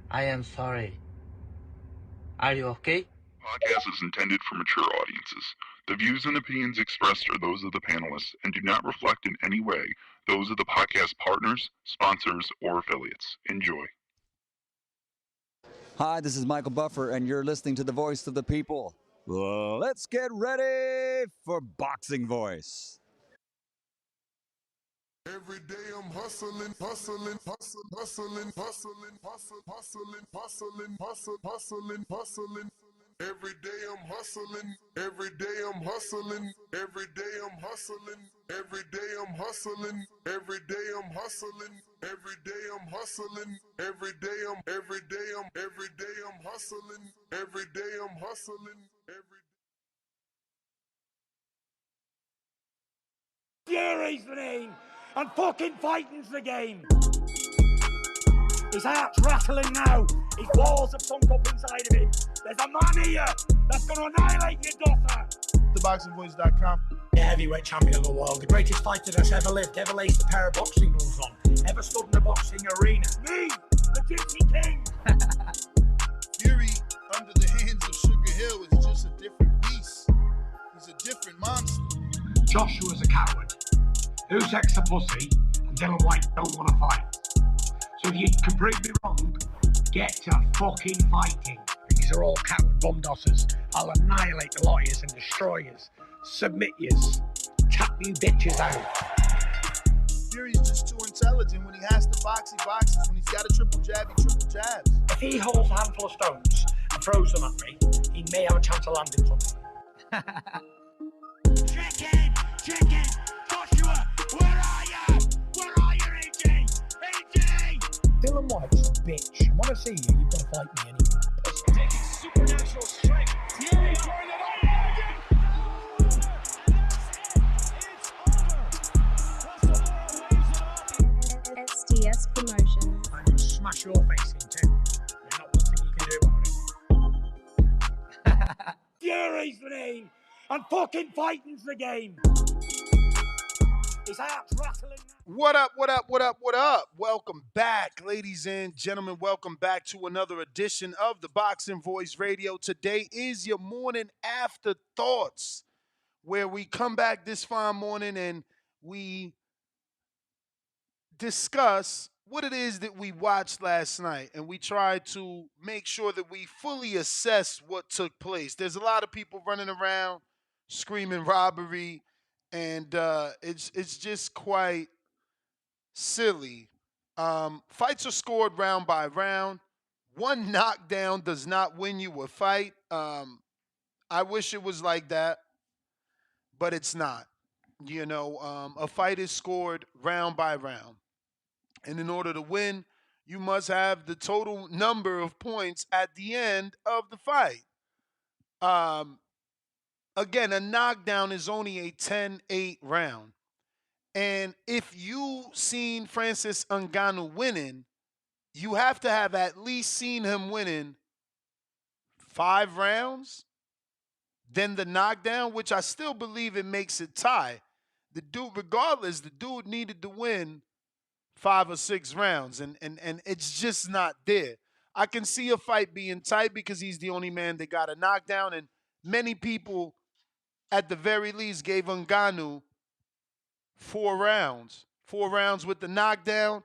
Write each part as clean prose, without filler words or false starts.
I am sorry. Are you okay? Podcast is intended for mature audiences. The views and opinions expressed are those of the panelists and do not reflect in any way those of the podcast partners, sponsors, or affiliates. Enjoy. Hi, this is Michael Buffer, and you're listening to the voice of the people. Let's get ready for Boxing Voice. Every day I'm hustling, hustling, hustling, hustling, hustling, hustling, hustling, hustling, hustling, hustling, hustling. Every day I'm hustling, every day I'm hustling, every day I'm hustling, every day I'm hustling, every day I'm hustling, every day I'm hustling, every day I'm hustling, every day I'm hustling, every Fury's the name, and fucking fighting's the game. His heart's rattling now. His walls have sunk up inside of him. There's a man here that's going to annihilate your daughter. TheBoxingVoice.com. The heavyweight champion of the world, the greatest fighter that's ever lived, ever laced a pair of boxing gloves on, ever stood in a boxing arena. Me, the Gypsy King. Fury under the hands of Sugar Hill is just a different beast. He's a different monster. Joshua's a coward. Usyk's a pussy, and Dylan White don't want to fight. So if you can prove me wrong, get to fucking fighting. These are all coward bum dossers. I'll annihilate the lawyers and destroy yous. Submit yous. Tap you bitches out. Fury's just too intelligent. When he has to box, he boxes. When he's got a triple jab, he triple jabs. If he holds a handful of stones and throws them at me, he may have a chance of landing something. Chicken! Chicken! Joshua! Where are you? Where are you, AJ? AJ! Dylan White's a bitch. I want to see you, you've got to fight me anyway. Taking supernatural strength. Fury throwing it up. STS Promotions. I'm going to smash your face in too. There's not one thing you can do about it. Fury's the name, and fucking fighting's the game. His heart's rattling now. What up, what up, what up, what up? Welcome back, ladies and gentlemen. Welcome back to another edition of the Boxing Voice Radio. Today is your morning afterthoughts, where we come back this fine morning and we discuss what it is that we watched last night, and we try to make sure that we fully assess what took place. There's a lot of people running around screaming robbery, and it's just quite silly. Fights are scored round by round. One knockdown does not win you a fight. I wish it was like that, but it's not. A fight is scored round by round. And in order to win, you must have the total number of points at the end of the fight. Again, a knockdown is only a 10-8 round. And if you seen Francis Ngannou winning, you have to have at least seen him winning 5 rounds, then the knockdown, which I still believe it makes it tie. The dude needed to win 5 or 6 rounds, and it's just not there. I can see a fight being tight because he's the only man that got a knockdown, and many people, at the very least, gave Ngannou 4 rounds. 4 rounds with the knockdown,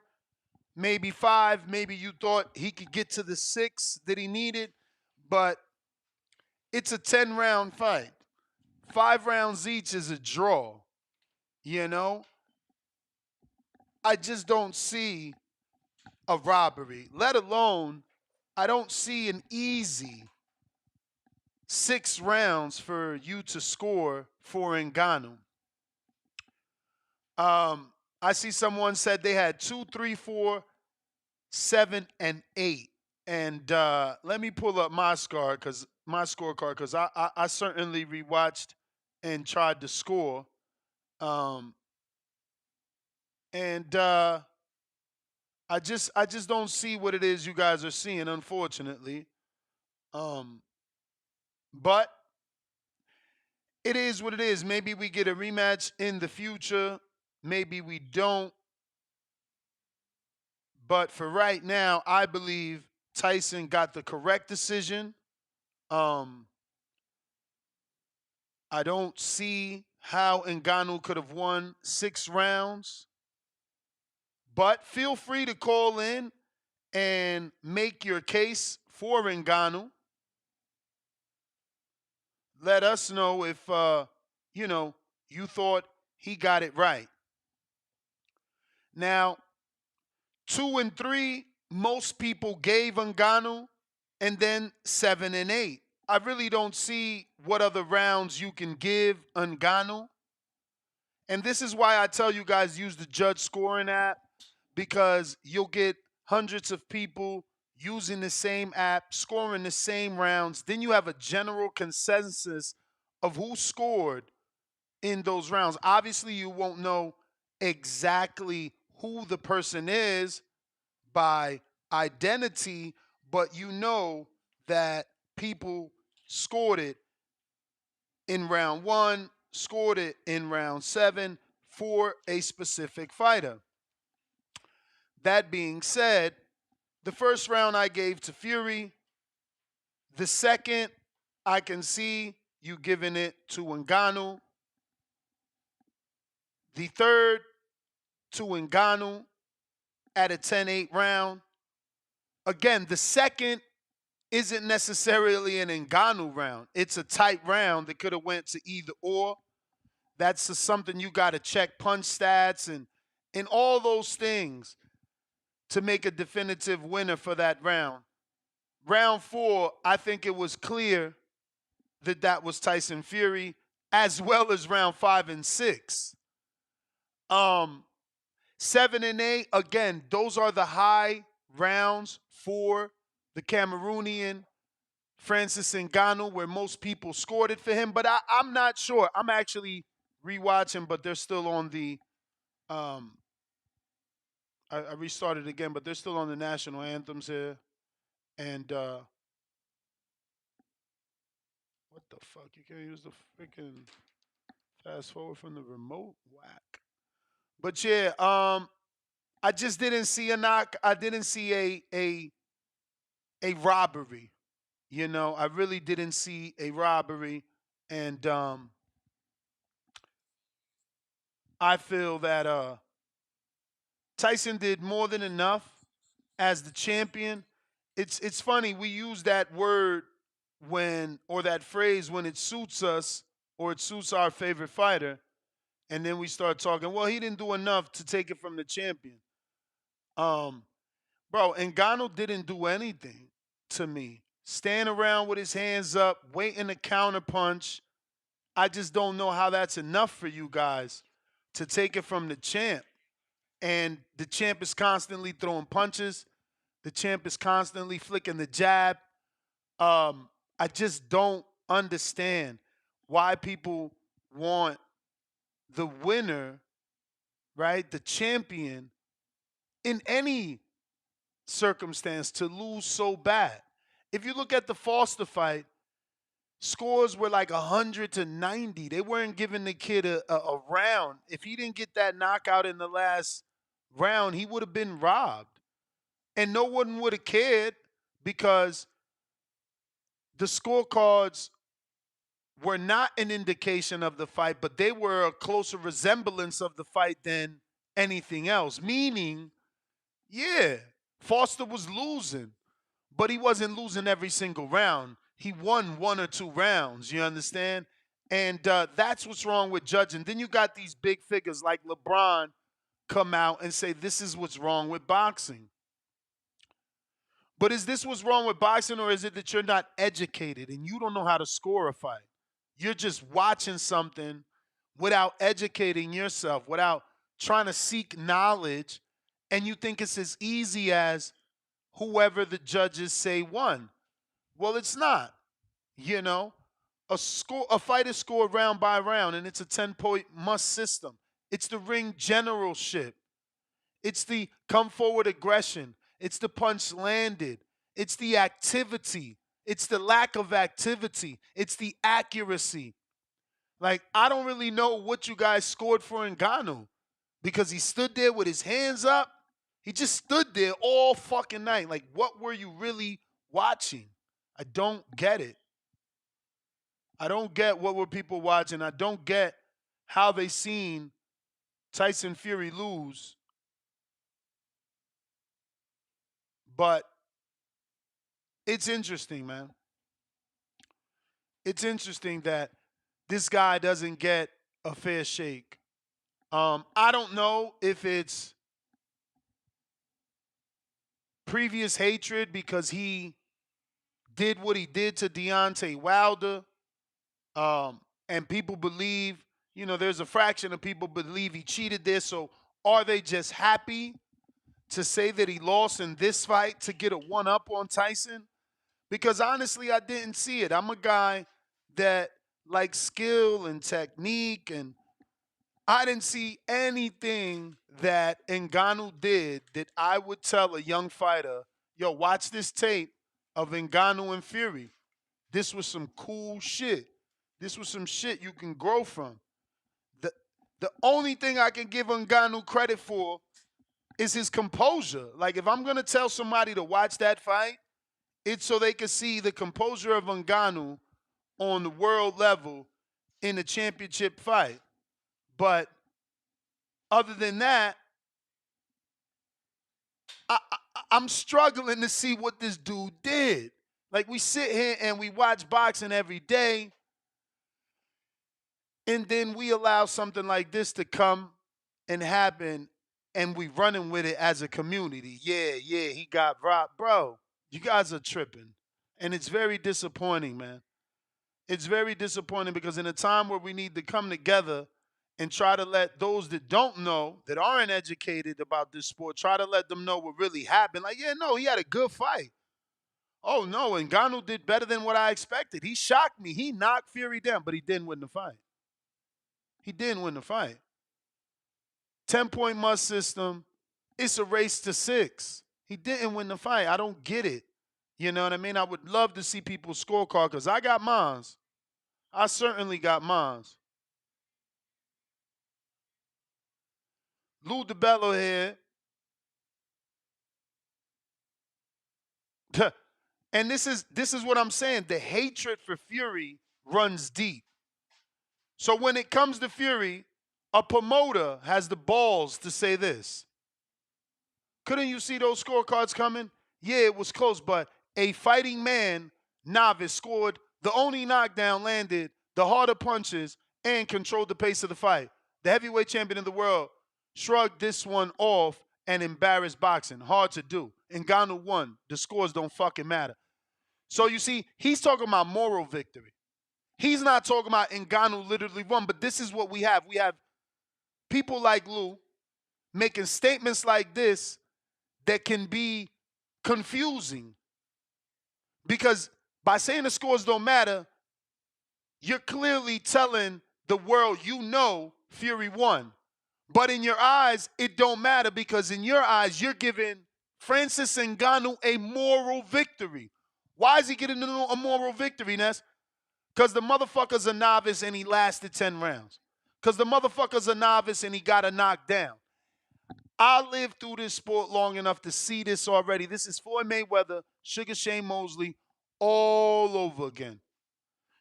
maybe 5. Maybe you thought he could get to the 6 that he needed, but it's a 10-round fight. 5 rounds each is a draw, I just don't see a robbery, let alone I don't see an easy 6 rounds for you to score for Ngannou. I see someone said they had 2, 3, 4, 7, and 8. And let me pull up my scorecard because I certainly rewatched and tried to score. I just don't see what it is you guys are seeing, unfortunately. But it is what it is. Maybe we get a rematch in the future. Maybe we don't. But for right now, I believe Tyson got the correct decision. I don't see how Ngannou could have won 6 rounds. But feel free to call in and make your case for Ngannou. Let us know if you thought he got it right. Now, 2 and 3, most people gave Ngannou, and then 7 and 8. I really don't see what other rounds you can give Ngannou. And this is why I tell you guys use the Judge Scoring app, because you'll get hundreds of people using the same app, scoring the same rounds. Then you have a general consensus of who scored in those rounds. Obviously, you won't know exactly who the person is by identity, but you know that people scored it in round 1, scored it in round 7 for a specific fighter. That being said, the first round I gave to Fury. The second, I can see you giving it to Ngannou. The third, to Ngannou at a 10-8 round. Again, the second isn't necessarily an Ngannou round. It's a tight round that could have went to either or. That's something you got to check punch stats and all those things to make a definitive winner for that round. Round 4, I think it was clear that was Tyson Fury, as well as round 5 and 6. 7 and 8, again, those are the high rounds for the Cameroonian Francis Ngannou, where most people scored it for him. But I'm not sure. I'm actually rewatching, but they're still on the I restarted again, but they're still on the national anthems here. And what the fuck? You can't use the freaking fast forward from the remote? Whack. But yeah, I just didn't see a knock. I didn't see a robbery. You know, I really didn't see a robbery. And I feel that Tyson did more than enough as the champion. It's funny, we use that word or that phrase when it suits us or it suits our favorite fighter, and then we start talking, well, he didn't do enough to take it from the champion. Bro, Ngannou didn't do anything to me. Stand around with his hands up, waiting to counterpunch. I just don't know how that's enough for you guys to take it from the champ. And the champ is constantly throwing punches. The champ is constantly flicking the jab. I just don't understand why people want the winner, right, the champion, in any circumstance to lose so bad. If you look at the Foster fight, scores were like 100 to 90. They weren't giving the kid a round. If he didn't get that knockout in the last round, he would have been robbed. And no one would have cared because the scorecards were not an indication of the fight, but they were a closer resemblance of the fight than anything else. Meaning, yeah, Foster was losing, but he wasn't losing every single round. He won 1 or 2 rounds, you understand? And that's what's wrong with judging. Then you got these big figures like LeBron come out and say, this is what's wrong with boxing. But is this what's wrong with boxing, or is it that you're not educated and you don't know how to score a fight? You're just watching something without educating yourself, without trying to seek knowledge, and you think it's as easy as whoever the judges say won. Well, it's not. You know, a fight is scored round by round, and it's a 10-point must system. It's the ring generalship. It's the come forward aggression. It's the punch landed. It's the activity. It's the lack of activity. It's the accuracy. Like, I don't really know what you guys scored for Ngannou because he stood there with his hands up He just stood there all fucking night. Like, what were you really watching? I don't get it. I don't get what were people watching. I don't get how they seen Tyson Fury lose. But it's interesting, man. It's interesting that this guy doesn't get a fair shake. I don't know if it's previous hatred because he did what he did to Deontay Wilder. And people believe, there's a fraction of people believe he cheated there. So are they just happy to say that he lost in this fight to get a one-up on Tyson? Because honestly, I didn't see it. I'm a guy that likes skill and technique, and I didn't see anything that Ngannou did that I would tell a young fighter, yo, watch this tape of Ngannou and Fury. This was some cool shit. This was some shit you can grow from. The only thing I can give Ngannou credit for is his composure. Like, if I'm going to tell somebody to watch that fight, it's so they can see the composure of Ngannou on the world level in a championship fight. But other than that, I'm struggling to see what this dude did. Like, we sit here and we watch boxing every day, and then we allow something like this to come and happen, and we running with it as a community. Yeah, he got robbed. Bro, you guys are tripping. And it's very disappointing, man. It's very disappointing because in a time where we need to come together and try to let those that don't know, that aren't educated about this sport, try to let them know what really happened. Like, yeah, no, he had a good fight. Oh, no, Ngannou did better than what I expected. He shocked me. He knocked Fury down, but he didn't win the fight. He didn't win the fight. 10-point must system. It's a race to 6. He didn't win the fight. I don't get it. You know what I mean? I would love to see people's scorecard because I got mines. I certainly got mines. Lou DiBello here. And this is what I'm saying. The hatred for Fury runs deep. So when it comes to Fury, a promoter has the balls to say this. Couldn't you see those scorecards coming? Yeah, it was close, but a fighting man novice scored the only knockdown, landed the harder punches, and controlled the pace of the fight. The heavyweight champion of the world shrugged this one off and embarrassed boxing. Hard to do. Ngannou won. The scores don't fucking matter. So you see, he's talking about moral victory. He's not talking about Ngannou literally won, but this is what we have. We have people like Lou making statements like this that can be confusing. Because by saying the scores don't matter, you're clearly telling the world Fury won. But in your eyes, it don't matter because in your eyes, you're giving Francis Ngannou a moral victory. Why is he getting a moral victory, Ness? Because the motherfucker's a novice and he lasted 10 rounds. Because the motherfucker's a novice and he got a knockdown. I lived through this sport long enough to see this already. This is Floyd Mayweather, Sugar Shane Mosley, all over again.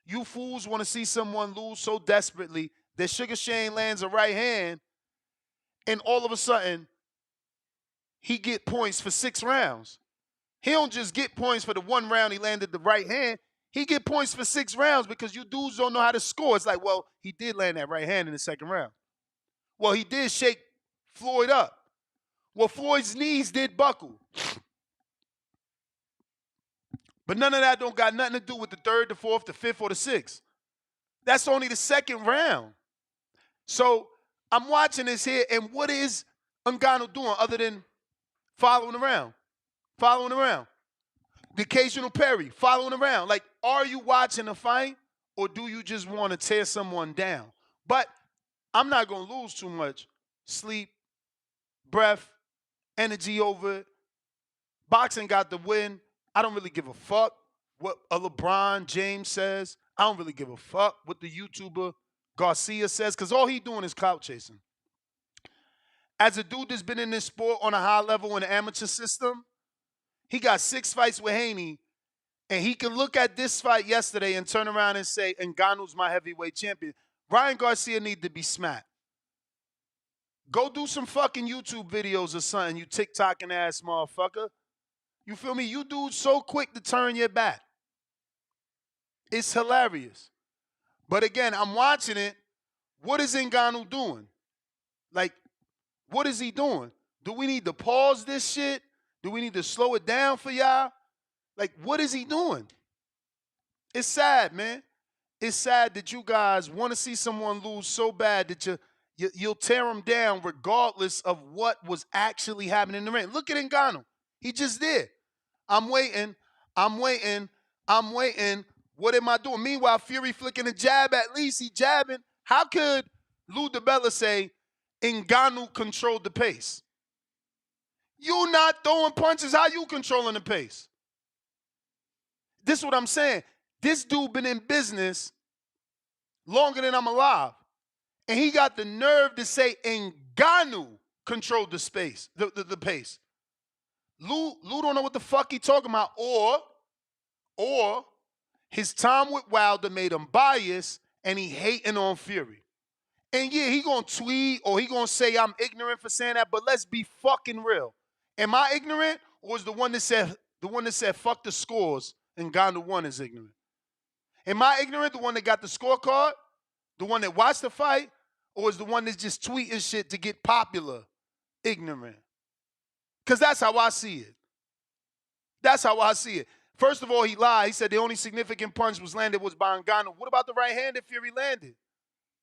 You fools want to see someone lose so desperately that Sugar Shane lands a right hand and all of a sudden he get points for 6 rounds. He don't just get points for the 1 round he landed the right hand. He get points for 6 rounds because you dudes don't know how to score. It's like, well, he did land that right hand in the 2nd round. Well, he did shake Floyd up. Well, Floyd's knees did buckle. But none of that don't got nothing to do with the 3rd, the 4th, the 5th, or the 6th. That's only the 2nd round. So I'm watching this here, and what is Ngannou doing other than following around? Following around. The occasional parry, following around. Like, are you watching a fight, or do you just want to tear someone down? But I'm not going to lose too much sleep, breath, energy over it. Boxing got the win. I don't really give a fuck what a LeBron James says. I don't really give a fuck what the YouTuber Garcia says because all he doing is clout chasing. as a dude that's been in this sport on a high level in the amateur system, he got 6 fights with Haney, and he can look at this fight yesterday and turn around and say, Ngannou's my heavyweight champion. Ryan Garcia need to be smacked. Go do some fucking YouTube videos or something, you TikToking ass motherfucker. You feel me? You dudes so quick to turn your back. It's hilarious. But again, I'm watching it. What is Ngannou doing? Like, what is he doing? Do we need to pause this shit? Do we need to slow it down for y'all? Like, what is he doing? It's sad, man. It's sad that you guys want to see someone lose so bad that you'll tear him down regardless of what was actually happening in the ring. Look at Ngannou. He just did. I'm waiting. What am I doing? Meanwhile, Fury flicking a jab. At least he jabbing. How could Lou DiBella say Ngannou controlled the pace? You not throwing punches. How you controlling the pace? This is what I'm saying. This dude been in business longer than I'm alive. And he got the nerve to say Ngannou controlled the space, the pace. Lou don't know what the fuck he talking about. Or his time with Wilder made him biased and he hating on Fury. And yeah, he gonna tweet or he gonna say I'm ignorant for saying that, but let's be fucking real. Am I ignorant, or is the one that said fuck the scores and Ngannou won is ignorant? Am I ignorant, the one that got the scorecard, the one that watched the fight, or is the one that's just tweeting shit to get popular ignorant? Because that's how I see it. That's how I see it. First of all, he lied. He said the only significant punch was landed was by Ngannou. What about the right hand that Fury landed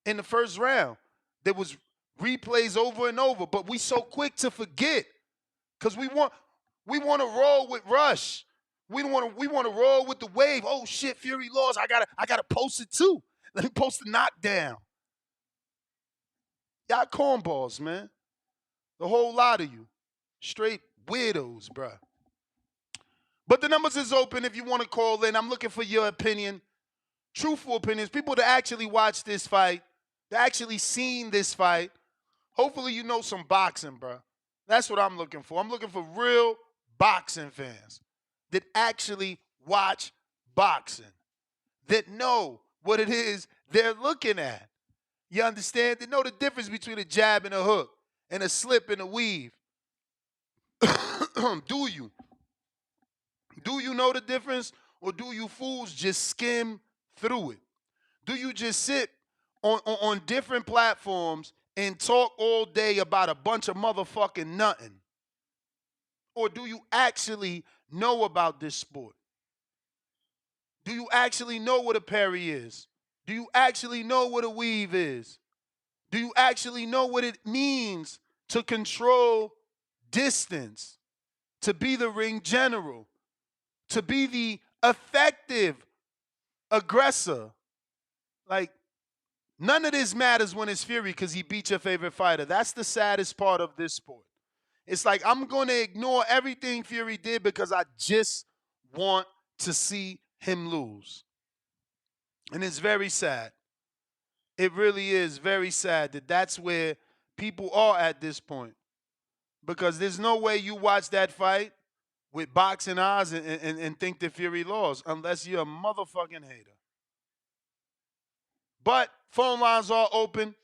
in the first round? There was replays over and over, but we so quick to forget because we want to roll with Rush. We want to roll with the wave. Oh shit, Fury lost. I gotta post it too. Let me post the knockdown. Y'all cornballs, man. The whole lot of you. Straight weirdos, bruh. But the numbers is open if you want to call in. I'm looking for your opinion. Truthful opinions. People that actually watched this fight. That actually seen this fight. Hopefully you know some boxing, bruh. That's what I'm looking for. I'm looking for real boxing fans that actually watch boxing. That know what it is they're looking at. You understand? They know the difference between a jab and a hook and a slip and a weave. Do you? Do you know the difference, or do you fools just skim through it? Do you just sit on different platforms and talk all day about a bunch of motherfucking nothing? Or do you actually know about this sport? Do you actually know what a parry is? Do you actually know what a weave is? Do you actually know what it means to control distance, to be the ring general, to be the effective aggressor? Like, none of this matters when it's Fury because he beat your favorite fighter. That's the saddest part of this sport. It's like I'm going to ignore everything Fury did because I just want to see him lose. And it's very sad. It really is very sad that that's where people are at this point. Because there's no way you watch that fight with boxing eyes and think that Fury lost unless you're a motherfucking hater. But phone lines are open.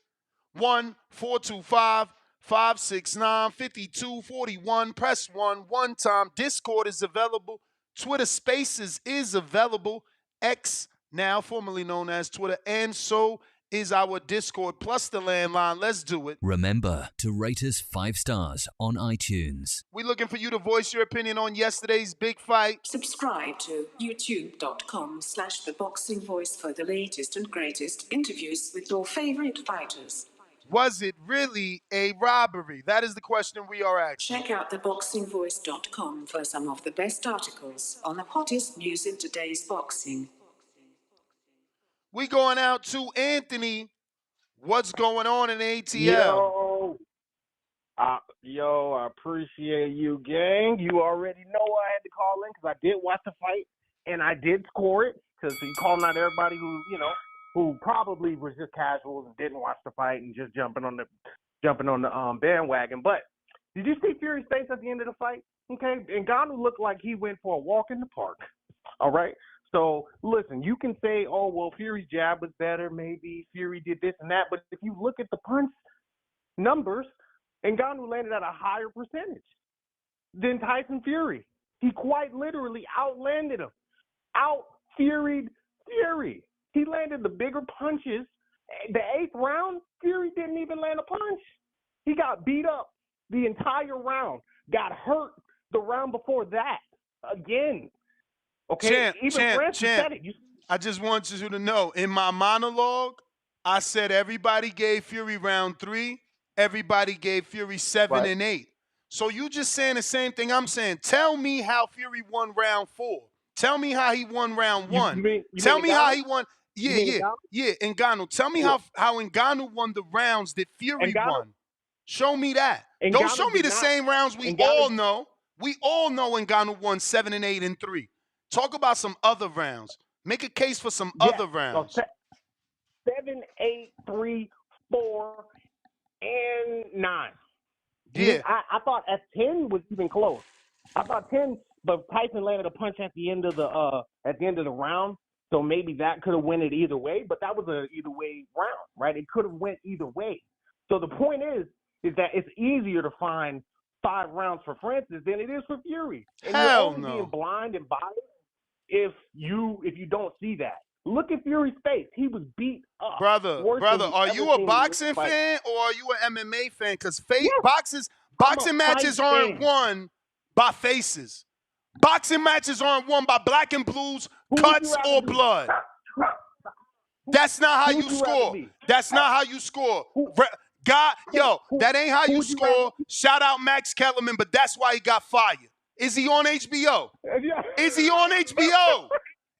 1-425-569-5241. Press 1 one time. Discord is available. Twitter Spaces is available. X, now formerly known as Twitter, and so is our Discord plus the landline. Let's do it. Remember to rate us 5 stars on iTunes. We're looking for you to voice your opinion on yesterday's big fight. Subscribe to youtube.com/theboxingvoice for the latest and greatest interviews with your favorite fighters. Was it really a robbery? That is the question we are asking. Check out theboxingvoice.com for some of the best articles on the hottest news in today's boxing. We going out to Anthony. What's going on in ATL? Yo, I appreciate you, gang. You already know I had to call in because I did watch the fight and I did score it. Because you calling out everybody who probably was just casual and didn't watch the fight and just jumping on the jumping on the bandwagon. But did you see Fury's face at the end of the fight? Okay, Ngannou looked like he went for a walk in the park. All right. So listen, you can say, oh well, Fury's jab was better, maybe Fury did this and that, but if you look at the punch numbers, Ngannou landed at a higher percentage than Tyson Fury. He quite literally outlanded him, out-Furied Fury. He landed the bigger punches. The 8th round, Fury didn't even land a punch. He got beat up the entire round, got hurt the round before that again. Okay, Champ, I just want you to know, in my monologue, I said everybody gave Fury round 3, everybody gave Fury 7 and 8. So you just saying the same thing I'm saying. Tell me how Fury won round 4. Tell me how he won round 1. Tell me how he won. Yeah, Ngannou. Tell me how Ngannou won the rounds that Fury won. Show me that. Don't show me the same rounds we all know. We all know Ngannou won 7 and 8 and 3. Talk about some other rounds. Make a case for some other rounds. So 7, 8, 3, 4, and 9. Yeah. I thought at 10 was even close. I thought 10, but Tyson landed a punch at the end of the round, so maybe that could have went it either way. But that was a either way round, right? It could have went either way. So the point is that it's easier to find 5 rounds for Francis than it is for Fury. And you're only being blind and biased if you don't see that. Look at Fury's face. He was beat up. Brother, are you a boxing fan or are you an MMA fan? Because boxing matches aren't won by faces. Boxing matches aren't won by black and blues, cuts, or blood. That's not how you score. That's not how you score. That ain't how you score. Shout out Max Kellerman, but that's why he got fired. Is he on HBO? Is he on HBO?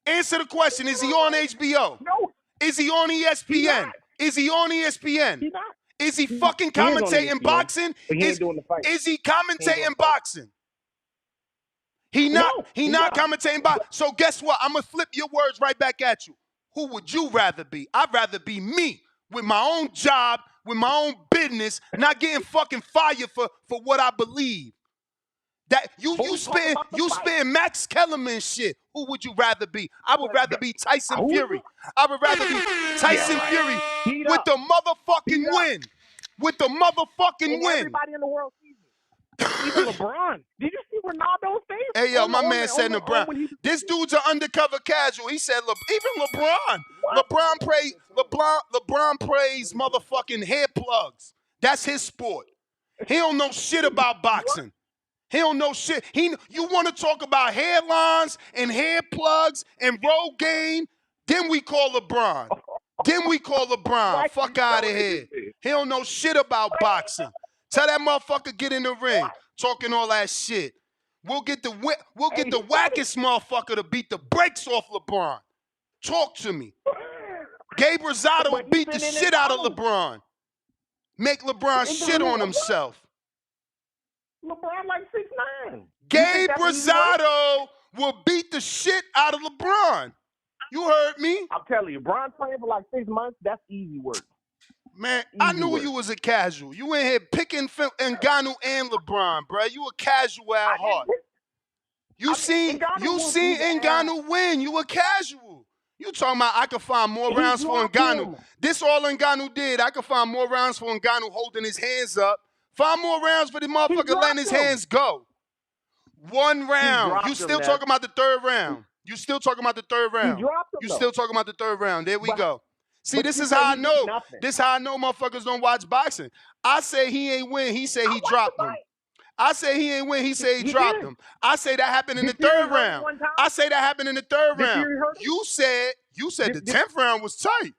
Answer the question. Is he on HBO? No. Is he on ESPN? Is he on ESPN? He's not. Is he fucking commentating boxing? Is he commentating boxing? He not commentating boxing. So guess what? I'm going to flip your words right back at you. Who would you rather be? I'd rather be me with my own job, with my own business, not getting fucking fired for what I believe. That you spitting Max Kellerman shit. Who would you rather be? I would rather be Tyson Fury. I would rather be Tyson Fury with the motherfucking win. With the motherfucking win. Everybody in the world sees it. Even LeBron. Did you see Ronaldo's face? Hey, yo, my man said LeBron. This dude's an undercover casual. He said, even LeBron. LeBron prays motherfucking hair plugs. That's his sport. He don't know shit about boxing. He don't know shit. You want to talk about hairlines and hair plugs and Rogaine? Then we call LeBron. Fuck out of here. He don't know shit about boxing. Tell that motherfucker get in the ring, talking all that shit. We'll get the wackest motherfucker to beat the brakes off LeBron. Talk to me. Gabe Rosado beat the shit out of LeBron. Make LeBron shit on himself. LeBron like 6'9". Gabe Rosado will beat the shit out of LeBron. You heard me. I'm telling you, Bron playing for like 6 months, that's easy work. Man, I knew you was a casual. You in here picking Ngannou and LeBron, bro. You a casual at heart. You seen Ngannou win. You a casual. You talking about I could find more rounds for Ngannou. This all Ngannou did. I could find more rounds for Ngannou holding his hands up. 5 more rounds for the motherfucker letting his hands go. 1 round. You still talking about the 3rd round. You still talking about the 3rd round. You still talking about the 3rd round. There we go. See, this is how I know. This is how I know motherfuckers don't watch boxing. I say he ain't win. He say he dropped him. I say he ain't win. He say he dropped him. I say that happened in the 3rd round. I say that happened in the 3rd round. You said the 10th round was tight.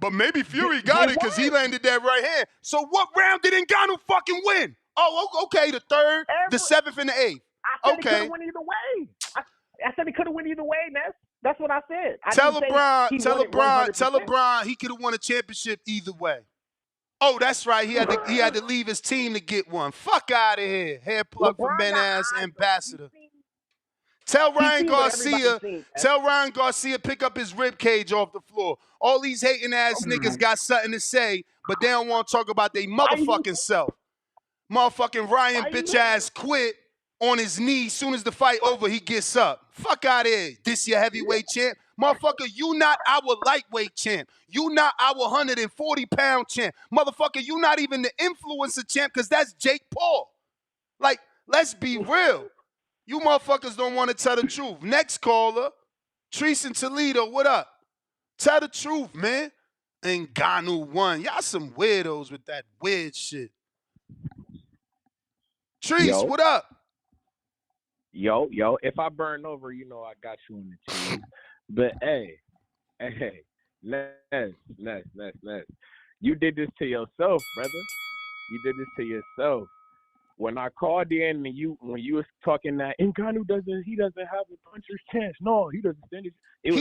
But maybe Fury got it because he landed that right hand. So what round did Ngannou fucking win? Oh, okay, the 3rd, the 7th, and the 8th. I said he could have went either way. I said he could have went either way, man. That's what I said. Tell LeBron he could have won a championship either way. Oh, that's right. He had to leave his team to get one. Fuck out of here. Hair plug from Ben Ass ambassador. Tell He Ryan seen what everybody Garcia. seen. Tell Ryan Garcia pick up his rib cage off the floor. All these hating ass niggas got something to say, but they don't want to talk about their motherfucking self. Motherfucking Ryan bitch ass quit on his knees. Soon as the fight over, he gets up. Fuck out of here. This your heavyweight champ. Motherfucker, you not our lightweight champ. You not our 140-pound champ. Motherfucker, you not even the influencer champ because that's Jake Paul. Like, let's be real. You motherfuckers don't want to tell the truth. Next caller, Tyson Toledo, what up? Tell the truth, man. Ngannou won. Y'all some weirdos with that weird shit. Treese, what up? Yo, if I burn over, you know I got you in the cheese. But hey, Les. You did this to yourself, brother. You did this to yourself. When I called in and when you was talking that Ngannou doesn't have a puncher's chance. No, he doesn't stand it. It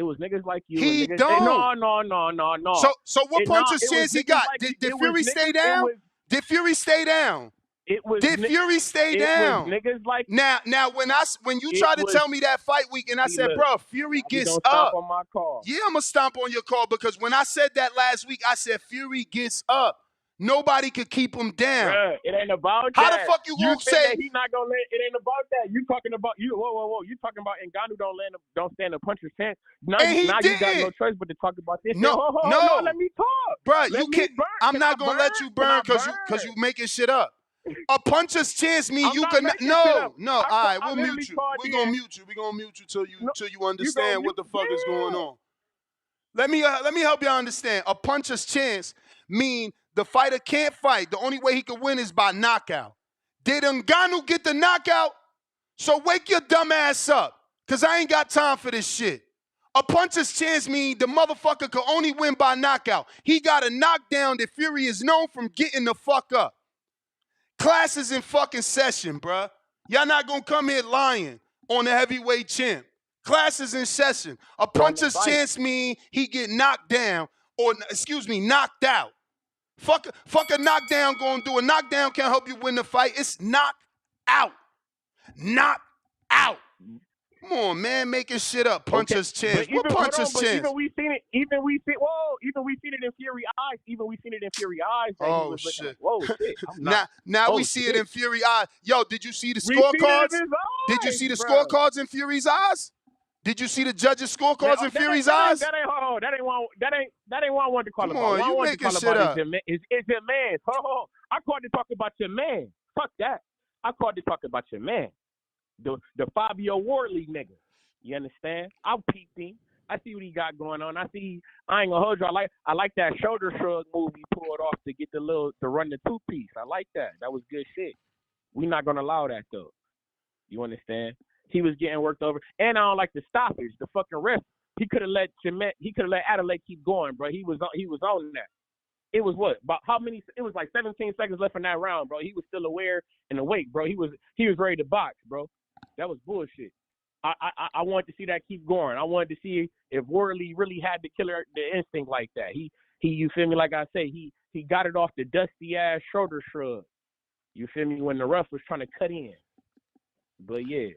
was niggas like you. He and niggas, don't. No. So what puncher's chance he got? Like Did Fury stay down? Did Fury stay down? Did Fury stay down? Niggas like now when you tried to tell me that fight week and I said, bro, Fury gets up. Stomp on my call. Yeah, I'm gonna stomp on your call because when I said that last week, I said Fury gets up. Nobody could keep him down. Bruh, it ain't about How that. the fuck you gonna say he not gonna land? It ain't about that. You talking about you? Whoa! You talking about Ngannou don't stand a puncher's chance? Now you got no choice but to talk about this. No, let me talk, bro. You can't. I'm not gonna let you burn because you making shit up. A puncher's chance means you can. No. All right, we'll mute you. We're gonna mute you till you understand what the fuck is going on. Let me help y'all understand. A puncher's chance mean the fighter can't fight. The only way he can win is by knockout. Did Ngannou get the knockout? So wake your dumb ass up, because I ain't got time for this shit. A puncher's chance mean the motherfucker could only win by knockout. He got a knockdown that Fury is known from getting the fuck up. Class is in fucking session, bruh. Y'all not gonna come here lying on the heavyweight champ. Class is in session. A puncher's chance mean he get knocked down or, knocked out. Fuck a knockdown gonna do. A knockdown can't help you win the fight. It's knocked out. Knocked out. Come on, man, making shit up. Puncher's chance. What puncher's chance? Even we seen it in Fury eyes. Oh shit. Like, whoa, shit. Now we see it in Fury eyes. Yo, did you see the scorecards? Did you see the scorecards in Fury's eyes? Did you see the judges' scorecards in Fury's eyes? That ain't what I wanted to call about. Come on, you making shit up. Is your man. Hold on. I called to talk about your man. Fuck that. I called to talk about your man. The Fabio Wardley nigga. You understand? I peeped him. I see what he got going on. I ain't gonna hold you. I like that shoulder shrug move he pulled off to get to run the two-piece. I like that. That was good shit. We not gonna allow that though. You understand? He was getting worked over, and I don't like the stoppage. The fucking ref, he could have let Adelaide keep going, bro. He was on that. It was what? About how many? It was like 17 seconds left in that round, bro. He was still aware and awake, bro. He was ready to box, bro. That was bullshit. I wanted to see that keep going. I wanted to see if Worley really had the instinct like that. He you feel me? Like I say, he got it off the dusty ass shoulder shrug. You feel me? When the ref was trying to cut in. But yeah.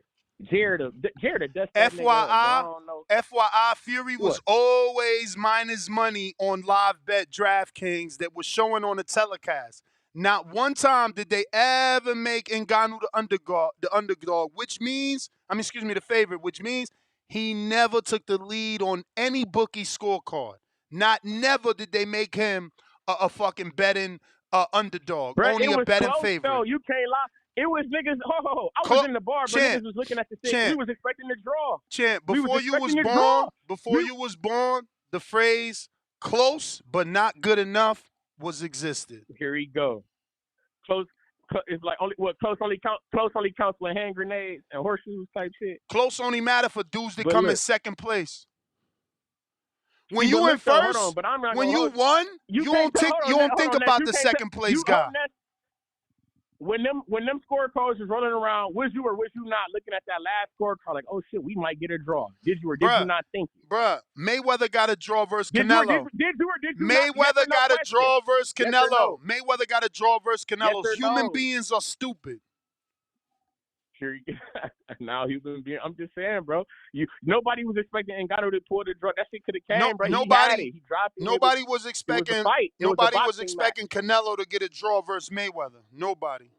Jared dust that nigga up, FYI, Fury was always minus money on live bet DraftKings that was showing on the telecast. Not one time did they ever make Ngannou the underdog, which means, the favorite, which means he never took the lead on any bookie scorecard. Never did they make him a fucking betting underdog, only a betting favorite. Though. You can't lie. It was niggas. I was in the bar, but niggas was looking at the thing. We was expecting to draw. Champ, before you was born, the phrase "close but not good enough" was existed. Here he go. Close. It's like close only counts with hand grenades and horseshoes type shit. Close only matter for dudes that come in second place. When you in first, when you won, you don't think about the second place guy. When them scorecards was running around, was you or was you not looking at that last scorecard like, oh shit, we might get a draw? Did you or did you not think it? Bruh, Mayweather got a draw versus Canelo. Did you Mayweather got a draw versus Canelo. No? Mayweather got a draw versus Canelo. Human beings are stupid. Fury. Now he's been being. I'm just saying, bro. Nobody was expecting Ngannou to pull the draw. That shit could have came, bro. He had it. He dropped it. Nobody was It was expecting. a fight. It was a Nobody was boxing match. expecting Canelo to get a draw versus Mayweather. Nobody.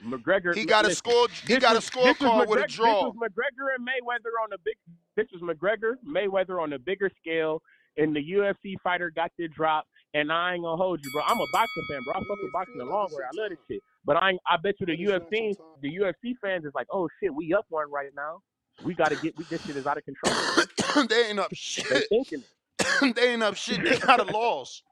McGregor. He got a score. He got a scorecard with a draw. This was McGregor and Mayweather on the big. This was McGregor Mayweather on a bigger scale, and the UFC fighter got the drop. And I ain't gonna hold you, bro. I'm a boxing fan, bro. I fuck with boxing a long way. I love this shit. But I bet you the UFC fans is like, oh shit, we up one right now. We gotta get. This shit is out of control. They ain't up shit. They thinking it. They ain't up shit. They got a loss.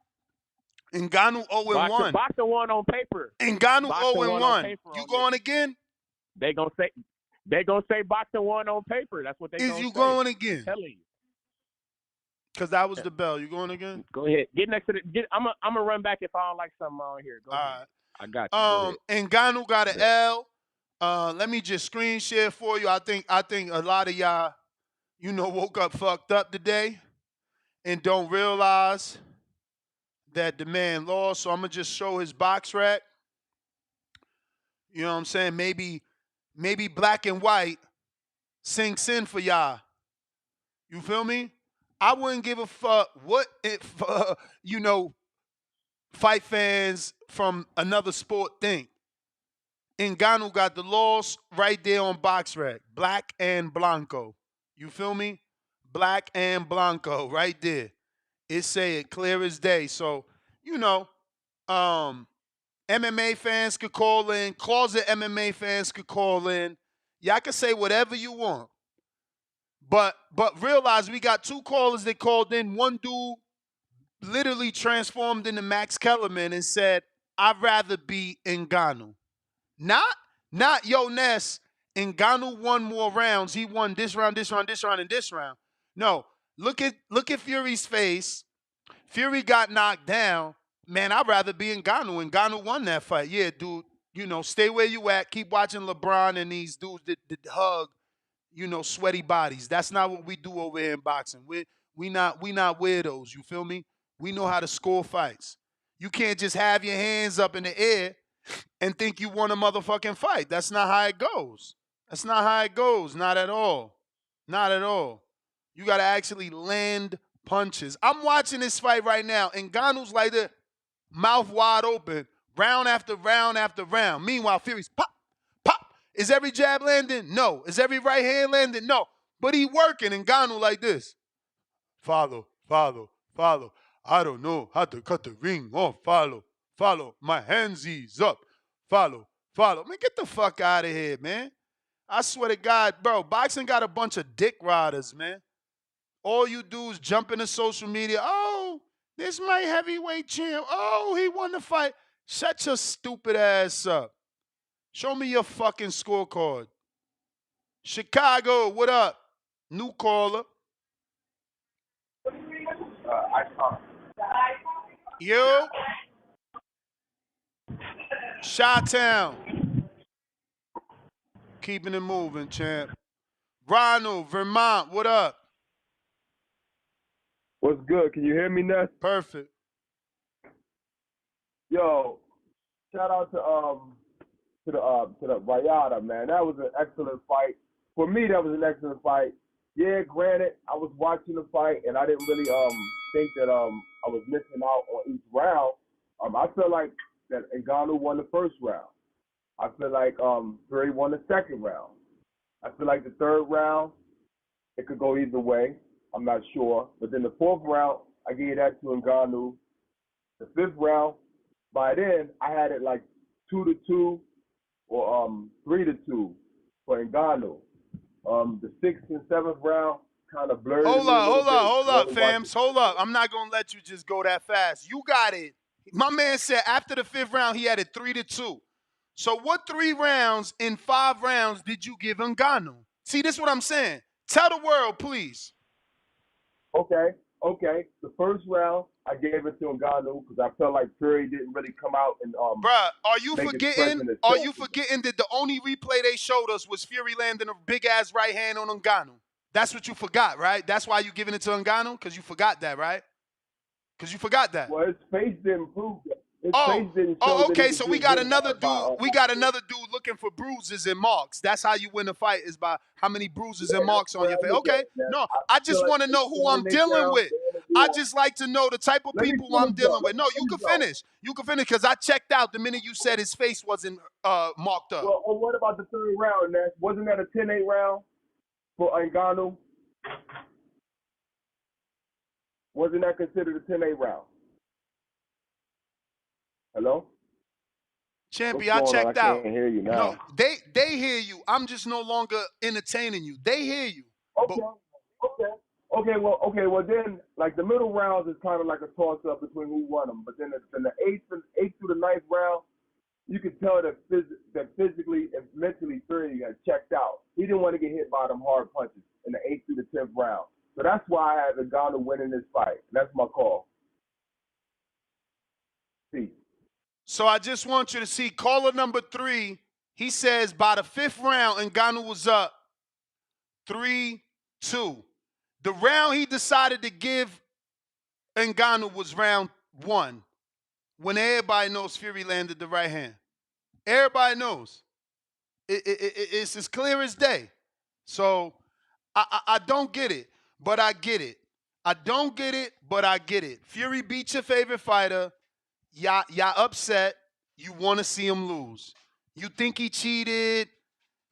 Ngannou 0-1. Boxing won on paper. Ngannou 0-1. You going again? They gonna say boxing won on paper. That's what they gonna say. Is you going again? I'm telling you. Because that was the bell. You going again? Go ahead. Get next to the. I'm gonna run back if I don't like something on here. Go ahead. I got you. Ngannou got an L. Let me just screen share for you. I think a lot of y'all, woke up fucked up today and don't realize that the man lost. So I'm gonna just show his box rack. You know what I'm saying? Maybe black and white sinks in for y'all. You feel me? I wouldn't give a fuck what if fight fans from another sport think. Ngannou got the loss right there on box rack. Black and Blanco. You feel me? Black and Blanco right there. It say it clear as day. So, MMA fans could call in. Closet MMA fans could call in. Y'all can say whatever you want. But realize we got two callers that called in. One dude literally transformed into Max Kellerman and said, I'd rather be Ngannou. Not yo Ness, Ngannou won more rounds. He won this round, and this round. No, look at Fury's face. Fury got knocked down. Man, I'd rather be Ngannou. Ngannou won that fight. Yeah, dude, stay where you at. Keep watching LeBron and these dudes that hug, sweaty bodies. That's not what we do over here in boxing. We not weirdos, you feel me? We know how to score fights. You can't just have your hands up in the air and think you won a motherfucking fight. That's not how it goes. Not at all. Not at all. You got to actually land punches. I'm watching this fight right now, and Ngannou's like the mouth wide open, round after round after round. Meanwhile, Fury's pop, pop. Is every jab landing? No. Is every right hand landing? No. But he working, and Ngannou like this. Follow. I don't know how to cut the ring off. Follow. My hands ease up. Follow. Man, get the fuck out of here, man. I swear to God, bro, boxing got a bunch of dick riders, man. All you do is jump into social media. Oh, this my heavyweight champ. Oh, he won the fight. Shut your stupid ass up. Show me your fucking scorecard. Chicago, what up? New caller. Yo. Chi-Town. Keeping it moving, champ. Ronald, Vermont, what up? What's good? Can you hear me, Ness? Perfect. Yo, shout out to the Rayada, man. That was an excellent fight. For me, that was an excellent fight. Yeah, granted, I was watching the fight and I didn't really think that I was missing out on each round. I feel like that Ngannou won the first round. I feel like Fury won the second round. I feel like the third round, it could go either way. I'm not sure. But then the fourth round, I gave that to Ngannou. The fifth round, by then, I had it like 2-2 or 3-2 for Ngannou. The sixth and seventh round kind of blurred. Hold up, fams. Hold up. I'm not going to let you just go that fast. You got it. My man said after the fifth round, he had it 3-2. So what 3 rounds in 5 rounds did you give Ngannou? See, this is what I'm saying. Tell the world, please. Okay. The first round, I gave it to Ngannou because I felt like Fury didn't really come out and Bruh, are you forgetting that the only replay they showed us was Fury landing a big ass right hand on Ngannou? That's what you forgot, right? That's why you giving it to Ngannou? Because you forgot that, right? Because you forgot that. Well, his face didn't prove that. His face Oh, didn't show oh, that he okay. was So we getting got hit another hard by dude. We got another dude looking for bruises and marks. That's how you win a fight, is by how many bruises and Yeah, that's marks the on way your I face. look at Okay. it, man. No, I I feel just like want to they know who I'm stand their dealing ground, with. they in the I war. just like to know the type of Let me people I'm finish though. dealing Let with. me No, you finish can though. finish. You can finish because I checked out the minute you said his face wasn't marked up. Well, what about the third round, Nash? Wasn't that a 10-8 round for Ngannou? Wasn't that considered a 10-8 round? Hello? What's Champion, I going on? I checked out. can't hear you No, now. they hear you. I'm just no longer entertaining you. They hear you. But Okay. Well, then, like the middle rounds is kind of like a toss-up between who won them. But then in the eighth through the ninth round, you could tell that physically and mentally Fury got checked out. He didn't want to get hit by them hard punches in the eighth through the 10th round. So that's why I have Ngannou winning this fight. That's my call. Peace. So I just want you to see caller number 3. He says by the 5th round, Ngannou was up 3-2. The round he decided to give Ngannou was round 1, when everybody knows Fury landed the right hand. Everybody knows. It's as clear as day. So I don't get it, but I get it. I don't get it, but I get it. Fury beat your favorite fighter. Y'all upset. You want to see him lose. You think he cheated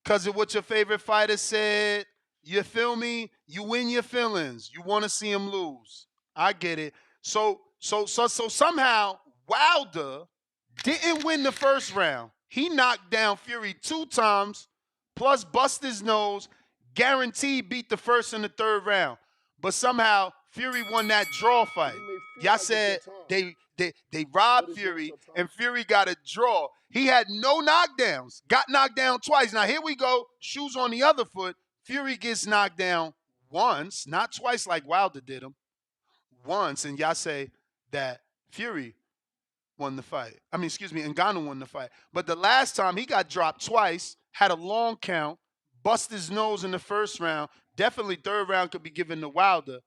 because of what your favorite fighter said. You feel me? You win your feelings. You want to see him lose. I get it. So somehow Wilder didn't win the first round. He knocked down Fury 2 times, plus bust his nose, guaranteed beat the first and the third round. But somehow Fury won that draw fight. Y'all said they robbed Fury and Fury got a draw. He had no knockdowns, got knocked down twice. Now here we go, shoes on the other foot. Fury gets knocked down once, not twice like Wilder did him, once. And y'all say that Fury won the fight. Ngannou won the fight. But the last time he got dropped twice, had a long count, bust his nose in the first round. Definitely third round could be given to Wilder.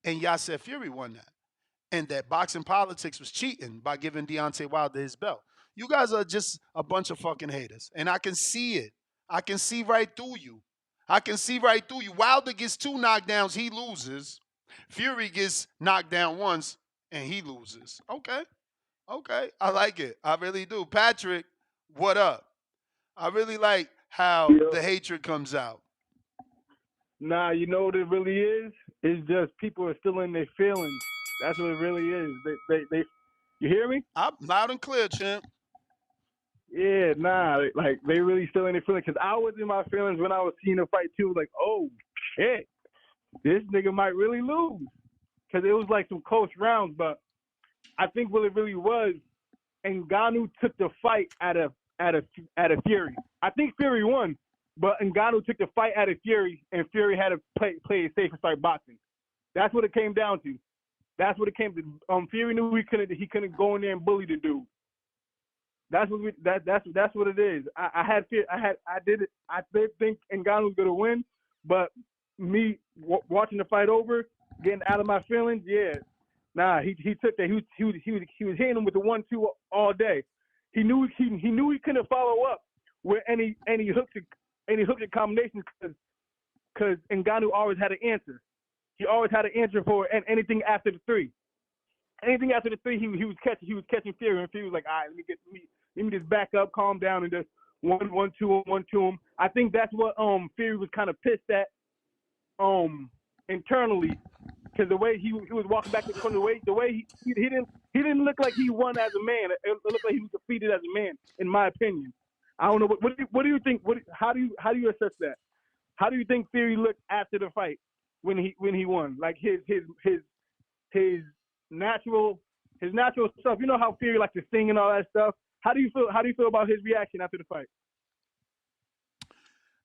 And y'all said Fury won that. And that boxing politics was cheating by giving Deontay Wilder his belt. You guys are just a bunch of fucking haters. And I can see it. I can see right through you. Wilder gets 2 knockdowns, he loses. Fury gets knocked down once, and he loses. Okay. I like it. I really do. Patrick, what up? I really like how the hatred comes out. Nah, you know what it really is? It's just people are still in their feelings. That's what it really is. They you hear me? I'm loud and clear, champ. Yeah, nah, like they really still in their feelings. Cause I was in my feelings when I was seeing the fight too. Like, oh shit, this nigga might really lose. Cause it was like some close rounds, but I think what it really was, Ngannou took the fight out of Fury. I think Fury won, but Ngannou took the fight out of Fury, and Fury had to play it safe and start boxing. That's what it came down to. That's what it came to. Fury knew he couldn't go in there and bully the dude. That's what that's what it is. I did think Ngannou was gonna win, but me watching the fight over, getting out of my feelings, yeah. Nah, he took that. He was hitting him with the 1-2 all day. He knew he couldn't follow up with any hooks and combinations because Ngannou always had an answer. He always had an answer for anything after the 3. Anything after the 3, he was catching Fury, and Fury was like, all right, let me just back up, calm down, and just 1-2 him. I think that's what Fury was kind of pissed at internally. Because the way he was walking back from the way he didn't look like he won as a man. It looked like he was defeated as a man, in my opinion. I don't know what do you think? How do you assess that? How do you think Fury looked after the fight when he won? Like his natural stuff. You know how Fury likes to sing and all that stuff. How do you feel about his reaction after the fight?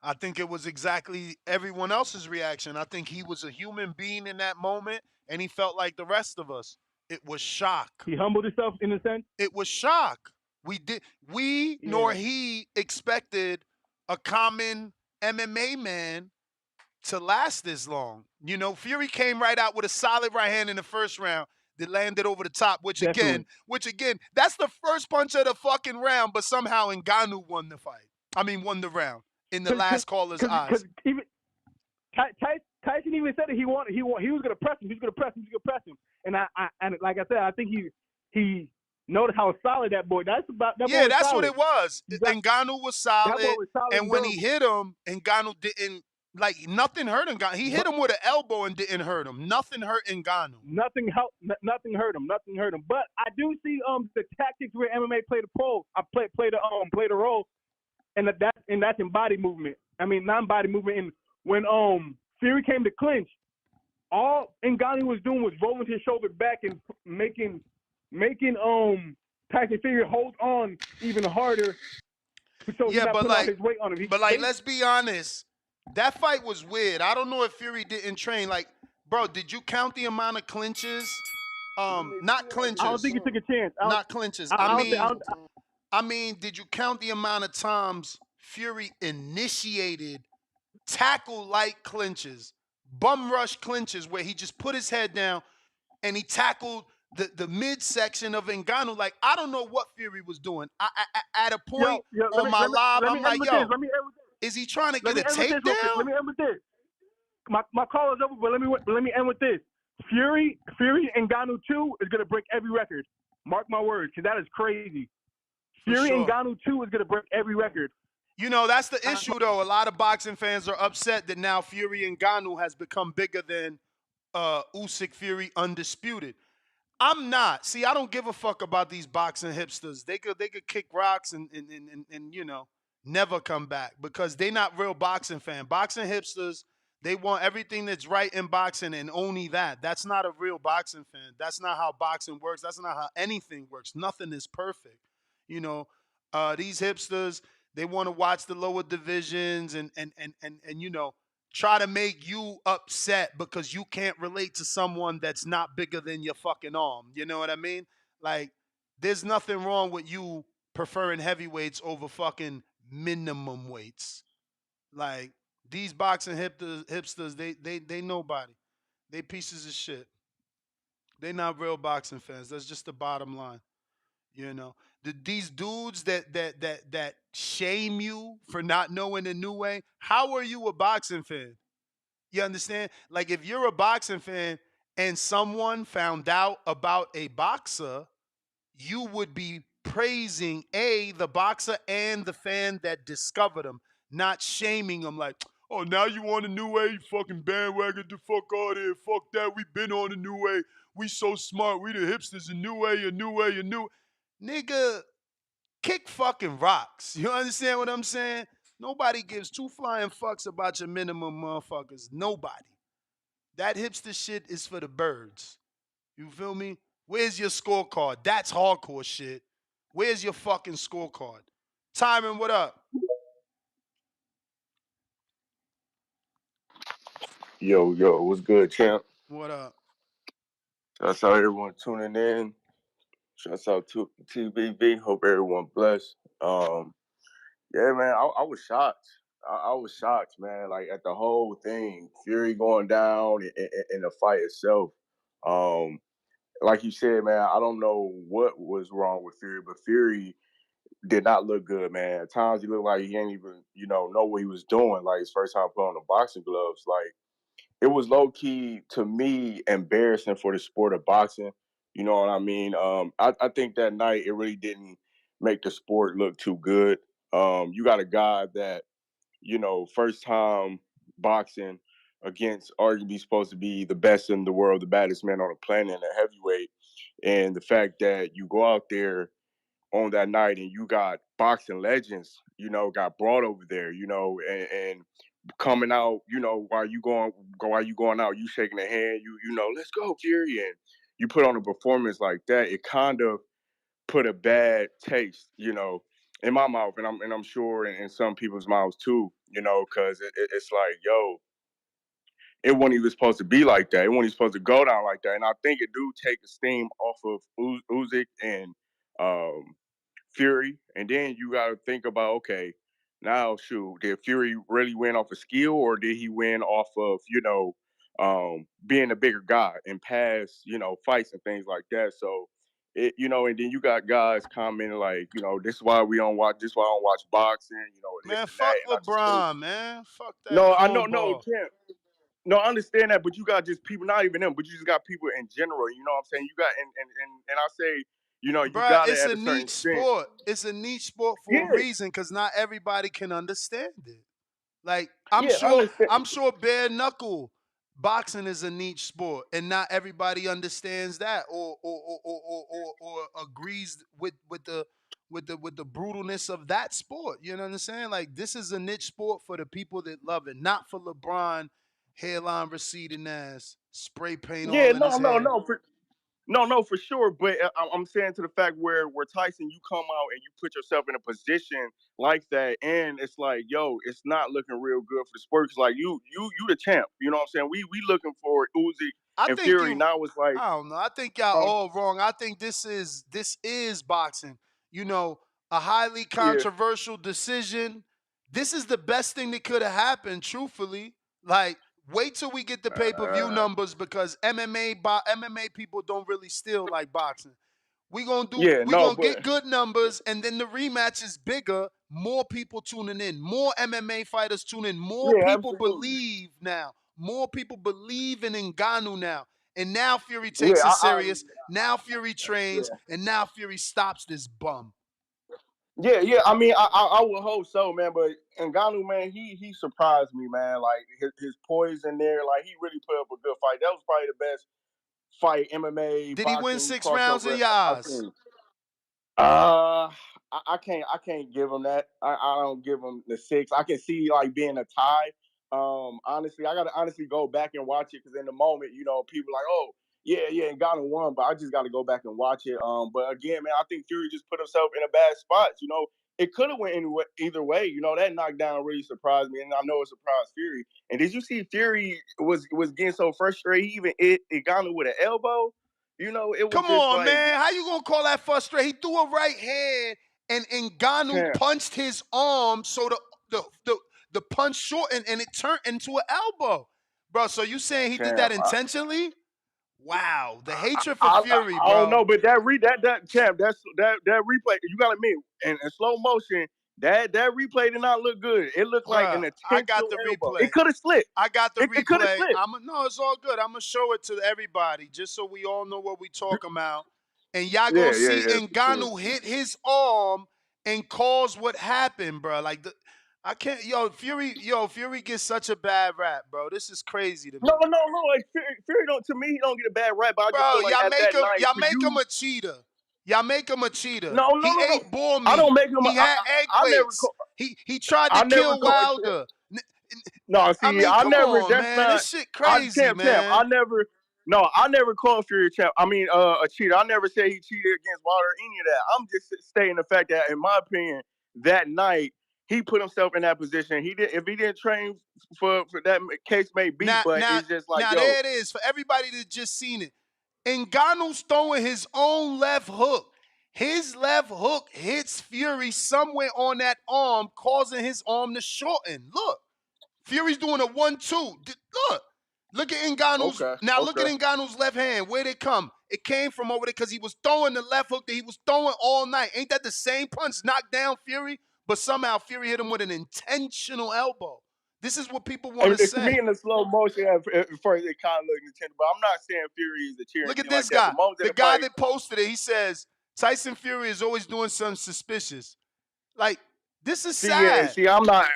I think it was exactly everyone else's reaction. I think he was a human being in that moment, and he felt like the rest of us. It was shock. He humbled himself in a sense? It was shock. Nor he expected a common MMA man to last this long. You know, Fury came right out with a solid right hand in the first round. that landed over the top, which Definitely. again, that's the first punch of the fucking round, but somehow Ngannou won the fight. I mean, won the round in the last caller's eyes. Because even Tyson even said that he was gonna press him. He was gonna press him. And and like I said, I think he noticed how solid that boy. That's what it was. Ngannou was solid, That boy was solid and when he hit him, Ngannou didn't nothing hurt Ngannou. He hit him with an elbow and didn't hurt him. Nothing hurt Ngannou. Nothing hurt him. But I do see the tactics where MMA played a role, and that's in body movement. I mean, non-body movement. And when Fury came to clinch, all Ngannou was doing was rolling his shoulder back and making Tyson Fury hold on even harder. So he's not putting all his weight on him. Let's be honest. That fight was weird. I don't know if Fury didn't train. Like, bro, did you count the amount of clinches? Not clinches. I don't think he took a chance. Not clinches. I mean, did you count the amount of times Fury initiated tackle-like clinches, bum rush clinches, where he just put his head down and he tackled the midsection of Ngannou? Like, I don't know what Fury was doing. At a point on my live, I'm like, yo, is he trying to get a takedown? Let me end with this. My call is over, but let me end with this. Fury and Ngannou 2 is gonna break every record. Mark my words, because that is crazy. Fury and Ngannou 2 is gonna break every record. You know, that's the issue, though. A lot of boxing fans are upset that now Fury and Ngannou has become bigger than Usyk Fury undisputed. I'm not. See, I don't give a fuck about these boxing hipsters. They could kick rocks and you know, never come back because they not real boxing fan. Boxing hipsters, they want everything that's right in boxing and only that. That's not a real boxing fan. That's not how boxing works. That's not how anything works. Nothing is perfect. You know, these hipsters, they want to watch the lower divisions and you know, try to make you upset because you can't relate to someone that's not bigger than your fucking arm. You know what I mean? Like, there's nothing wrong with you preferring heavyweights over fucking minimum weights. Like, these boxing hipsters, they nobody. They pieces of shit. They not real boxing fans. That's just the bottom line. You know, these dudes that shame you for not knowing a new way. How are you a boxing fan? You understand? Like, if you're a boxing fan and someone found out about a boxer, you would be praising the boxer and the fan that discovered him, not shaming him like, oh, now you on a new way, you fucking bandwagon, the fuck out here, fuck that, we been on a new way, we so smart, we the hipsters, a new way. Nigga, kick fucking rocks. You understand what I'm saying? Nobody gives two flying fucks about your minimum motherfuckers. Nobody. That hipster shit is for the birds. You feel me? Where's your scorecard? That's hardcore shit. Where's your fucking scorecard? Tyron, what up? Yo, what's good, champ? What up? Shouts out everyone tuning in. Shouts out to TBV. Hope everyone blessed. Yeah, man, I was shocked. I was shocked, man. Like, at the whole thing, Fury going down in the fight itself. Like you said, man, I don't know what was wrong with Fury, but Fury did not look good, man. At times he looked like he ain't even, know what he was doing. Like, his first time putting on the boxing gloves. Like, it was low key to me embarrassing for the sport of boxing. You know what I mean? I think that night it really didn't make the sport look too good. You got a guy that, first time boxing against arguably supposed to be the best in the world, the baddest man on the planet, and a heavyweight. And the fact that you go out there on that night and you got boxing legends, got brought over there, and coming out, while you going out, you shaking the hand, let's go, Fury, and you put on a performance like that, it kind of put a bad taste, in my mouth, and I'm sure in some people's mouths too, because it's like, yo, it wasn't even supposed to be like that. It wasn't even supposed to go down like that, and I think it do take the steam off of Usyk and Fury, and then you got to think about, okay, now shoot, did Fury really win off of skill, or did he win off of being a bigger guy in past, fights and things like that. So and then you got guys commenting like, this is why we don't watch, this is why I don't watch boxing, and this Man, and that. fuck And I just think, LeBron, man. Fuck that no, I know, no, cornball. Tim. No, I understand that, but you got just people, not even them, but you just got people in general. You know what I'm saying? You got, and I say, you Bruh, got it it's at a a certain niche extent. sport. It's a niche sport for a Yeah, reason, because not everybody can understand it. Like I'm yeah, I sure, understand. I'm sure bare knuckle boxing is a niche sport, and not everybody understands that or agrees with the brutalness of that sport. You know what I'm saying? Like this is a niche sport for the people that love it, not for LeBron, hairline receding ass, spray paint Yeah, all in no, his no, hair. no, no, for sure. But I'm saying to the fact where Tyson, you come out and you put yourself in a position like that, and it's like, yo, it's not looking real good for the sport. 'Cause like you the champ. You know what I'm saying? We looking for Uzi I and think Fury. you. Now it's like, I don't know. I think y'all huh? all wrong. I think this is boxing. You know, a highly Yeah. controversial decision. This is the best thing that could have happened. Truthfully, like wait till we get the pay-per-view Uh, numbers, because MMA people don't really steal like boxing. yeah, We no, gonna but get good numbers, and then the rematch is bigger. More people tuning in. More MMA fighters tune in. More yeah, people absolutely. believe now. More people believe in Ngannou now. And now Fury Yeah, takes it serious. Now Fury trains, yeah. and now Fury stops this bum. Yeah, yeah. I mean, I would hope so, man. But Ngannou, man, he surprised me, man. Like his poise in there, like he really put up a good fight. That was probably the best fight, MMA, Did he win boxing, 6 rounds crossover in your I've eyes? seen. I can't give him that. I don't give him the six. I can see like being a tie. Honestly, I gotta honestly go back and watch it because in the moment, people like, oh yeah, and got him one, but I just gotta go back and watch it. But again, man, I think Fury just put himself in a bad spot. It could have went either way. That knockdown really surprised me, and I know it surprised Fury. And did you see Fury was getting so frustrated? He even it got him with an elbow. It was Come just on, like, man. How you gonna call that frustrated? He threw a right hand, and Ngannou damn. punched his arm, so the punch shortened and it turned into an elbow. Bro, so you saying he did Champ, that intentionally? Wow. The hatred for I, Fury, I don't bro. know, but that champ, that replay, you gotta admit, in slow motion, that replay did not look good. It looked like an Bruh, I got intentional the elbow. replay. It could have slipped. I got the It could have replay. slipped. No, it's all good. I'm gonna show it to everybody just so we all know what we talking about. And y'all gonna see Yeah, for sure. Ngannou hit his arm and cause what happened, bro. Like I can't, Fury gets such a bad rap, bro. This is crazy to No, me, no, no. Like Fury don't, to me, he don't get a bad rap, but I just bro. feel like at that night Y'all for make him you, a cheater. Y'all make him a cheater. no, no, He no, no. ate boar I meat. don't make him. He had egg I never weights. call. He tried to I never kill call. Wilder. No, I see, mean, I come never. on, That's man. not. This shit I crazy, champ. I man. never. No, I never called Fury a champ. I mean, a cheater. I never said he cheated against Wilder or any of that. I'm just stating the fact that, in my opinion, that night he put himself in that position. He did. If he didn't train for that case may be, Now, but now, it's just like, now, yo, there it is for everybody that just seen it. Ngannou's throwing his own left hook. His left hook hits Fury somewhere on that arm, causing his arm to shorten. Look, Fury's doing a 1-2. Look at Ngannou's. okay, Now look at okay. Ngannou's left hand. Where'd it come? It came from over there because he was throwing the left hook that he was throwing all night. Ain't that the same punch knocked down Fury? But somehow Fury hit him with an intentional elbow. This is what people want And to to me, say. in the slow motion, at first it kind of looked intense, but I'm not saying Fury is a cheater or Look at anything like this that. The guy. moments in The the guy fight, that posted it, he says, Tyson Fury is always doing something suspicious. Like, this is sad. I'm not.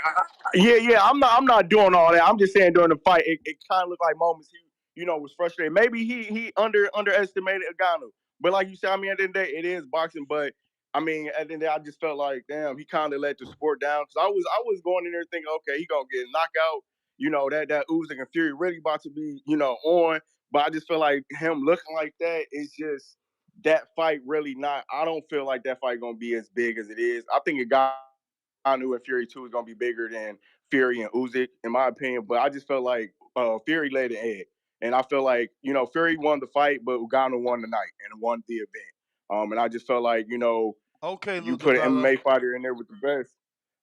I'm not doing all that. I'm just saying during the fight, it kind of looked like moments he, was frustrated. Maybe he underestimated Ngannou. But like you said, I mean, at the end of the day, it is boxing. But I mean, at the end of the day, I just felt like, damn, he kind of let the sport down because I was going in there thinking, okay, he gonna get a knockout. That Usyk and Fury really about to be, on. But I just feel like him looking like that is just that fight really not. I don't feel like that fight gonna be as big as it is. I think it got. I knew in Fury 2 was gonna be bigger than Fury and Usyk, in my opinion. But I just felt like Fury laid an egg, and I feel like Fury won the fight, but Ngannou won the night and won the event. And I just felt like Okay, you Luda put an Bella. MMA fighter in there with the best.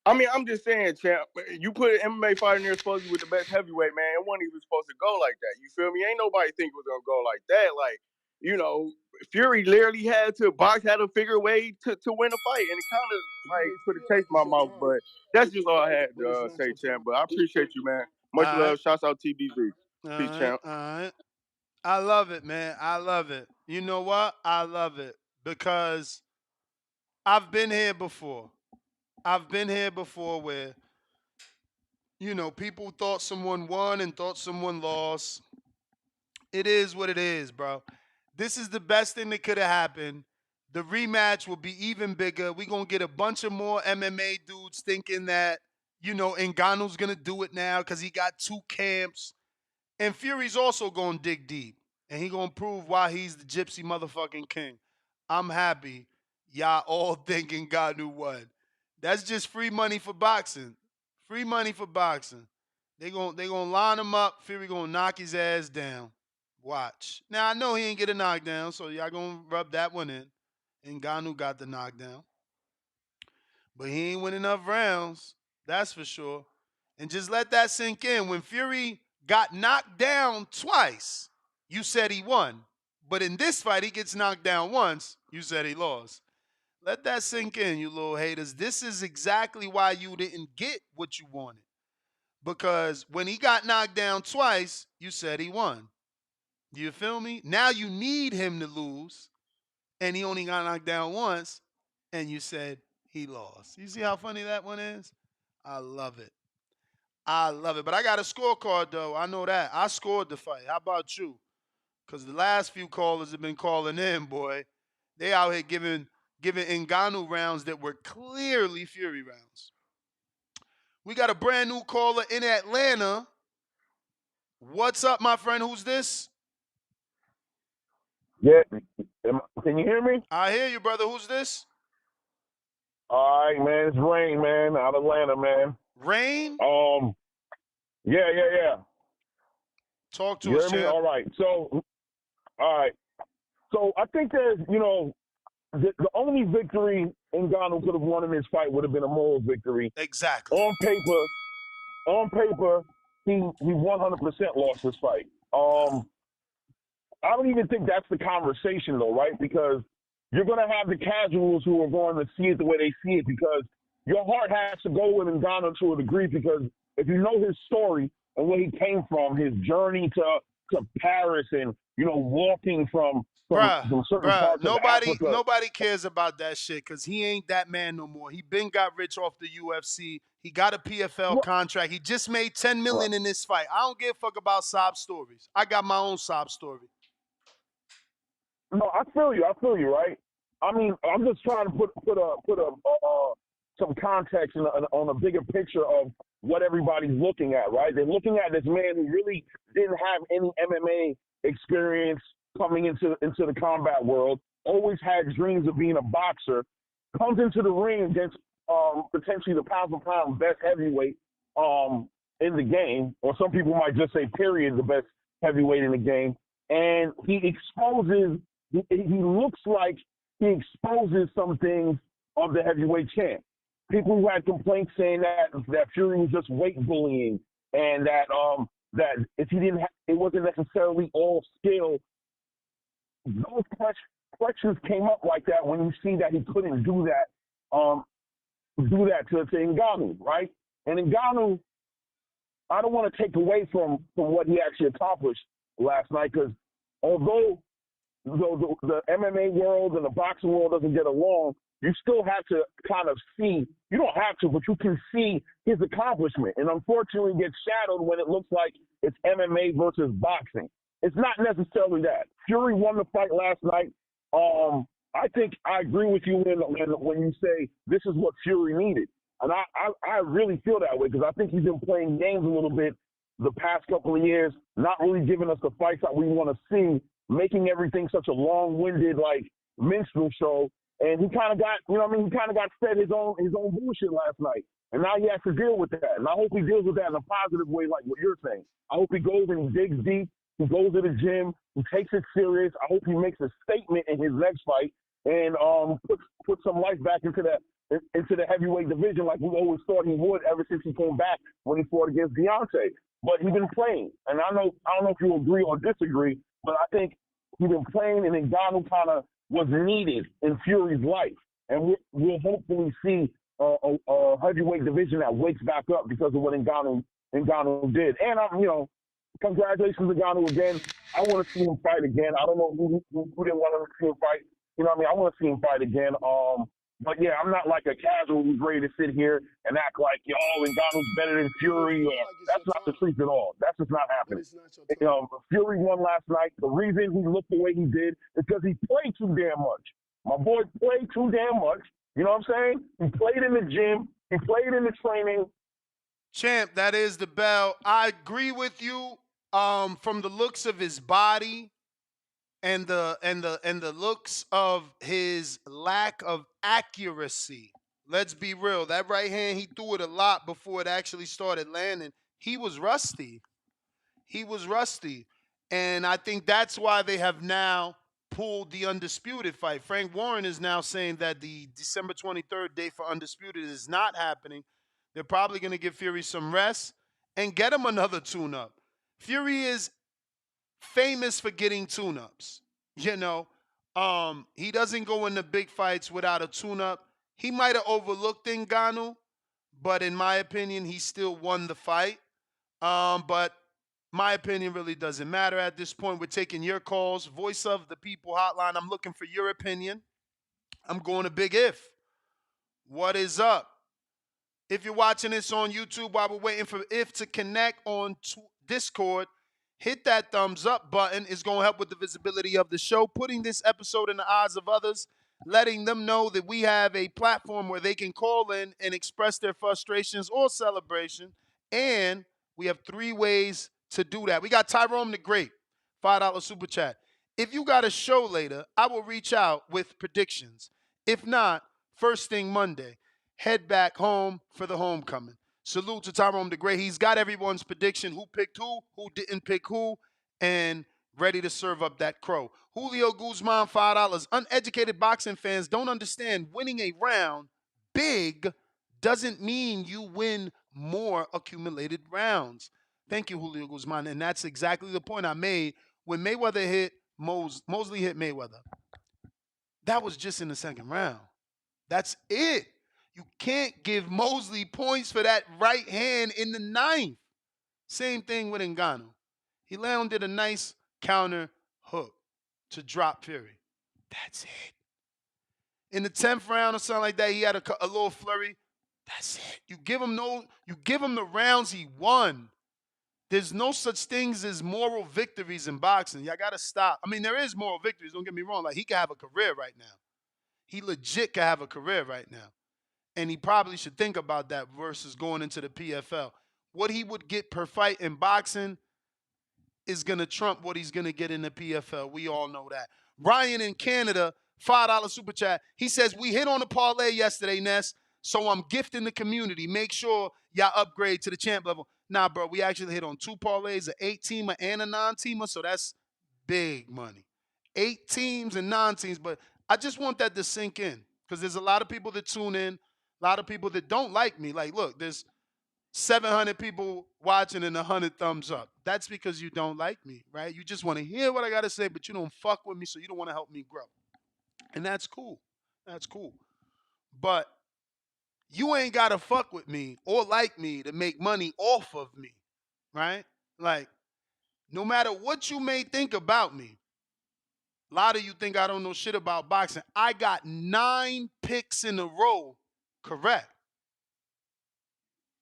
I mean, I'm just saying, champ. You put an MMA fighter in there supposed to be with the best heavyweight, man. It wasn't even supposed to go like that. You feel me? Ain't nobody think it was gonna go like that. Like, you know, Fury literally had a figure way to win a fight, and it kind of like put a taste in my mouth. But that's just all I had to say, champ. But I appreciate you, man. Much All right. love. Shouts out TBV. All Peace, right. champ. All right. I love it, man. I love it. You know what? I love it because I've been here before. I've been here before where, you know, people thought someone won and thought someone lost. It is what it is, bro. This is the best thing that could have happened. The rematch will be even bigger. We're going to get a bunch of more MMA dudes thinking that, you know, Ngannou's going to do it now because he got two camps. And Fury's also going to dig deep. And he going to prove why he's the gypsy motherfucking king. I'm happy y'all all thinking Ngannou won. That's just free money for boxing. Free money for boxing. They gonna line him up. Fury gonna knock his ass down. Watch. Now I know he ain't get a knockdown, so y'all gonna rub that one in. And Ngannou got the knockdown. But he ain't win enough rounds. That's for sure. And just let that sink in. When Fury got knocked down twice, you said he won. But in this fight, he gets knocked down once, you said he lost. Let that sink in, you little haters. This is exactly why you didn't get what you wanted. Because when he got knocked down twice, you said he won. You feel me? Now you need him to lose, and he only got knocked down once, and you said he lost. You see how funny that one is? I love it. I love it. But I got a scorecard, though. I know that. I scored the fight. How about you? Because the last few callers have been calling in, boy. They out here giving Ngannou rounds that were clearly Fury rounds. We got a brand new caller in Atlanta. What's up, my friend? Who's this? Yeah, can you hear me? I hear you, brother. Who's this? All right, man. It's Rain, man, out of Atlanta, man. Rain? Yeah. Talk to you us, hear me? champ. All right. So I think there's, the only victory Ngannou could have won in this fight would have been a moral victory. Exactly. On paper, he 100% lost this fight. I don't even think that's the conversation, though, right? Because you're going to have the casuals who are going to see it the way they see it, because your heart has to go with Ngannou to a degree, because if you know his story and where he came from, his journey to Paris and, walking from certain parts of Africa. Nobody cares about that shit because he ain't that man no more. He been got rich off the UFC. He got a PFL contract. He just made $10 million in this fight. I don't give a fuck about sob stories. I got my own sob story. No, I feel you, right? I mean, I'm just trying to put some context on a bigger picture of what everybody's looking at, right? They're looking at this man who really didn't have any MMA experience coming into the combat world, always had dreams of being a boxer, comes into the ring against potentially the pound-for-pound best heavyweight in the game, or some people might just say, period, the best heavyweight in the game, and he looks like he exposes some things of the heavyweight champ. People who had complaints saying that Fury was just weight bullying, and that if he didn't, it wasn't necessarily all skill. Those questions came up like that when you see that he couldn't do that to Ngannou, right? And Ngannou, I don't want to take away from what he actually accomplished last night, because although the MMA world and the boxing world doesn't get along, you still have to kind of see, you don't have to, but you can see his accomplishment. And unfortunately it gets shadowed when it looks like it's MMA versus boxing. It's not necessarily that. Fury won the fight last night. I think I agree with you when you say this is what Fury needed. And I really feel that way, because I think he's been playing games a little bit the past couple of years, not really giving us the fights that we want to see, making everything such a long-winded, like, minstrel show. And he kind of got, he kind of got fed his own bullshit last night. And now he has to deal with that. And I hope he deals with that in a positive way, like what you're saying. I hope he goes and he digs deep. He goes to the gym. He takes it serious. I hope he makes a statement in his next fight and put some life back into into the heavyweight division like we always thought he would ever since he came back when he fought against Deontay. But he's been playing, and I don't know if you agree or disagree, but I think he's been playing, and Ngannou kind of was needed in Fury's life, and we'll hopefully see a heavyweight division that wakes back up because of what Ngannou did. And congratulations to Ngannou again. I want to see him fight again. I don't know who didn't want to see him fight. You know what I mean? I want to see him fight again. But yeah, I'm not like a casual who's ready to sit here and act like, Ngannou's better than Fury. That's not the truth at all. That's just not happening. Fury won last night. The reason he looked the way he did is because he played too damn much. My boy played too damn much. You know what I'm saying? He played in the gym. He played in the training. Champ, that is the bell. I agree with you. From the looks of his body and the looks of his lack of accuracy. Let's be real. That right hand, he threw it a lot before it actually started landing. He was rusty. And I think that's why they have now pulled the Undisputed fight. Frank Warren is now saying that the December 23rd date for Undisputed is not happening. They're probably going to give Fury some rest and get him another tune-up. Fury is famous for getting tune-ups. He doesn't go into big fights without a tune-up. He might have overlooked Ngannou, but in my opinion, he still won the fight. But my opinion really doesn't matter at this point. We're taking your calls. Voice of the People hotline. I'm looking for your opinion. I'm going to Big If. What is up? If you're watching this on YouTube while we're waiting for If to connect on Discord, hit that thumbs up button. It's going to help with the visibility of the show, putting this episode in the eyes of others, letting them know that we have a platform where they can call in and express their frustrations or celebration. And we have 3 ways to do that. We got Tyrone the Great, $5 super chat. If you got a show later, I will reach out with predictions. If not, first thing Monday, head back home for the homecoming. Salute to Tyrone the Great. He's got everyone's prediction, who picked who didn't pick who, and ready to serve up that crow. Julio Guzman, $5. Uneducated boxing fans don't understand winning a round big doesn't mean you win more accumulated rounds. Thank you, Julio Guzman. And that's exactly the point I made when Mayweather hit Mosley hit Mayweather. That was just in the second round. That's it. You can't give Mosley points for that right hand in the 9th. Same thing with Ngannou. He landed a nice counter hook to drop Fury. That's it. In the 10th round or something like that, he had a little flurry. That's it. You give him the rounds he won. There's no such things as moral victories in boxing. Y'all got to stop. I mean, there is moral victories. Don't get me wrong. Like, he could have a career right now. He legit could have a career right now. And he probably should think about that versus going into the PFL. What he would get per fight in boxing is going to trump what he's going to get in the PFL. We all know that. Ryan in Canada, $5 super chat. He says, we hit on a parlay yesterday, Ness, so I'm gifting the community. Make sure y'all upgrade to the champ level. Nah, bro, we actually hit on 2 parlays, an 8-teamer and a 9-teamer, so that's big money. 8 teams and 9 teams, but I just want that to sink in because there's a lot of people that tune in. A lot of people that don't like me. Like, look, there's 700 people watching and 100 thumbs up. That's because you don't like me, right? You just want to hear what I got to say, but you don't fuck with me, so you don't want to help me grow. And that's cool. That's cool. But you ain't got to fuck with me or like me to make money off of me, right? Like, no matter what you may think about me, a lot of you think I don't know shit about boxing. I got 9 picks in a row correct.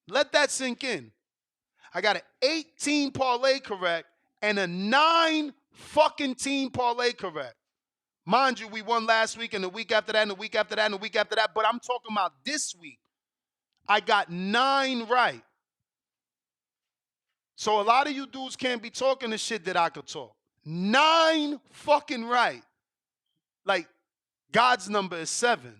Let that sink in. I got an 18 parlay correct and a 9 fucking team parlay correct. Mind you, we won last week and the week after that and the week after that and the week after that, but I'm talking about this week. I got 9 right. So a lot of you dudes can't be talking the shit that I could talk. 9 fucking right. Like, God's number is 7.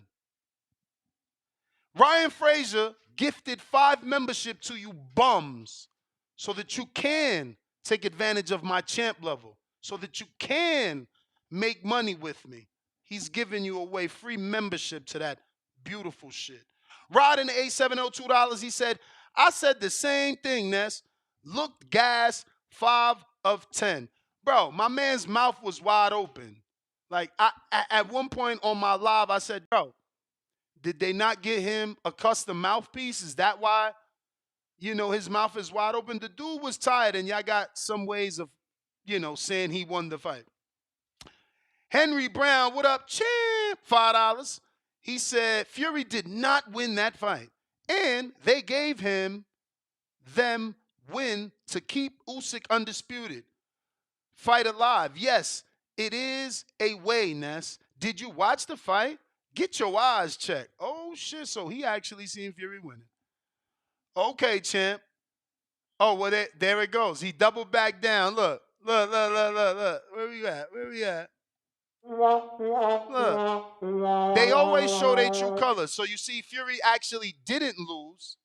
Ryan Frazier gifted 5 membership to you bums so that you can take advantage of my champ level, so that you can make money with me. He's giving you away free membership to that Beautiful shit. Rod in the $870, he said, I said the same thing, Ness. Looked gas, 5 of 10. Bro, my man's mouth was wide open. Like, at one point on my live, I said, bro, did they not get him a custom mouthpiece? Is that why, his mouth is wide open? The dude was tired, and y'all got some ways of, saying he won the fight. Henry Brown, what up, champ? $5. He said Fury did not win that fight, and they gave them win to keep Usyk undisputed. Fight alive. Yes, it is a way, Ness. Did you watch the fight? Get your eyes checked. Oh, shit, so he actually seen Fury winning. Okay, champ. Oh, well, there it goes. He doubled back down. Look. Where we at? Look. They always show their true colors. So you see, Fury actually didn't lose.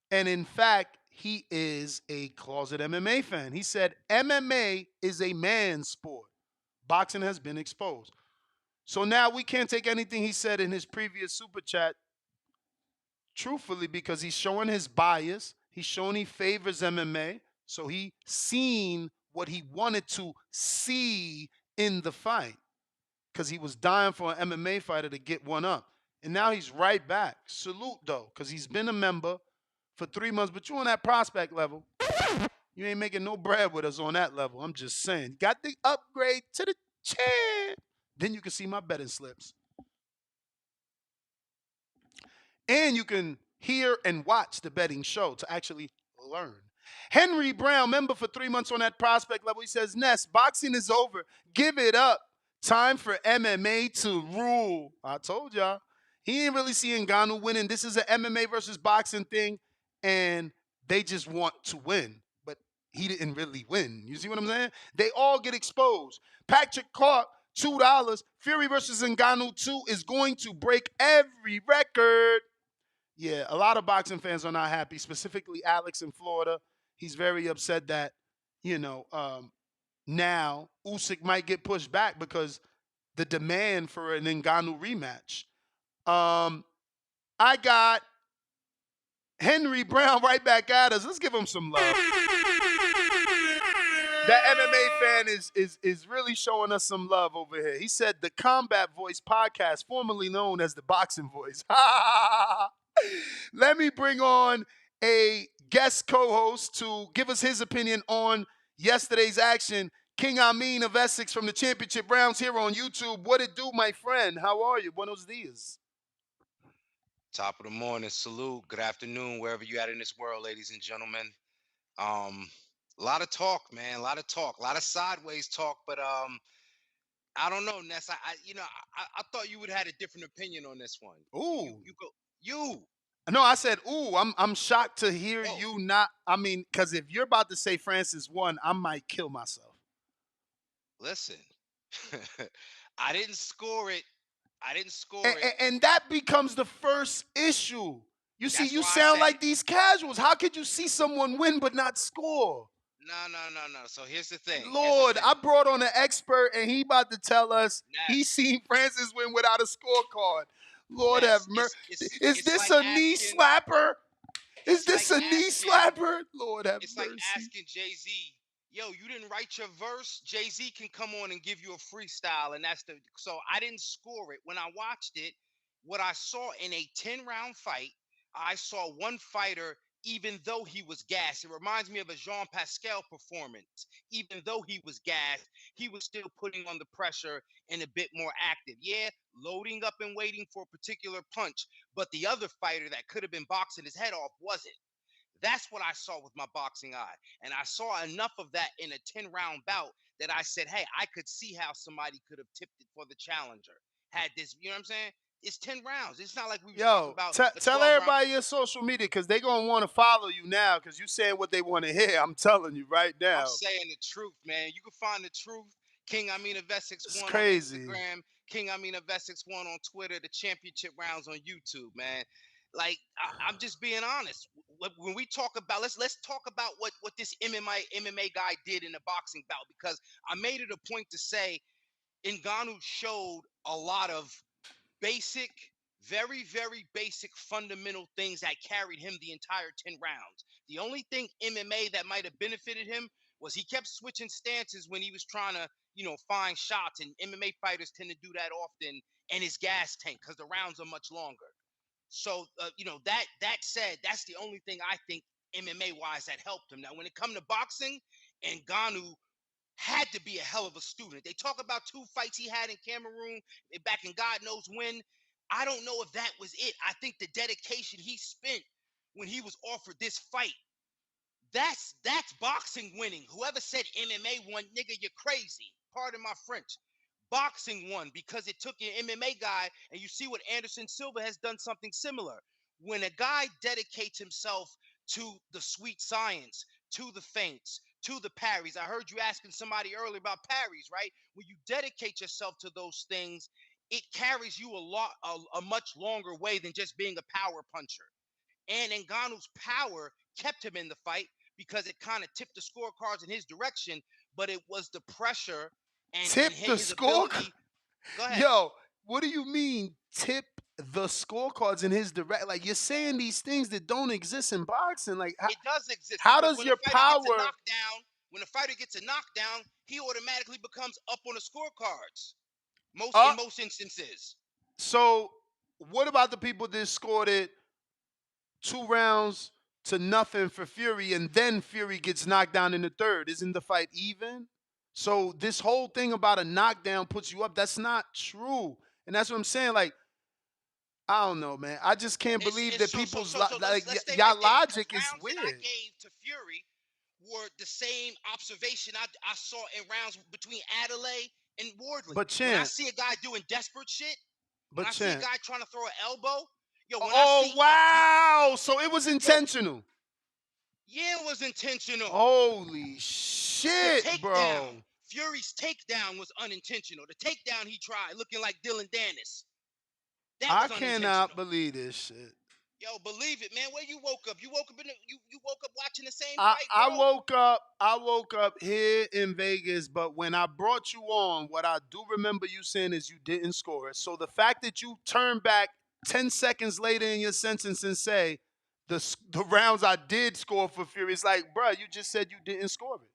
And in fact, he is a closet MMA fan. He said MMA is a man's sport. Boxing has been exposed. So now we can't take anything he said in his previous super chat truthfully, because he's showing his bias. He's showing he favors MMA. So he seen what he wanted to see in the fight, because he was dying for an MMA fighter to get one up. And now he's right back. Salute, though, because he's been a member for 3 months. But you on that prospect level, you ain't making no bread with us on that level. I'm just saying. Got the upgrade to the champ. Then you can see my betting slips. And you can hear and watch the betting show to actually learn. Henry Brown, member for 3 months on that prospect level. He says, Ness, boxing is over. Give it up. Time for MMA to rule. I told y'all. He ain't really seeing Ngannou winning. This is an MMA versus boxing thing, and they just want to win. But he didn't really win. You see what I'm saying? They all get exposed. Patrick Clark, $2. Fury versus Ngannou 2 is going to break every record. Yeah, a lot of boxing fans are not happy, specifically Alex in Florida. He's very upset that, now Usyk might get pushed back because the demand for an Ngannou rematch. I got Henry Brown right back at us. Let's give him some love. That MMA fan is really showing us some love over here. He said the Combat Voice podcast, formerly known as the Boxing Voice. Let me bring on a guest co-host to give us his opinion on yesterday's action. King Amin of Essex from the Championship Rounds here on YouTube. What it do, my friend? How are you? Buenos dias. Top of the morning, salute. Good afternoon, wherever you at in this world, ladies and gentlemen. A lot of talk, man. A lot of talk, a lot of sideways talk. But I don't know, Ness. I thought you would have had a different opinion on this one. Ooh, you. No, I said, ooh. I'm shocked to hear you not. I mean, because if you're about to say Francis won, I might kill myself. Listen, I didn't score it. And that becomes the first issue. You see, you sound like these casuals. How could you see someone win but not score? No. So here's the thing. Lord, I brought on an expert, and he about to tell us he seen Francis win without a scorecard. Lord have mercy. Is this a knee slapper? Is this a knee slapper? Lord have mercy. It's like asking Jay-Z, yo, you didn't write your verse? Jay-Z can come on and give you a freestyle, and so I didn't score it. When I watched it, what I saw in a 10-round fight, I saw one fighter, even though he was gassed, it reminds me of a Jean Pascal performance. Even though he was gassed, he was still putting on the pressure and a bit more active. Yeah, loading up and waiting for a particular punch, but the other fighter that could have been boxing his head off wasn't. That's what I saw with my boxing eye. And I saw enough of that in a 10-round bout that I said, hey, I could see how somebody could have tipped it for the challenger. Had this, you know what I'm saying? It's 10 rounds. It's not like we were talking about. Tell everybody your social media, because they're going to want to follow you now because you're saying what they want to hear. I'm telling you right now. I'm saying the truth, man. You can find the truth. King Amin of Essex 1 on Instagram. King Amin of Essex 1 on Twitter. The Championship Rounds on YouTube, man. Like, I'm just being honest. When we talk about, let's talk about what this MMA guy did in the boxing bout, because I made it a point to say Ngannou showed a lot of basic, Very, very basic fundamental things that carried him the entire 10 rounds. The only thing MMA that might have benefited him was he kept switching stances when he was trying to, find shots. And MMA fighters tend to do that often, and his gas tank because the rounds are much longer. So, that said, that's the only thing I think MMA wise that helped him. Now, when it comes to boxing, Ngannou had to be a hell of a student. They talk about 2 fights he had in Cameroon back in God knows when. I don't know if that was it. I think the dedication he spent when he was offered this fight, that's boxing winning. Whoever said MMA won, nigga, you're crazy. Pardon my French. Boxing won because it took an MMA guy, and you see what Anderson Silva has done something similar. When a guy dedicates himself to the sweet science, to the feints, to the parries. I heard you asking somebody earlier about parries, right? When you dedicate yourself to those things, it carries you a much longer way than just being a power puncher. And Ngannou's power kept him in the fight because it kind of tipped the scorecards in his direction, but it was the pressure and Tip the his score? ability. Go ahead. Yo, what do you mean tip the scorecards in his direct? Like, you're saying these things that don't exist in boxing. Like, It does exist how because does when your a fighter gets a power? knockdown, he automatically becomes up on the scorecards. In most instances. So, what about the people that scored it 2 rounds to nothing for Fury, and then Fury gets knocked down in the third? Isn't the fight even? So this whole thing about a knockdown puts you up. That's not true, and that's what I'm saying. Like, I don't know, man. I just can't believe that people's let's stay y'all right there, logic because is rounds that I weird. gave to Fury were the same observation I saw in rounds between Adelaide and Wardley. But When I Champ, see a guy doing desperate shit, when but I see a Champ. guy trying to throw an elbow, Oh wow! So it was intentional. Yeah, it was intentional. Holy The shit, takedown, bro! Fury's takedown was unintentional. The takedown he tried, looking like Dylan Dennis, that I was unintentional. cannot believe this shit. Yo, believe it, man. Where you woke up? You woke up you woke up watching the same fight, bro. I woke up here in Vegas, but when I brought you on, what I do remember you saying is you didn't score it. So the fact that you turn back 10 seconds later in your sentence and say the rounds I did score for Fury, it's like, bro, you just said you didn't score it.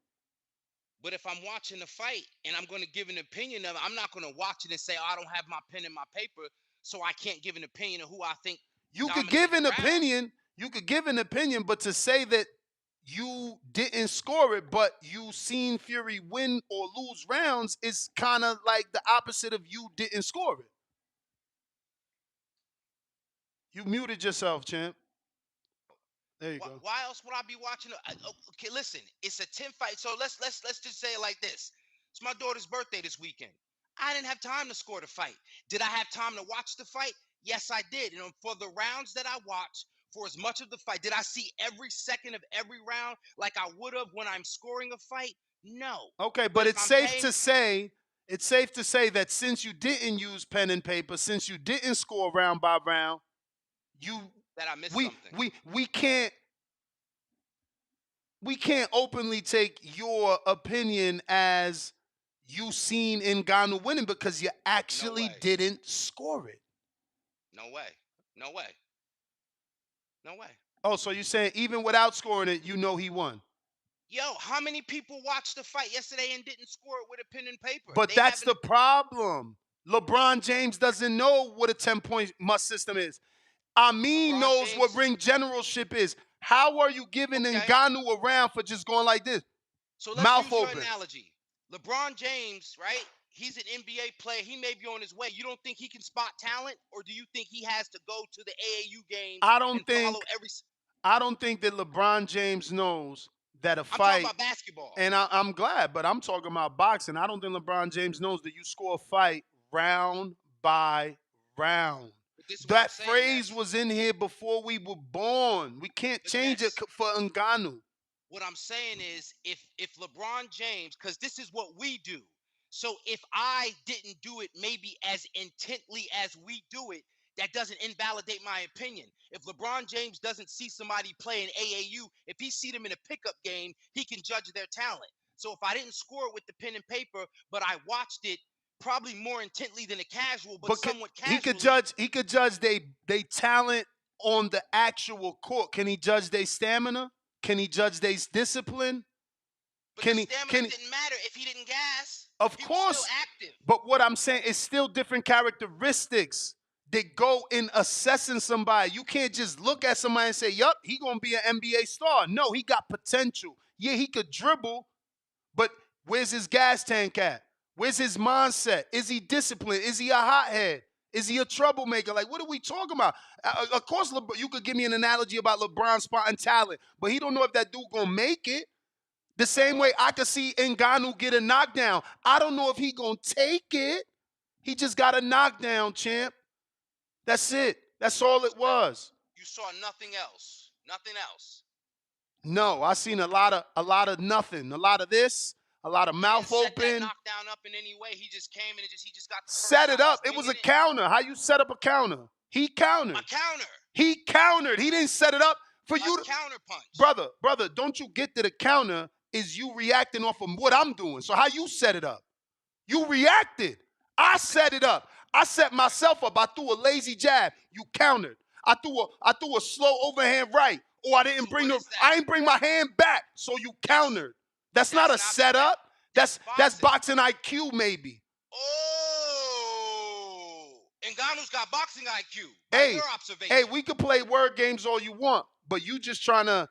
But if I'm watching the fight and I'm going to give an opinion of it, I'm not going to watch it and say, oh, I don't have my pen and my paper, so I can't give an opinion of who I think. You could give an opinion. You could give an opinion, but to say that you didn't score it, but you seen Fury win or lose rounds is kind of like the opposite of you didn't score it. You muted yourself, champ. There you go. Why else would I be watching? Okay, listen, it's a 10 fight. So let's just say it like this. It's my daughter's birthday this weekend. I didn't have time to score the fight. Did I have time to watch the fight? Yes, I did. And for the rounds that I watched, for as much of the fight, did I see every second of every round like I would have when I'm scoring a fight? No. Okay, but it's safe to say that since you didn't use pen and paper, since you didn't score round by round, that I missed something. We can't openly take your opinion as you seen Ngannou winning because you actually didn't score it. No way. No way. No way. Oh, so you're saying even without scoring it, you know he won? Yo, how many people watched the fight yesterday and didn't score it with a pen and paper? But that's the problem. LeBron James doesn't know what a 10-point must system is. Amin knows what ring generalship is. How are you giving Ngannou a round for just going like this? So let's use your analogy. LeBron James, right? He's an NBA player. He may be on his way. You don't think he can spot talent, or do you think he has to go to the AAU game follow every? I don't think that LeBron James knows that a fight. I'm talking about basketball. And I'm glad, but I'm talking about boxing. I don't think LeBron James knows that you score a fight round by round. That phrase was in here before we were born. We can't change it for Ngannou. What I'm saying is, if LeBron James, because this is what we do. So if I didn't do it maybe as intently as we do it, that doesn't invalidate my opinion. If LeBron James doesn't see somebody play in AAU, if he see them in a pickup game, he can judge their talent. So if I didn't score it with the pen and paper, but I watched it probably more intently than a casual, but somewhat he casually. could judge they talent on the actual court. Can he judge their stamina? Can he judge their discipline? But the stamina didn't matter if he didn't gas. Of he course. was still active. But what I'm saying is still different characteristics that go in assessing somebody. You can't just look at somebody and say, yup, he gonna be an NBA star. No, he got potential. Yeah, he could dribble, but where's his gas tank at? Where's his mindset? Is he disciplined? Is he a hothead? Is he a troublemaker? Like, what are we talking about? Of course, you could give me an analogy about LeBron spotting talent, but he don't know if that dude gonna make it. The same way I could see Ngannou get a knockdown. I don't know if he gonna take it. He just got a knockdown, champ. That's it. That's all it was. You saw nothing else. Nothing else. No, I seen a lot of nothing. A lot of this. A lot of mouth open. Set that knockdown up in any way. He just came in and he just got the set it up. It was a counter. How you set up a counter? He countered. A counter. He countered. He didn't set it up for you to counter punch. Brother, don't you get that a counter is you reacting off of what I'm doing. So how you set it up? You reacted. I set it up. I set myself up. I threw a lazy jab. You countered. I threw a slow overhand right. Or I didn't I didn't bring my hand back. So you countered. That's not a setup. That's boxing IQ maybe. Oh, Ngannou's got boxing IQ. By your observation. Hey, we could play word games all you want, but you just trying to,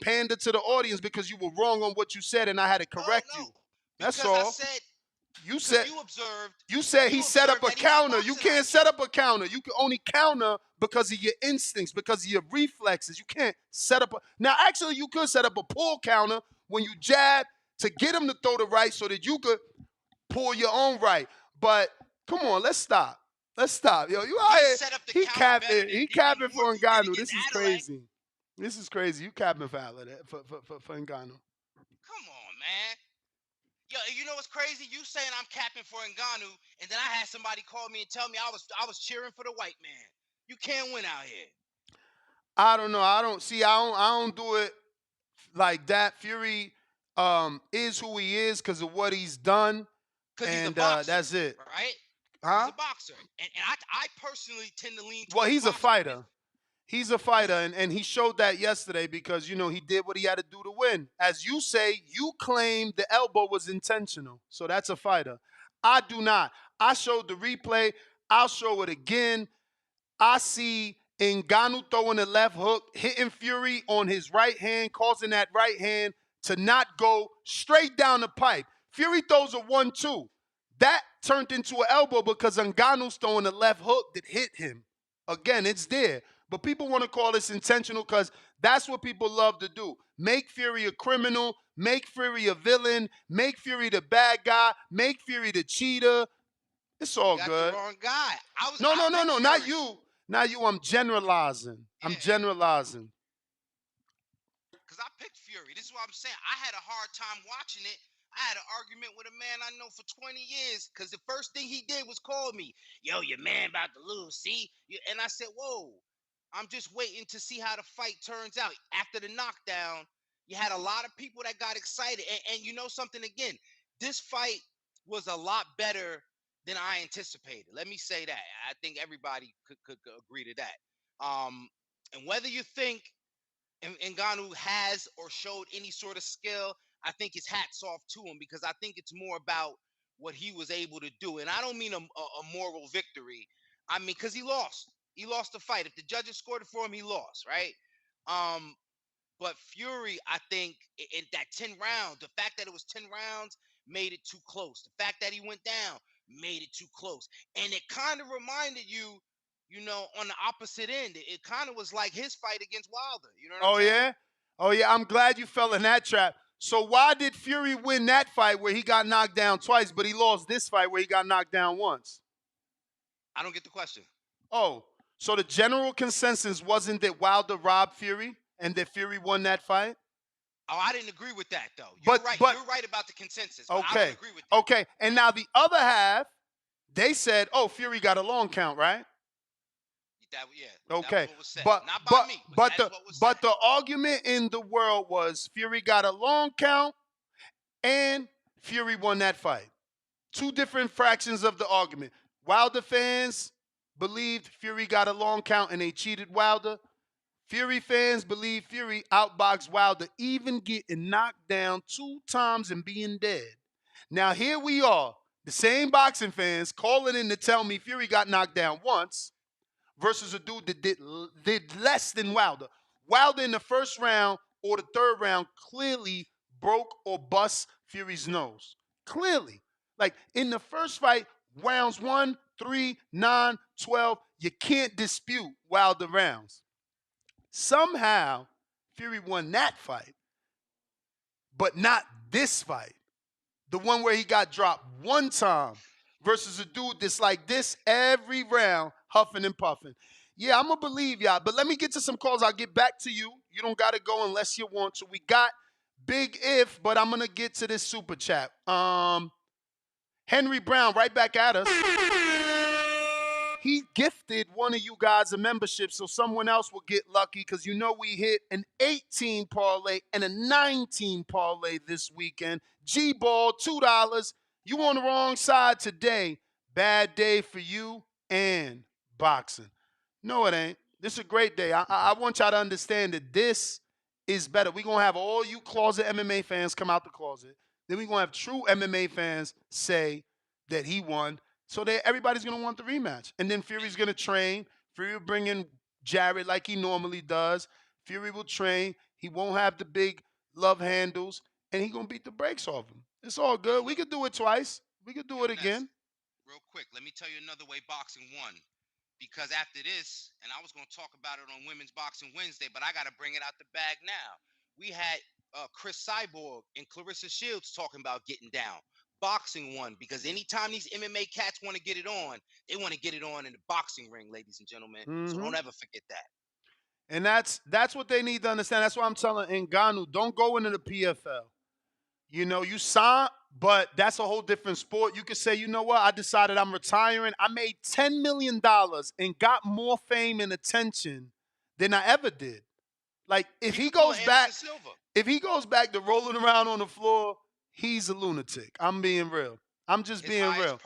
pander to the audience because you were wrong on what you said and I had to correct you. That's all. I said, you said he set up a counter. You can't set up a counter. You can only counter because of your instincts, because of your reflexes. You can't set up now. Actually, you could set up a pull counter when you jab to get him to throw the right so that you could pull your own right. But come on, let's stop. Let's stop. Yo, you out here. He capping for Ngannou. This is crazy. This is crazy. You capping for Ngannou. Come on, man. Yo, you know what's crazy? You saying I'm capping for Ngannou, and then I had somebody call me and tell me I was cheering for the white man. You can't win out here. I don't know. I don't do it like that. Fury is who he is because of what he's done. Because he's a boxer, that's it. Right? Huh? He's a boxer. And I personally tend to lean towards Well, he's a fighter. Business. He's a fighter, and he showed that yesterday because, he did what he had to do to win. As you say, you claim the elbow was intentional. So that's a fighter. I do not. I showed the replay. I'll show it again. I see Ngannou throwing the left hook, hitting Fury on his right hand, causing that right hand to not go straight down the pipe. Fury throws a 1-2. That turned into an elbow because Ngannou's throwing the left hook that hit him. Again, it's there. But people want to call this intentional because that's what people love to do. Make Fury a criminal, make Fury a villain, make Fury the bad guy, make Fury the cheater. It's all good. The wrong guy. No, not you. Not you. I'm generalizing. I'm generalizing. Because I picked Fury. This is what I'm saying. I had a hard time watching it. I had an argument with a man I know for 20 years because the first thing he did was call me, yo, your man about to lose, see? And I said, whoa, I'm just waiting to see how the fight turns out. After the knockdown, you had a lot of people that got excited. And you know something again, this fight was a lot better than I anticipated. Let me say that. I think everybody could agree to that. And whether you think Ngannou has or showed any sort of skill, I think his hat's off to him because I think it's more about what he was able to do. And I don't mean a moral victory. I mean, because he lost. He lost the fight. If the judges scored it for him, he lost, right? But Fury, I think, in that 10 rounds, the fact that it was 10 rounds made it too close. The fact that he went down made it too close. And it kind of reminded you, on the opposite end. It kind of was like his fight against Wilder. You know what I'm saying? Yeah? Oh, yeah. I'm glad you fell in that trap. So why did Fury win that fight where he got knocked down twice, but he lost this fight where he got knocked down once? I don't get the question. Oh, so the general consensus wasn't that Wilder robbed Fury and that Fury won that fight? Oh, I didn't agree with that, though. You're right about the consensus, but I don't agree with that. Okay, and now the other half, they said, oh, Fury got a long count, right? Okay, that was what was said. Not by me, but the argument in the world was Fury got a long count and Fury won that fight. two different fractions of the argument. Wilder fans believed Fury got a long count and they cheated Wilder. Fury fans believe Fury outboxed Wilder, even getting knocked down 2 times and being dead. Now here we are, the same boxing fans calling in to tell me Fury got knocked down once versus a dude that did less than Wilder. Wilder in the first round or the third round clearly broke or bust Fury's nose. Clearly. Like in the first fight, rounds 1, 3, 9, 12, you can't dispute Wilder rounds. Somehow, Fury won that fight, but not this fight. The one where he got dropped one time versus a dude that's like this every round, huffing and puffing. Yeah, I'm going to believe y'all, but let me get to some calls. I'll get back to you. You don't got to go unless you want to. We got Big If, but I'm going to get to this super chat. Henry Brown, right back at us. He gifted one of you guys a membership so someone else will get lucky because you know we hit an 18 parlay and a 19 parlay this weekend. G-Ball, $2. You on the wrong side today. Bad day for you and boxing. No, it ain't. This is a great day. I want y'all to understand that this is better. We're going to have all you closet MMA fans come out the closet. Then we're going to have true MMA fans say that he won. So everybody's going to want the rematch. And then Fury's going to train. Fury will bring in Jared like he normally does. Fury will train. He won't have the big love handles. And he's going to beat the brakes off him. It's all good. We could do it twice. We could do it again. Real quick, let me tell you another way boxing won. Because after this, and I was going to talk about it on Women's Boxing Wednesday, but I got to bring it out the bag now. We had Chris Cyborg and Clarissa Shields talking about getting down. Boxing won because anytime these MMA cats want to get it on, they want to get it on in the boxing ring, ladies and gentlemen. So don't ever forget that. And that's what they need to understand. That's why I'm telling Ngannou, don't go into the PFL. You know, you sign, but that's a whole different sport. You could say, you know what? I decided I'm retiring. I made $10 million and got more fame and attention than I ever did. Like, if he goes back to rolling around on the floor, he's a lunatic. I'm being real. I'm just being real.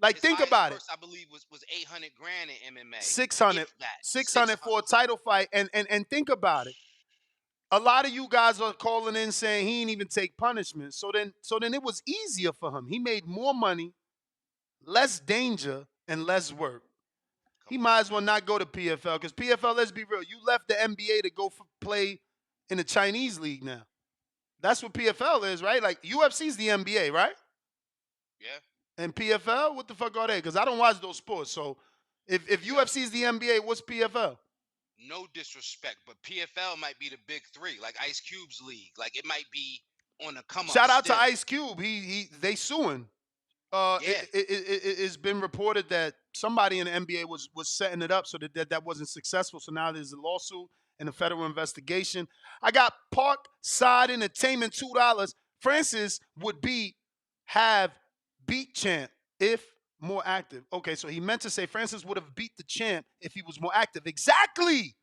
Like, think about it. I believe was 800 grand in MMA. 600 for a title fight. And think about it. A lot of you guys are calling in saying he didn't even take punishment. So then it was easier for him. He made more money, less danger, and less work. He might as well not go to PFL because PFL, let's be real, you left the NBA to go play in the Chinese league now. That's what PFL is, right? Like UFC's the NBA, right? Yeah. And PFL, what the fuck are they? Because I don't watch those sports. So if UFC's the NBA, what's PFL? No disrespect, but PFL might be the big three, like Ice Cube's league. Like it might be on the come up. Shout out to Ice Cube. They suing. Yeah. It's been reported that somebody in the NBA was setting it up so that wasn't successful. So now there's a lawsuit and a federal investigation. I got Parkside Entertainment, $2. Francis would have beat Champ if more active. Okay, so he meant to say Francis would have beat the champ if he was more active. Exactly.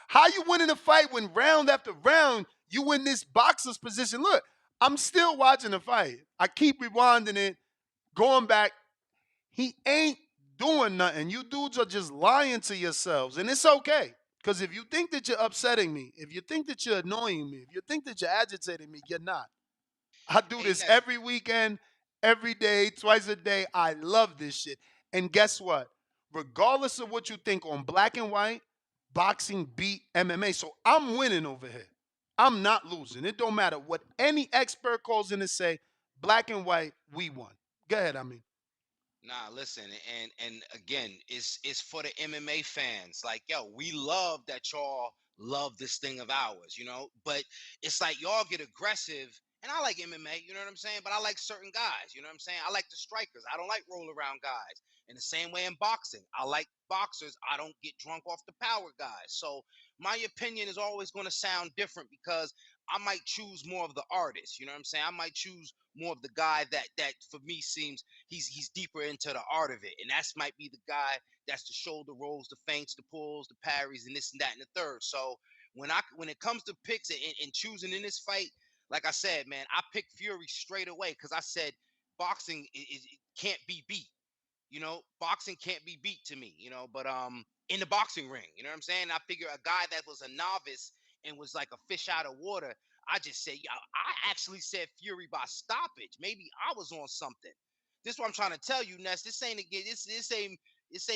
How you winning a fight when round after round you in this boxer's position? Look, I'm still watching the fight. I keep rewinding it, going back. He ain't doing nothing. You dudes are just lying to yourselves. And it's okay. Because if you think that you're upsetting me, if you think that you're annoying me, if you think that you're agitating me, you're not. I do this every weekend, every day, twice a day. I love this shit. And guess what? Regardless of what you think on black and white, boxing beat MMA. So I'm winning over here. I'm not losing. It don't matter what any expert calls in to say, black and white, we won. Go ahead, I mean. Nah, listen, and again, it's for the MMA fans. Like, yo, we love that y'all love this thing of ours, you know. But it's like y'all get aggressive, and I like MMA, you know what I'm saying? But I like certain guys, you know what I'm saying? I like the strikers. I don't like roll around guys. In the same way in boxing, I like boxers. I don't get drunk off the power guys. So my opinion is always going to sound different because I might choose more of the artist. You know what I'm saying? I might choose more of the guy that for me seems he's deeper into the art of it, and that's might be the guy that's the shoulder rolls, the feints, the pulls, the parries, and this and that and the third. So when it comes to picks and choosing in this fight, like I said, man, I picked Fury straight away because I said boxing can't be beat. You know, boxing can't be beat to me, you know, but in the boxing ring, you know what I'm saying? I figure a guy that was a novice and was like a fish out of water, I just said, yeah, I actually said Fury by stoppage. Maybe I was on something. This is what I'm trying to tell you, Ness. This ain't again, this ain't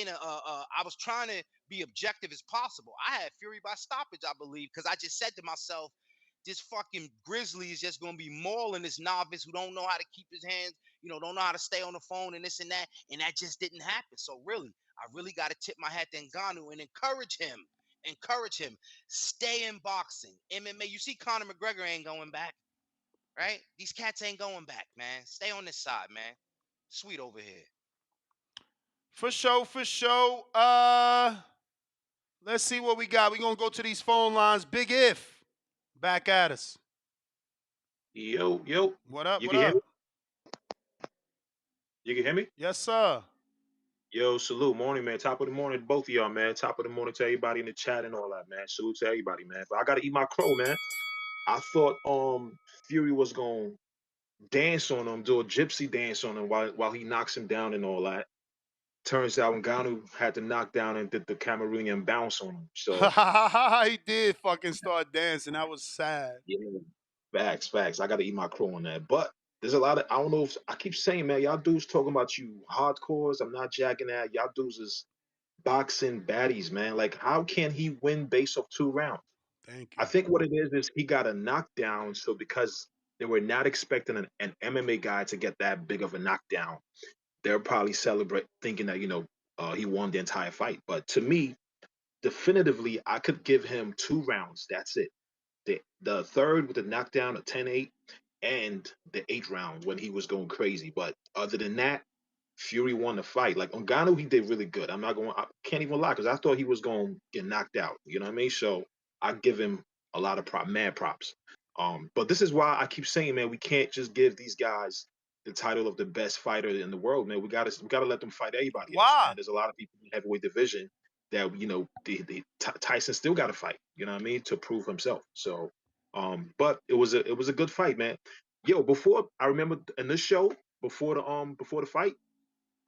I was trying to be objective as possible. I had Fury by stoppage, I believe, because I just said to myself, this fucking Grizzly is just gonna be mauling this novice who don't know how to keep his hands, you know, don't know how to stay on the phone and this and that. And that just didn't happen. So really, I really got to tip my hat to Ngannou and encourage him. Encourage him. Stay in boxing. MMA. You see, Conor McGregor ain't going back, right? These cats ain't going back, man. Stay on this side, man. Sweet over here. For sure, for sure. Let's see what we got. We're going to go to these phone lines. Big If, back at us. Yo. What up, You what can hear up? me? You can hear me? Yes, sir. Yo, salute. Morning, man. Top of the morning to both of y'all, man. Top of the morning to everybody in the chat and all that, man. Salute to everybody, man. But I gotta eat my crow, man. I thought Fury was gonna dance on him, do a gypsy dance on him while he knocks him down and all that. Turns out Ngannou had to knock down and did the Cameroonian bounce on him. So He did fucking start dancing. That was sad. yeah, facts. I gotta eat my crow on that. But there's a lot of I don't know if I keep saying, man, y'all dudes talking about you hardcores. I'm not jacking that. Y'all dudes is boxing baddies, man. Like, how can he win based off 2 rounds? Thank you. I think what it is he got a knockdown. So because they were not expecting an MMA guy to get that big of a knockdown, they're probably celebrate thinking that he won the entire fight. But to me, definitively, I could give him 2 rounds. That's it. The third with the knockdown of 10-8 and the 8th round when he was going crazy. But other than that, Fury won the fight. Like Ngannou, he did really good. I can't even lie because I thought he was going to get knocked out. You know what I mean? So I give him a lot of mad props. But this is why I keep saying, man, we can't just give these guys the title of the best fighter in the world, man. We gotta let them fight everybody else, Why? man. There's a lot of people in the heavyweight division that Tyson still got to fight. You know what I mean, to prove himself. So, but it was a good fight, man. Yo, before I remember in this show before the fight,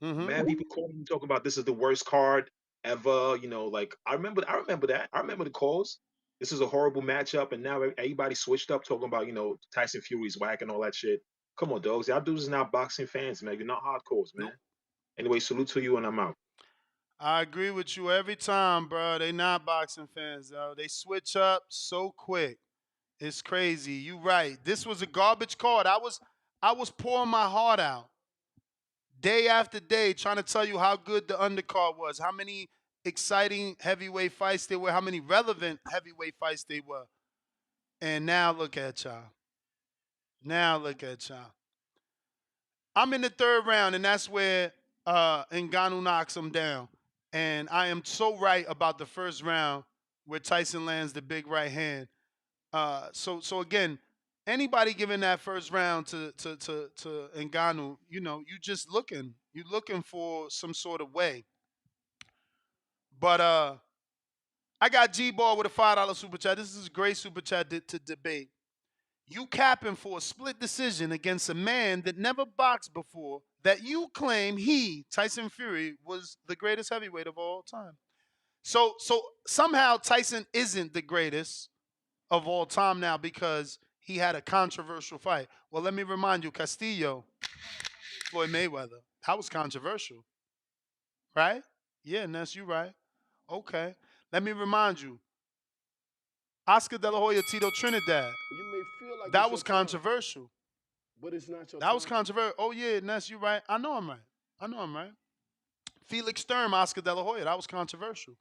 man, people calling me talking about this is the worst card ever. You know, like I remember that. I remember the calls. This is a horrible matchup, and now everybody switched up talking about Tyson Fury's whack and all that shit. Come on, dogs. Y'all dudes is not boxing fans, man. You're not hardcores, man. Nope. Anyway, salute to you, and I'm out. I agree with you every time, bro. They not boxing fans, though. They switch up so quick. It's crazy. You right. This was a garbage card. I was pouring my heart out day after day trying to tell you how good the undercard was, how many exciting heavyweight fights there were, how many relevant heavyweight fights they were. And now look at y'all. I'm in the 3rd round, and that's where Ngannou knocks him down. And I am so right about the 1st round where Tyson lands the big right hand. So again, anybody giving that 1st round to Ngannou, you just looking for some sort of way. But I got G-Ball with a $5 super chat. This is a great super chat to debate. You capping for a split decision against a man that never boxed before, that you claim Tyson Fury, was the greatest heavyweight of all time. So somehow Tyson isn't the greatest of all time now because he had a controversial fight. Well, let me remind you, Castillo, Floyd Mayweather, that was controversial, right? Yeah, Ness, you right. Okay. Let me remind you, Oscar De La Hoya, Tito Trinidad, You may feel like that it's was your time, controversial. but it's not your That time. was controversial. Oh, yeah, Ness, you right. I know I'm right. Felix Sturm, Oscar De La Hoya, that was controversial.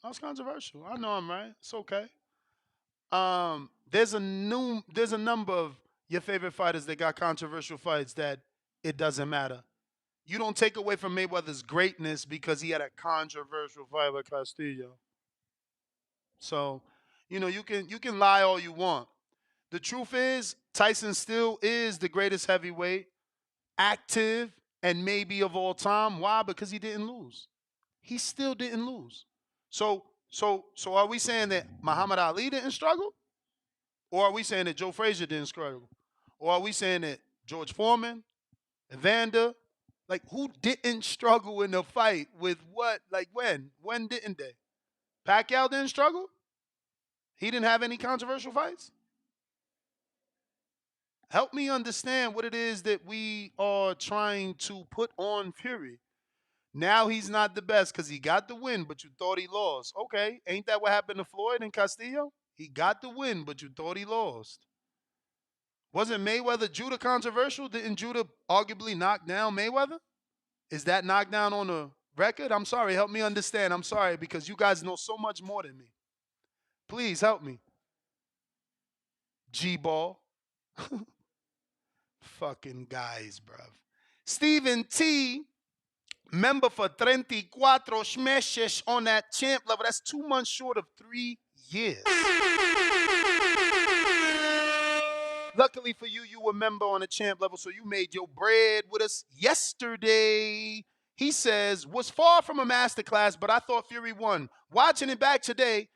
I know I'm right. It's okay. There's a number of your favorite fighters that got controversial fights that it doesn't matter. You don't take away from Mayweather's greatness because he had a controversial fight with Castillo. So, you can lie all you want. The truth is, Tyson still is the greatest heavyweight, active, and maybe of all time. Why? Because he didn't lose. He still didn't lose. So are we saying that Muhammad Ali didn't struggle? Or are we saying that Joe Frazier didn't struggle? Or are we saying that George Foreman, Evander, like who didn't struggle in the fight with what? Like when? When didn't they? Pacquiao didn't struggle? He didn't have any controversial fights? Help me understand what it is that we are trying to put on Fury. Now he's not the best because he got the win, but you thought he lost. Okay, ain't that what happened to Floyd and Castillo? He got the win, but you thought he lost. Wasn't Mayweather Judah controversial? Didn't Judah arguably knock down Mayweather? Is that knockdown on the record? I'm sorry, help me understand. I'm sorry because you guys know so much more than me. Please help me. G-ball. Fucking guys, bruv. Stephen T, member for 34 meses on that champ level. That's 2 months short of 3 years. Luckily for you, you were a member on the champ level, so you made your bread with us yesterday. He says, was far from a masterclass, but I thought Fury won. Watching it back today,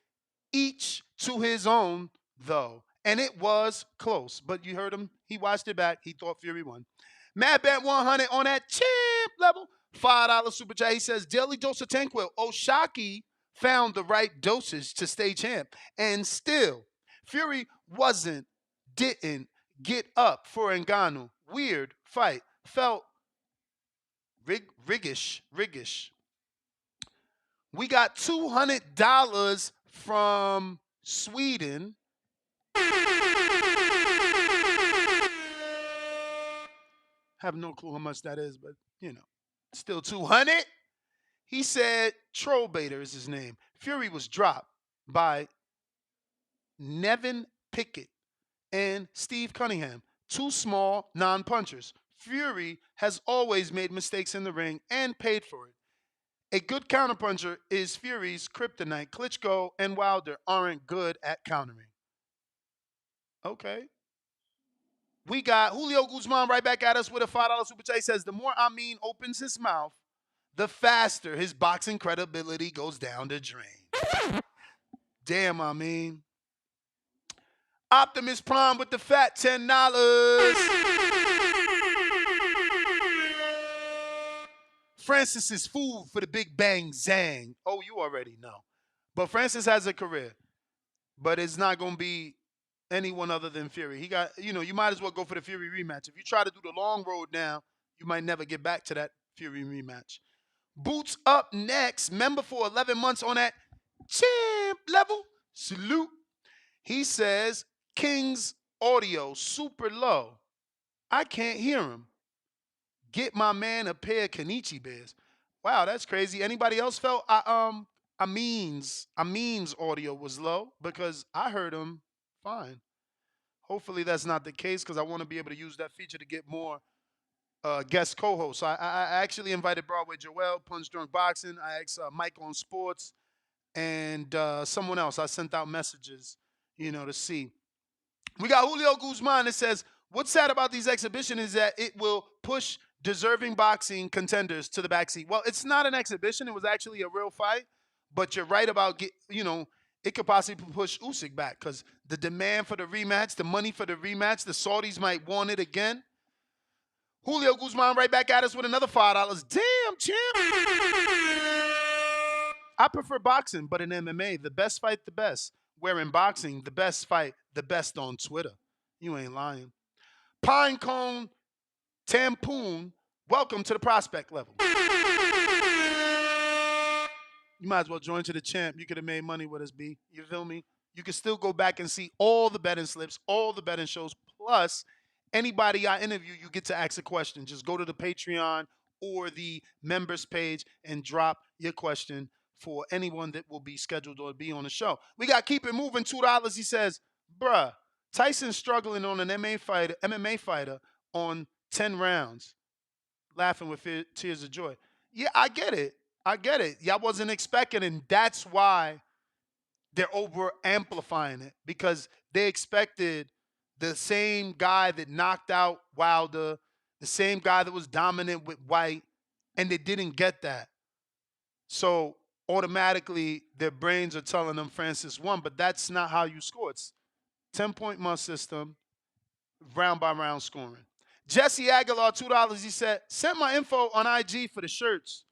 each to his own, though. And it was close. But you heard him. He watched it back. He thought Fury won. Mad Bet 100 on that champ level. $5 super chat. He says, daily dose of Tanquil. Oshaki found the right dosage to stay champ. And still, Fury didn't get up for Ngannou. Weird fight. Felt riggish. We got $200 from Sweden. Have no clue how much that is, but you know, still 200. He said Troll Baiter is his name. Fury was dropped by Nevin Pickett and Steve Cunningham, two small non-punchers. Fury has always made mistakes in the ring and paid for it. A good counterpuncher is Fury's kryptonite. Klitschko and Wilder aren't good at countering. Okay. We got Julio Guzman right back at us with a $5 super chat. He says, the more Amin opens his mouth, the faster his boxing credibility goes down the drain. Damn, Amin. Optimus Prime with the fat $10. Francis is food for the Big Bang Zang. Oh, you already know. But Francis has a career. But it's not going to be anyone other than Fury. He got, you might as well go for the Fury rematch. If you try to do the long road now, you might never get back to that Fury rematch. Boots up next. Member for 11 months on that champ level. Salute. He says, King's audio super low. I can't hear him. Get my man a pair of Kenichi bears. Wow, that's crazy. Anybody else felt Amin's audio was low? Because I heard him fine. Hopefully that's not the case because I want to be able to use that feature to get more guest co-hosts. I actually invited Broadway Joel, Punch Drunk Boxing. I asked Mike on Sports and someone else. I sent out messages, to see. We got Julio Guzman that says, what's sad about these exhibitions is that it will push deserving boxing contenders to the backseat. Well, it's not an exhibition. It was actually a real fight. But you're right about, it could possibly push Usyk back because the demand for the rematch, the money for the rematch, the Saudis might want it again. Julio Guzman right back at us with another $5. Damn, champ. I prefer boxing, but in MMA, the best fight, the best. Where in boxing, the best fight, the best on Twitter. You ain't lying. Pinecone Tampoon, welcome to the prospect level. You might as well join to the champ. You could have made money with us, B. You feel me? You can still go back and see all the betting slips, all the betting shows, plus anybody I interview, you get to ask a question. Just go to the Patreon or the members page and drop your question for anyone that will be scheduled or be on the show. We got Keep It Moving, $2. He says, bruh, Tyson struggling on an MMA fighter on 10 rounds. Laughing with tears of joy. Yeah, I get it. Y'all wasn't expecting, and that's why they're over amplifying it because they expected the same guy that knocked out Wilder, the same guy that was dominant with White, and they didn't get that. So automatically their brains are telling them Francis won, but that's not how you score. It's 10-point must system, round by round scoring. Jesse Aguilar, $2. He said, send my info on IG for the shirts.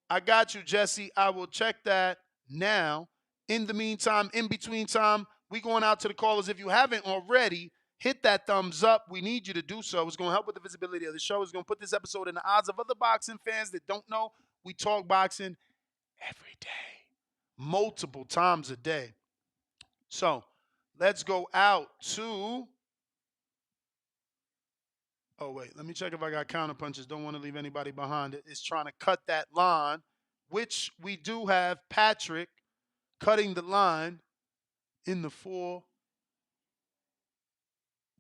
I got you, Jesse. I will check that now. In the meantime, in between time, we going out to the callers. If you haven't already, hit that thumbs up. We need you to do so. It's going to help with the visibility of the show. It's going to put this episode in the eyes of other boxing fans that don't know. We talk boxing every day, multiple times a day. So let's go out to... Oh, wait. Let me check if I got counter punches. Don't want to leave anybody behind. It's trying to cut that line, which we do have Patrick cutting the line in the 4-1-3.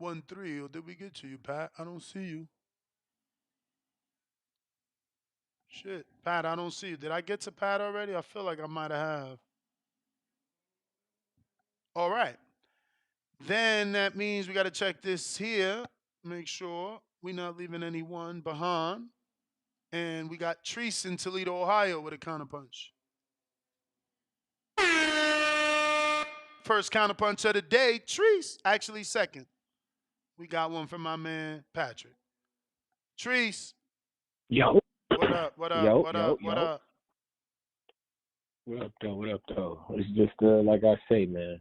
Or did we get to you, Pat? I don't see you. Shit. Pat, I don't see you. Did I get to Pat already? I feel like I might have. All right. Then that means we got to check this here. Make sure we're not leaving anyone behind. And we got Treese in Toledo, Ohio with a counterpunch. First counterpunch of the day, Treese. Actually, second. We got one from my man, Patrick. Treese. Yo. What up? What up? Yo, what yo, up? yo. What up? What up, though? What up, though? It's just, like I say, man.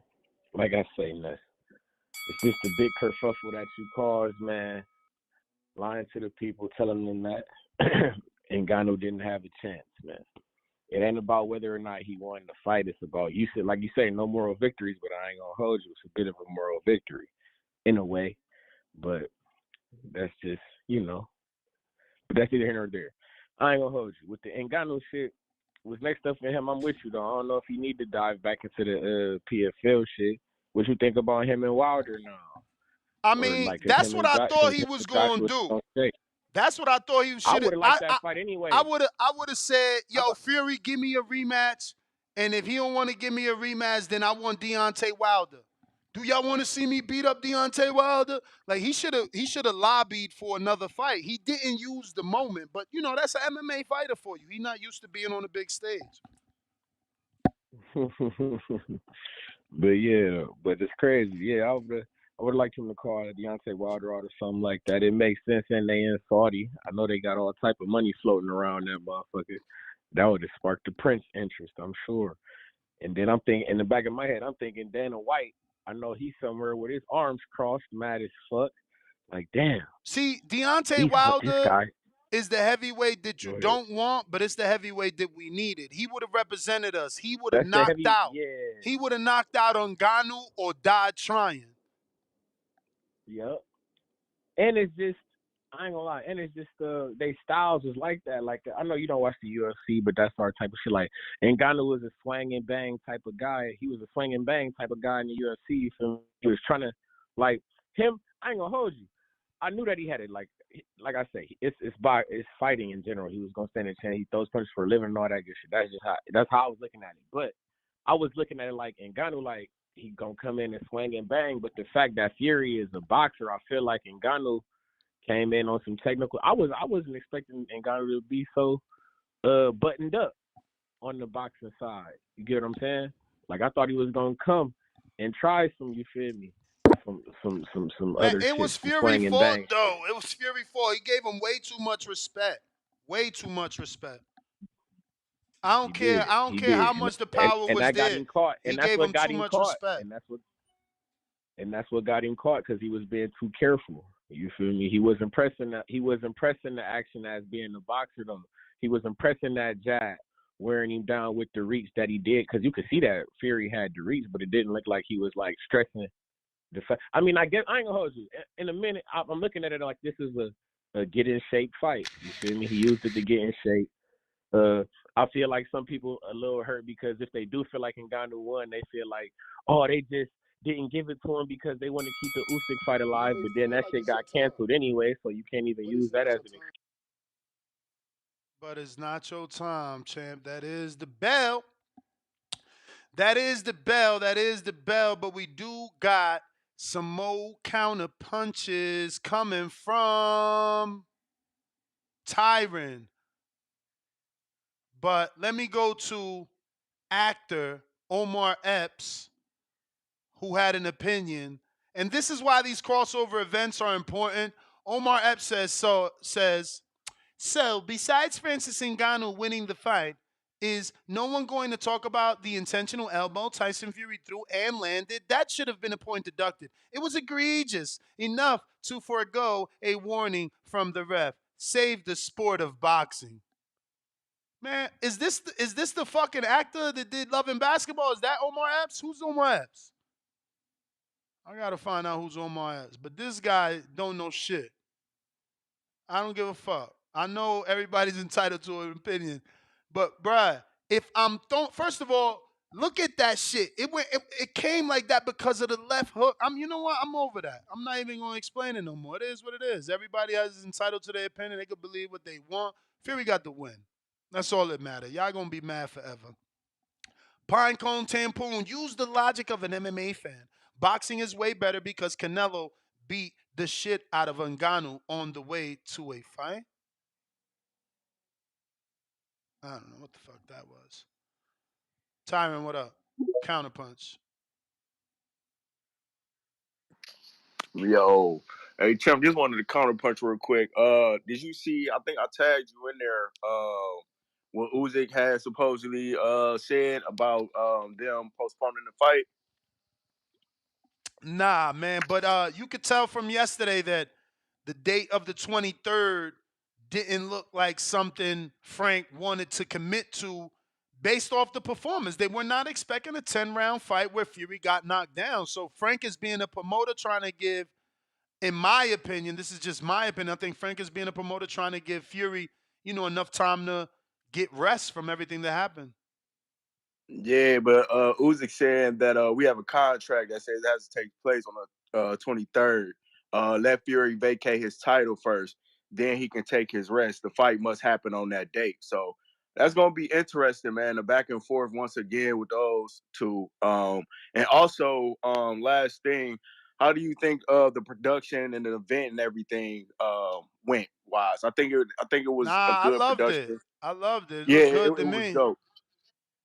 It's just a big kerfuffle that you caused, man. Lying to the people, telling them that Ngannou didn't have a chance, man. It ain't about whether or not he won the fight. It's about, you said, like you say, no moral victories, but I ain't going to hold you. It's a bit of a moral victory in a way. But that's just, but that's either here nor there. I ain't going to hold you. With the Ngannou shit, what's next up for him, I'm with you, though. I don't know if he need to dive back into the PFL shit. What you think about him and Wilder now? I mean, that's what I thought he was going to do. That's what I thought he should have. I would have liked that fight anyway. I would have said, yo, Fury, give me a rematch. And if he don't want to give me a rematch, then I want Deontay Wilder. Do y'all want to see me beat up Deontay Wilder? Like, he should have lobbied for another fight. He didn't use the moment. But, that's an MMA fighter for you. He's not used to being on a big stage. But it's crazy. Yeah, I would like him to call Deontay Wilder out or something like that. It makes sense, and they in Saudi. I know they got all type of money floating around that motherfucker. That would have sparked the Prince interest, I'm sure. And then I'm thinking, in the back of my head, I'm thinking Dana White. I know he's somewhere with his arms crossed, mad as fuck. Like, damn. See, Deontay Wilder is the heavyweight that you don't want, but it's the heavyweight that we needed. He would have represented us. He would have knocked out. Yeah. He would have knocked out Ngannou or died trying. Yep. And it's just, I ain't gonna lie, and it's just they styles is like that. Like, I know you don't watch the UFC, but that's our type of shit. Like, Ngannou was a swing and bang type of guy. He was a swing and bang type of guy in the UFC. So he was trying to, like, him, I ain't gonna hold you. I knew that he had it. Like I say, it's fighting in general. He was gonna stand a chance. He throws punches for a living and all that good shit. That's how I was looking at it. But I was looking at it like Ngannou, like, he gonna come in and swing and bang. But the fact that Fury is a boxer, I feel like Ngannou came in on some technical. I wasn't expecting Ngannou to be so buttoned up on the boxing side. You get what I'm saying? Like, I thought he was gonna come and try some. You feel me? Some other shit. It was Fury fault, though. It was Fury fault. He gave him way too much respect. Way too much respect. I don't care how much the power was that there. Got him caught. He gave him too much respect. And that's what got him caught, because he was being too careful. You feel me? He was impressing the action as being a boxer, though. He was impressing that jab, wearing him down with the reach that he did, because you could see that Fury had the reach, but it didn't look like he was like stressing the fact. I mean, I guess I ain't gonna hold you. In a minute, I'm looking at it like this is a get in shape fight. You feel me? He used it to get in shape. I feel like some people a little hurt because if they do feel like Ngannou won, they feel like, oh, they just didn't give it to him because they want to keep the Usyk fight alive, but then that shit got canceled anyway, so you can't even use that as an excuse. But it's not your time, champ. That is the bell. That is the bell. That is the bell. But we do got some more counter punches coming from Tyron. But let me go to actor Omar Epps, who had an opinion. And this is why these crossover events are important. Omar Epps says, so besides Francis Ngannou winning the fight, is no one going to talk about the intentional elbow Tyson Fury threw and landed? That should have been a point deducted. It was egregious enough to forego a warning from the ref. Save the sport of boxing. Man, is this the fucking actor that did Love and Basketball? Is that Omar Epps? Who's Omar Epps? I gotta find out who's Omar Epps. But this guy don't know shit. I don't give a fuck. I know everybody's entitled to an opinion, but bruh, if I'm first of all, look at that shit. It came like that because of the left hook. You know what? I'm over that. I'm not even gonna explain it no more. It is what it is. Everybody is entitled to their opinion. They can believe what they want. Fury got the win. That's all that matters. Y'all gonna be mad forever. Pinecone Tampoon, use the logic of an MMA fan. Boxing is way better because Canelo beat the shit out of Ngannou on the way to a fight. I don't know what the fuck that was. Tyron, what up? Counterpunch. Yo, hey Trump, just wanted to counterpunch real quick. Did you see? I think I tagged you in there. What Usyk had supposedly said about them postponing the fight. Nah, man, but you could tell from yesterday that the date of the 23rd didn't look like something Frank wanted to commit to based off the performance. They were not expecting a 10-round fight where Fury got knocked down. So Frank is being a promoter trying to give, in my opinion, this is just my opinion, I think Frank is being a promoter trying to give Fury, enough time to get rest from everything that happened. Yeah, but Usyk saying that we have a contract that says it has to take place on the 23rd. Let Fury vacate his title first, then he can take his rest. The fight must happen on that date. So that's gonna be interesting, man. The back and forth once again with those two. And also, last thing, how do you think the production and the event and everything went? Wise, I think it was a Nah, I good loved it. production. I loved it. It Yeah, looked it good to was me. dope.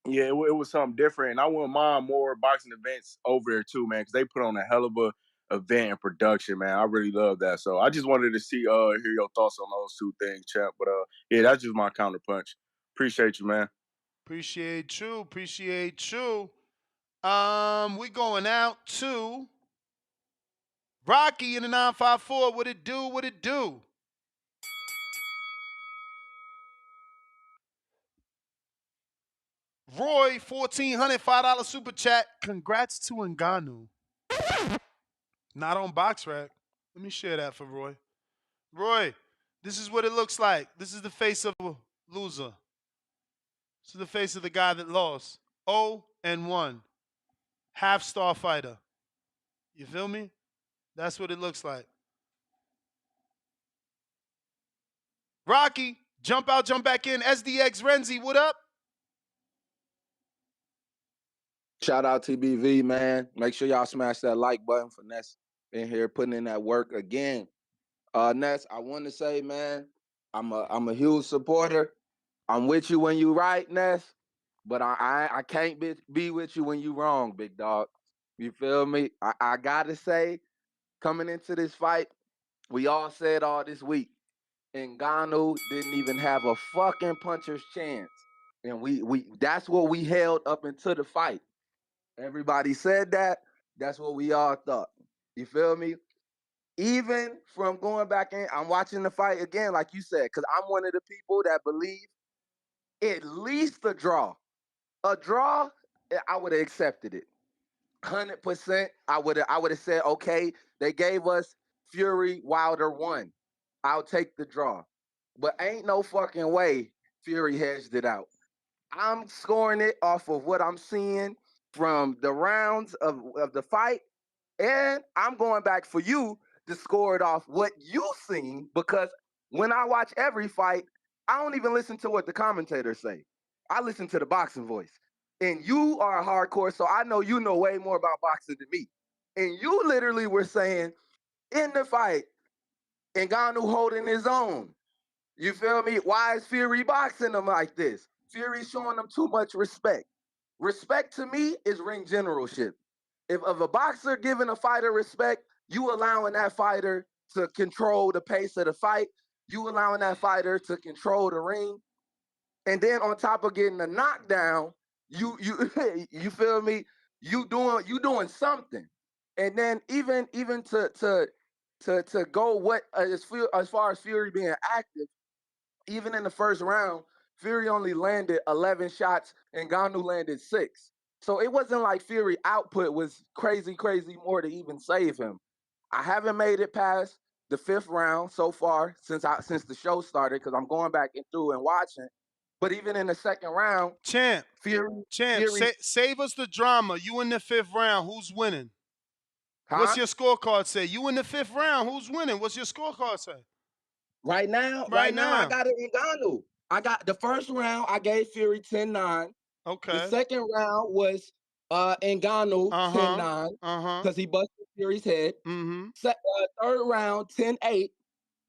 Yeah, it was something different. And I wouldn't mind more boxing events over there too, man, because they put on a hell of a event and production, man. I really love that. So I just wanted to hear your thoughts on those two things, champ. But yeah, that's just my counterpunch. Appreciate you, man. Appreciate you. Appreciate you. We going out to Rocky in the 954. What it do? What it do? Roy, $1,400, $5 super chat. Congrats to Ngannou. Not on box rack. Let me share that for Roy. Roy, this is what it looks like. This is the face of a loser. This is the face of the guy that lost. 0-1. Half-star fighter. You feel me? That's what it looks like. Rocky, jump out, jump back in. SDX Renzi, what up? Shout out TBV, man. Make sure y'all smash that like button for Ness in here putting in that work again. Ness, I want to say, man, I'm a huge supporter. I'm with you when you right, Ness, but I can't be with you when you wrong, big dog. You feel me? I gotta say, coming into this fight, we all said all this week, Ngannou didn't even have a fucking puncher's chance. And we that's what we held up until the fight. Everybody said that. That's what we all thought. You feel me? Even from going back in, I'm watching the fight again, like you said, because I'm one of the people that believe at least a draw. A draw, I would have accepted it. 100%. I would have said, okay, they gave us Fury Wilder 1. I'll take the draw. But ain't no fucking way Fury hedged it out. I'm scoring it off of what I'm seeing from the rounds of the fight. And I'm going back for you to score it off what you seen, because when I watch every fight, I don't even listen to what the commentators say. I listen to the boxing voice. And you are a hardcore, so I know you know way more about boxing than me. And you literally were saying in the fight, Ngannou holding his own. You feel me? Why is Fury boxing him like this? Fury showing him too much respect. Respect to me is ring generalship. If of a boxer giving a fighter respect, you allowing that fighter to control the pace of the fight. You allowing that fighter to control the ring. And then on top of getting a knockdown, you you feel me? You doing something. And then even to go as far as Fury being active, even in the first round, Fury only landed 11 shots and Ngannou landed 6. So it wasn't like Fury output was crazy more to even save him. I haven't made it past the 5th round so far since the show started because I'm going back through and watching. But even in the 2nd round, Fury, save us the drama. You in the 5th round, who's winning? Huh? What's your scorecard say? You in the 5th round, who's winning? What's your scorecard say? Right now, I got it in Ngannou. I got the first round, I gave Fury 10-9. Okay. The second round was Ngannou 10-9 because he busted Fury's head. Mm-hmm. Third round 10-8.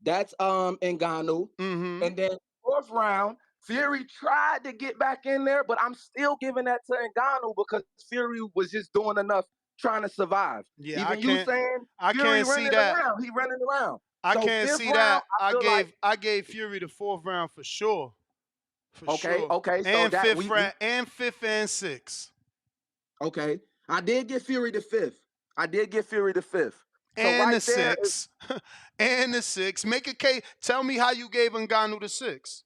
That's Ngannou. Mm-hmm. And then 4th round, Fury tried to get back in there, but I'm still giving that to Ngannou because Fury was just doing enough trying to survive. Yeah, even you saying Fury running around, he running around. I so can't 5th see round, that. I gave Fury the 4th round for sure. Okay. So and that 5th round, and 5th and 6th. Okay. I did get Fury the 5th. So and right the 6th. And the 6th. Make a case. Tell me how you gave Ngannou the 6th.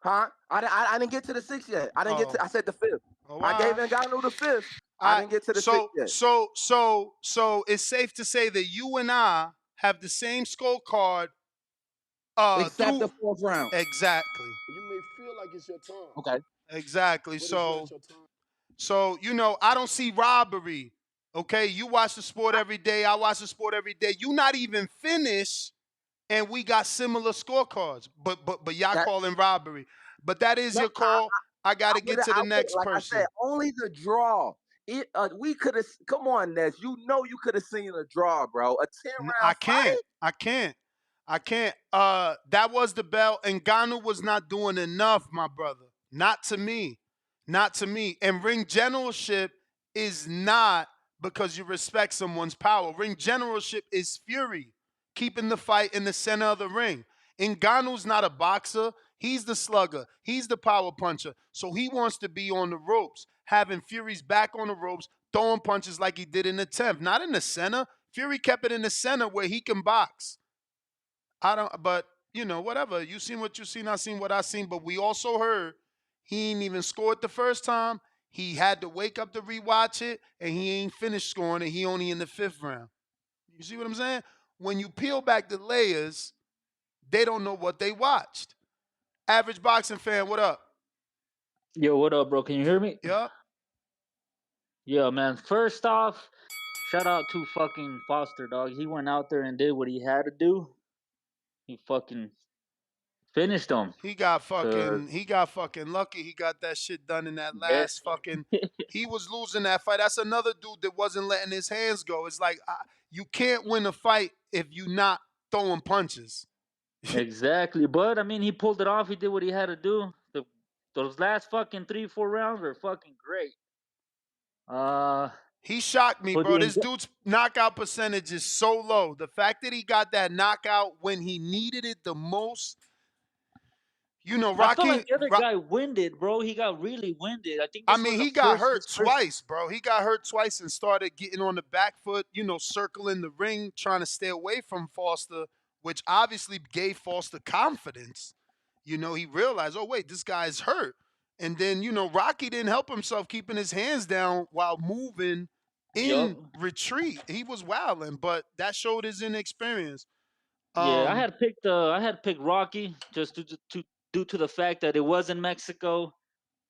Huh? I didn't get to the 6th yet. I didn't get to. I said the 5th. Oh, I gave Ngannou the 5th. I didn't get to the 6th yet. So it's safe to say that you and I have the same scorecard. Except the 4th round. Exactly. You may feel like it's your turn. Okay. Exactly. But it's not your turn. So I don't see robbery. Okay, you watch the sport every day. I watch the sport every day. You not even finished, and we got similar scorecards. But y'all calling robbery. But that is your call. I got to get to the next person. I said, only the draw. We could have. Come on, Ness. You could have seen a draw, bro. A 10-round fight. I can't. That was the bell. And Ngannou was not doing enough, my brother. Not to me. And ring generalship is not because you respect someone's power. Ring generalship is Fury, keeping the fight in the center of the ring. Ngannou's not a boxer. He's the slugger. He's the power puncher. So he wants to be on the ropes, having Fury's back on the ropes, throwing punches like he did in the 10th. Not in the center. Fury kept it in the center where he can box. But whatever. You seen what you seen, I seen what I seen. But we also heard he ain't even scored the first time. He had to wake up to rewatch it, and he ain't finished scoring it. He only in the 5th round. You see what I'm saying? When you peel back the layers, they don't know what they watched. Average boxing fan, what up? Yo, what up, bro? Can you hear me? Yup. Yeah, man. First off, shout out to fucking Foster, dog. He went out there and did what he had to do. He fucking finished him. He got fucking lucky. He got that shit done in that last fucking. He was losing that fight. That's another dude that wasn't letting his hands go. It's like you can't win a fight if you not throwing punches. Exactly, but I mean, he pulled it off. He did what he had to do. Those last fucking 3-4 rounds were fucking great. He shocked me, bro. This dude's knockout percentage is so low. The fact that he got that knockout when he needed it the most. Rocky. I feel like the other guy winded, bro. He got really winded. I think. He got hurt twice, bro. He got hurt twice and started getting on the back foot. Circling the ring, trying to stay away from Foster, which obviously gave Foster confidence. He realized, oh wait, this guy's hurt. And then Rocky didn't help himself, keeping his hands down while moving in retreat. He was wilding, but that showed his inexperience. Yeah, I had picked Rocky just due to the fact that it was in Mexico,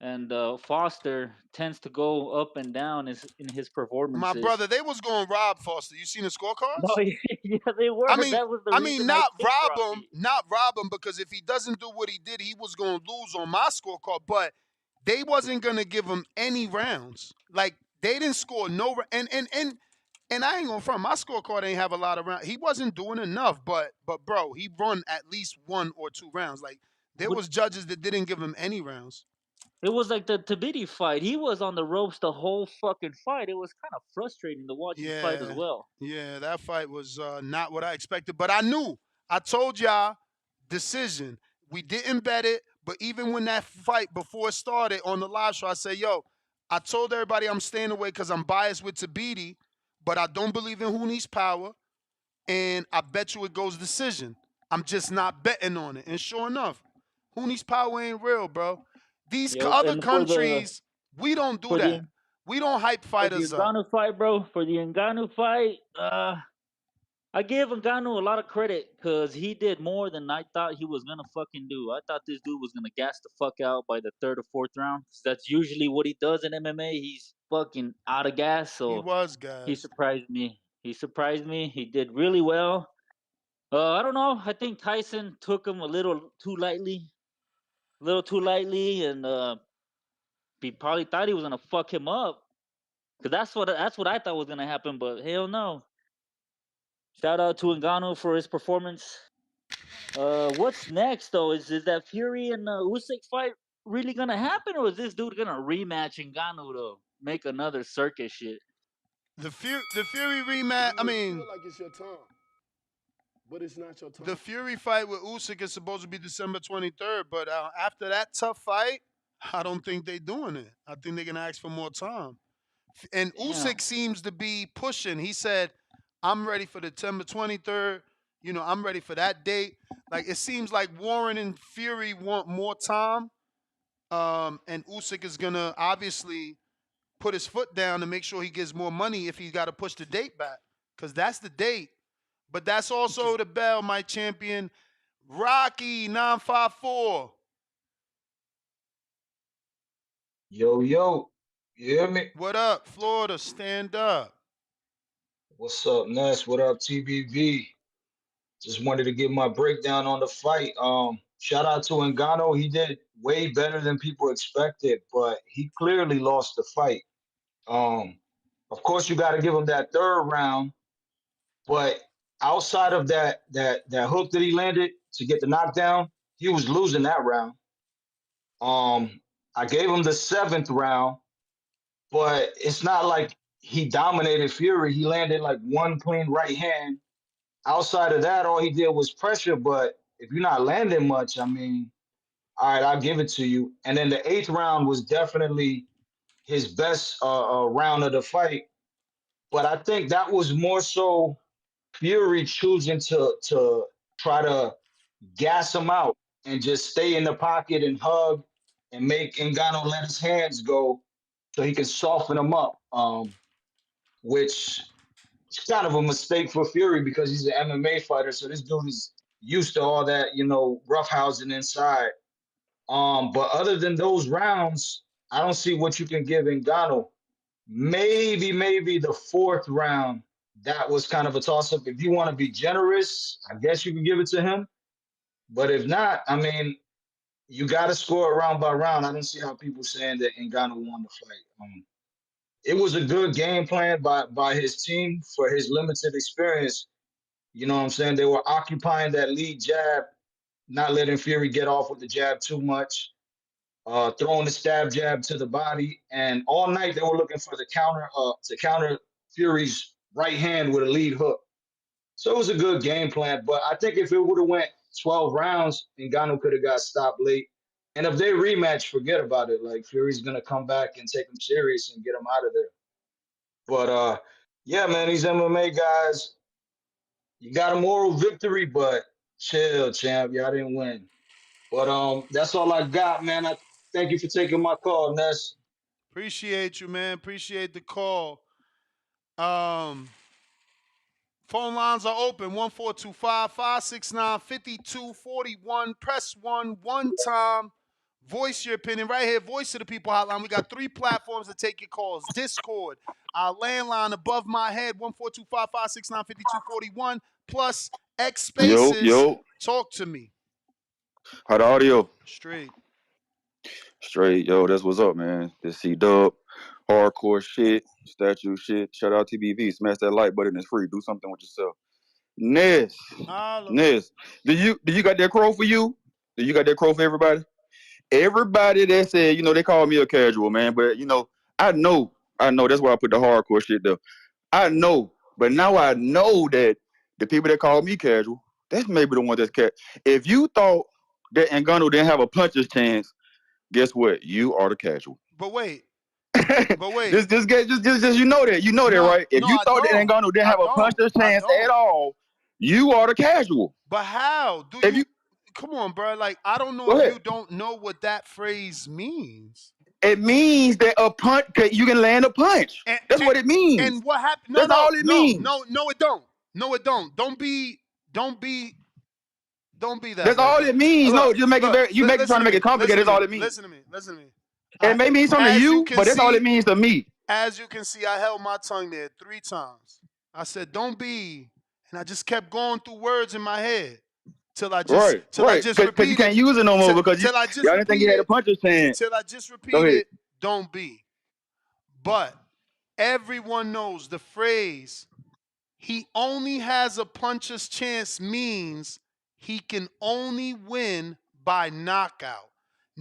and Foster tends to go up and down in his performances. My brother, they was going to rob Foster. You seen the scorecards? No, yeah, they were. Not rob him because if he doesn't do what he did, he was going to lose on my scorecard. But they wasn't going to give him any rounds. Like they didn't score no and I ain't gonna front. My scorecard ain't have a lot of rounds. He wasn't doing enough, but bro, he won at least 1 or 2 rounds. Like there was judges that didn't give him any rounds. It was like the Tabiti fight. He was on the ropes the whole fucking fight. It was kind of frustrating to watch his fight as well. Yeah, that fight was not what I expected, but I knew. I told y'all, decision. We didn't bet it, but even when that fight before it started on the live show, I said, yo, I told everybody I'm staying away because I'm biased with Tabiti, but I don't believe in who needs power, and I bet you it goes decision. I'm just not betting on it. And sure enough, who needs power ain't real, bro. These Yep. other And for countries, we don't do the that. We don't hype fighters up. Ngannou fight, bro, for the Ngannou fight, I give Ngannou a lot of credit because he did more than I thought he was gonna fucking do. I thought this dude was gonna gas the fuck out by the third or fourth round. 'Cause that's usually what he does in MMA. He's fucking out of gas. He So was, he guys. surprised me. He surprised me. He did really well. I don't know. I think Tyson took him a little too lightly, and he probably thought he was gonna fuck him up. Cause that's what I thought was gonna happen, but hell no. Shout out to Ngannou for his performance. What's next though? Is that Fury and Usyk fight really gonna happen, or is this dude gonna rematch Ngannou to make another circus shit? The Fury rematch. I mean, feel like it's your time, but it's not your time. the Fury fight with Usyk is supposed to be December 23rd, but after that tough fight, I don't think they're doing it. I think they're gonna ask for more time. And Usyk seems to be pushing. He said, "I'm ready for December 23rd. You know, I'm ready for that date." Like it seems like Warren and Fury want more time, and Usyk is gonna obviously put his foot down to make sure he gets more money if he's got to push the date back, because that's the date. But that's also the bell, my champion, Rocky 954. Yo, yo, you hear me? What up, Florida? Stand up. What's up, Ness? What up, TBV? Just wanted to give my breakdown on the fight. Shout out to Ngannou. He did way better than people expected, but he clearly lost the fight. Of course, you got to give him that third round, but outside of that hook that he landed to get the knockdown, he was losing that round. I gave him the seventh round, but it's not like he dominated Fury. He landed like one clean right hand. Outside of that, all he did was pressure. But if you're not landing much, I mean, all right, I'll give it to you. And then the eighth round was definitely his best round of the fight. But I think that was more so Fury choosing to try to gas him out and just stay in the pocket and hug and make Ngannou let his hands go so he can soften him up. Which is kind of a mistake for Fury because he's an MMA fighter. So this dude is used to all that, roughhousing inside. But other than those rounds, I don't see what you can give Ngannou. Maybe the fourth round, that was kind of a toss-up. If you want to be generous, I guess you can give it to him. But if not, I mean, you got to score round by round. I don't see how people saying that Ngannou won the fight. It was a good game plan by his team for his limited experience. You know what I'm saying? They were occupying that lead jab, not letting Fury get off with the jab too much, throwing the stab jab to the body, and all night they were looking for the counter Fury's right hand with a lead hook. So it was a good game plan. But I think if it would have went 12 rounds, Ngannou could have got stopped late. And if they rematch, forget about it. Like Fury's gonna come back and take him serious and get him out of there. But yeah, man, these MMA guys, you got a moral victory, but chill, champ. Y'all didn't win. But that's all I got, man. I thank you for taking my call, Ness. Appreciate you, man. Appreciate the call. Phone lines are open 1-425-569-5241. Press 1 time. Voice your opinion right here. Voice of the People hotline. We got 3 platforms to take your calls. Discord, our landline above my head 1-425-569-5241 plus X spaces. Yo. Talk to me. How the audio? Straight, yo. That's what's up, man. This C-Dub, hardcore shit, statue shit. Shout out TBV. Smash that like button. It's free. Do something with yourself. Ness, do you got that crow for you? Do you got that crow for everybody? everybody that said, they call me a casual, man, but I know that's why I put the hardcore shit there. I know, but now I know that the people that call me casual, that's maybe the one that's If you thought that Ngannou didn't have a puncher's chance, guess what? You are the casual. But wait. Just you know that, right? If you I thought that don't. Ngannou didn't have a puncher's chance at all, you are the casual. But how do If you? Come on, bro. Like I don't know Go if ahead. you don't know what that phrase means. It means that a punch, you can land a punch. That's what it means. And what happened? That's all it means. No, it don't. No, it don't. Don't be that. That's all it means. Look, Just make it very. You make it trying to make it complicated. That's all it means. Listen to me. It may mean something to you, but that's all it means to me. As you can see, I held my tongue there 3 times. I said, "Don't be," and I just kept going through words in my head till I just repeated. Because you can't use it no more because y'all didn't think you had a puncher's chance. Till I just repeated, "Don't be." But everyone knows the phrase, "He only has a puncher's chance," means he can only win by knockout.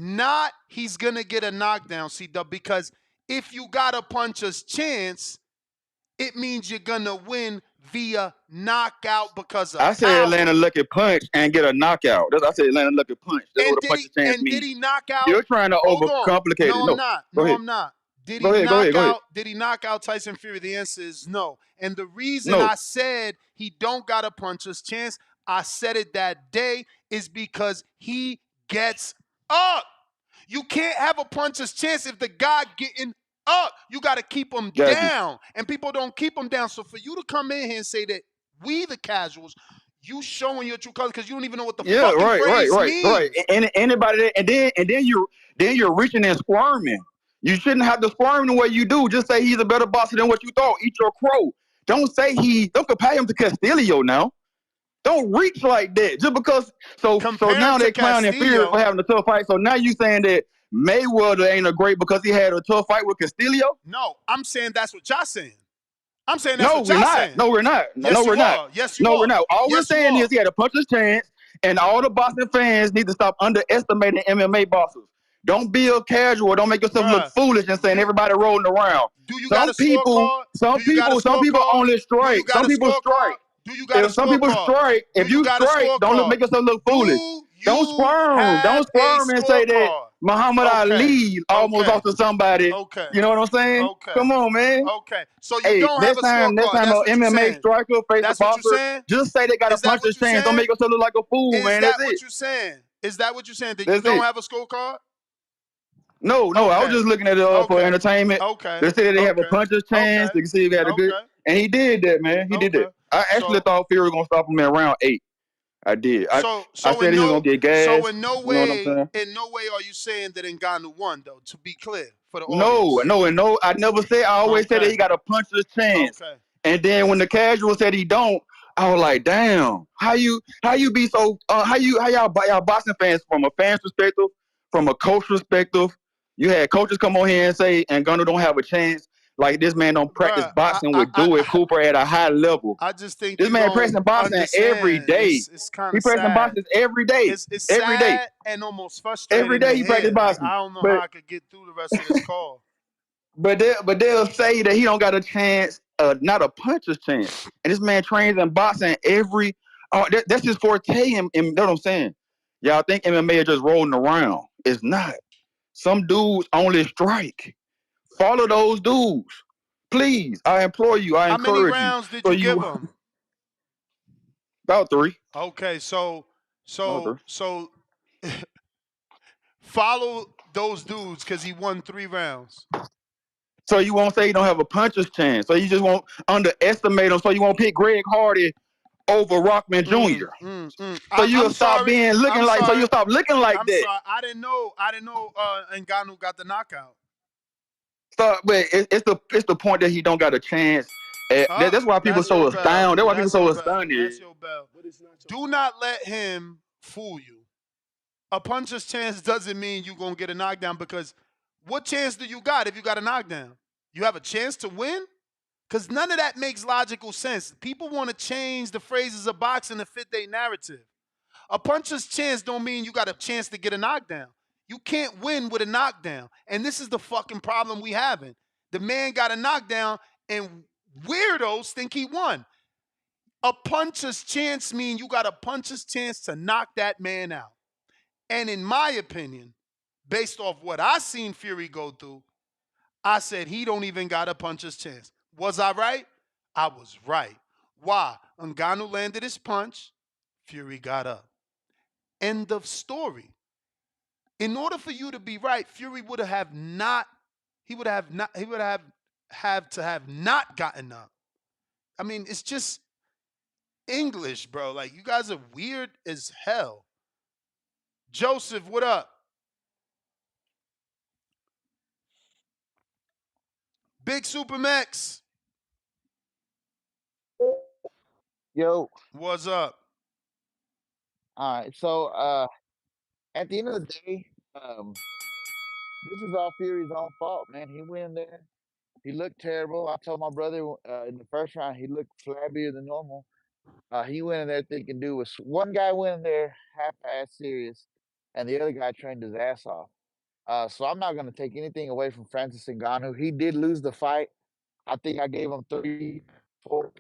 Not he's going to get a knockdown, C-Dub, because if you got a puncher's chance, it means you're going to win via knockout because of I said land a lucky punch and get a knockout. I said land a lucky punch. That's what a puncher's chance means. Did he knock out? You're trying to overcomplicate it. No, I'm not. I'm not. Did he knock out Tyson Fury? The answer is no. And the reason I said he don't got a puncher's chance, I said it that day, is because he gets up. You can't have a puncher's chance if the guy getting up. You got to keep him down. And people don't keep him down. So for you to come in here and say that we the casuals, you showing your true colors because you don't even know what the fucking phrase means. Right. And anybody and then you're reaching and squirming. You shouldn't have to squirm the way you do. Just say he's a better boxer than what you thought. Eat your crow. Don't compare him to Castillo now. Don't reach like that. Just because so now they're clowning Fury for having a tough fight. So now you saying that Mayweather ain't a great because he had a tough fight with Castillo? No, I'm saying that's what y'all saying. I'm saying that's what y'all saying. No, we're not. Yes, no, we're not. Yes, you are. We're not. All we're saying is he had a puncher's chance, and all the boxing fans need to stop underestimating MMA boxers. Don't be a casual. Don't make yourself look foolish and saying everybody rolling around. Do you got a scorecard? Some people only strike. Some people strike. Do you got a some people strike, if you strike, don't make yourself look foolish. Don't squirm. Don't squirm and say that Muhammad Ali almost lost to somebody. You know what I'm saying? Come on, man. So you don't have a scorecard. Next time an MMA striker face a boxer, just say they got a puncher's chance. Don't make yourself look like a fool, man. That's it. What you saying? Is that what you're saying? That you don't have a scorecard? No, I was just looking at it for entertainment. They said they have a puncher's chance. They can see he got a good, and he did that, man. He did that. I actually thought Fury was gonna stop him in round 8. I did. I said he was gonna get gas. So in no way, you know what I'm saying? are you saying that Ngannou won, though? To be clear, for the audience. No. I never said. I always said that he got a puncher's chance. And then when the casual said he don't, I was like, damn, how you be so how y'all boxing fans from a fan's perspective, from a coach perspective. You had coaches come on here and say Ngannou don't have a chance. Like this man don't practice boxing with Dewey Cooper at a high level. I just think this man practicing boxing every day. It's kind of he practicing boxing every day. It's every sad day and almost frustrating. Every day he practice boxing. I don't know how I could get through the rest of this call. But they'll say that he don't got a chance, not a puncher's chance. And this man trains in boxing every. That's his forte. And that's what I'm saying. Y'all think MMA is just rolling around? It's not. Some dudes only strike. Follow those dudes. Please. I implore you. I encourage you. How many rounds did you give him? About 3. Okay, so follow those dudes because he won 3 rounds. So you won't say you don't have a puncher's chance. So you just won't underestimate him. So you won't pick Greg Hardy over Rockman Jr. So you'll stop looking like that. Sorry. I didn't know Ngannou got the knockout. So, but it's the point that he don't got a chance. That's why people so astounded. That's why people so astounded. Do not let him fool you. A puncher's chance doesn't mean you're gonna get a knockdown, because what chance do you got if you got a knockdown? You have a chance to win? Because none of that makes logical sense. People want to change the phrases of boxing to fit their narrative. A puncher's chance don't mean you got a chance to get a knockdown. You can't win with a knockdown. And this is the fucking problem we having. The man got a knockdown and weirdos think he won. A puncher's chance means you got a puncher's chance to knock that man out. And in my opinion, based off what I seen Fury go through, I said he don't even got a puncher's chance. Was I right? I was right. Why? Ngannou landed his punch, Fury got up. End of story. In order for you to be right, Fury would have not, he would have to have not gotten up. I mean, it's just English, bro. Like, you guys are weird as hell. Joseph, what up? Big Supermax. Yo, what's up? All right, so at the end of the day, this is all Fury's own fault, man. He went in there. He looked terrible. I told my brother in the first round he looked flabbier than normal. He went in there thinking, dude, was one guy went in there half-ass serious, and the other guy trained his ass off. So I'm not going to take anything away from Francis Ngannou. He did lose the fight. I think I gave him 3, 4.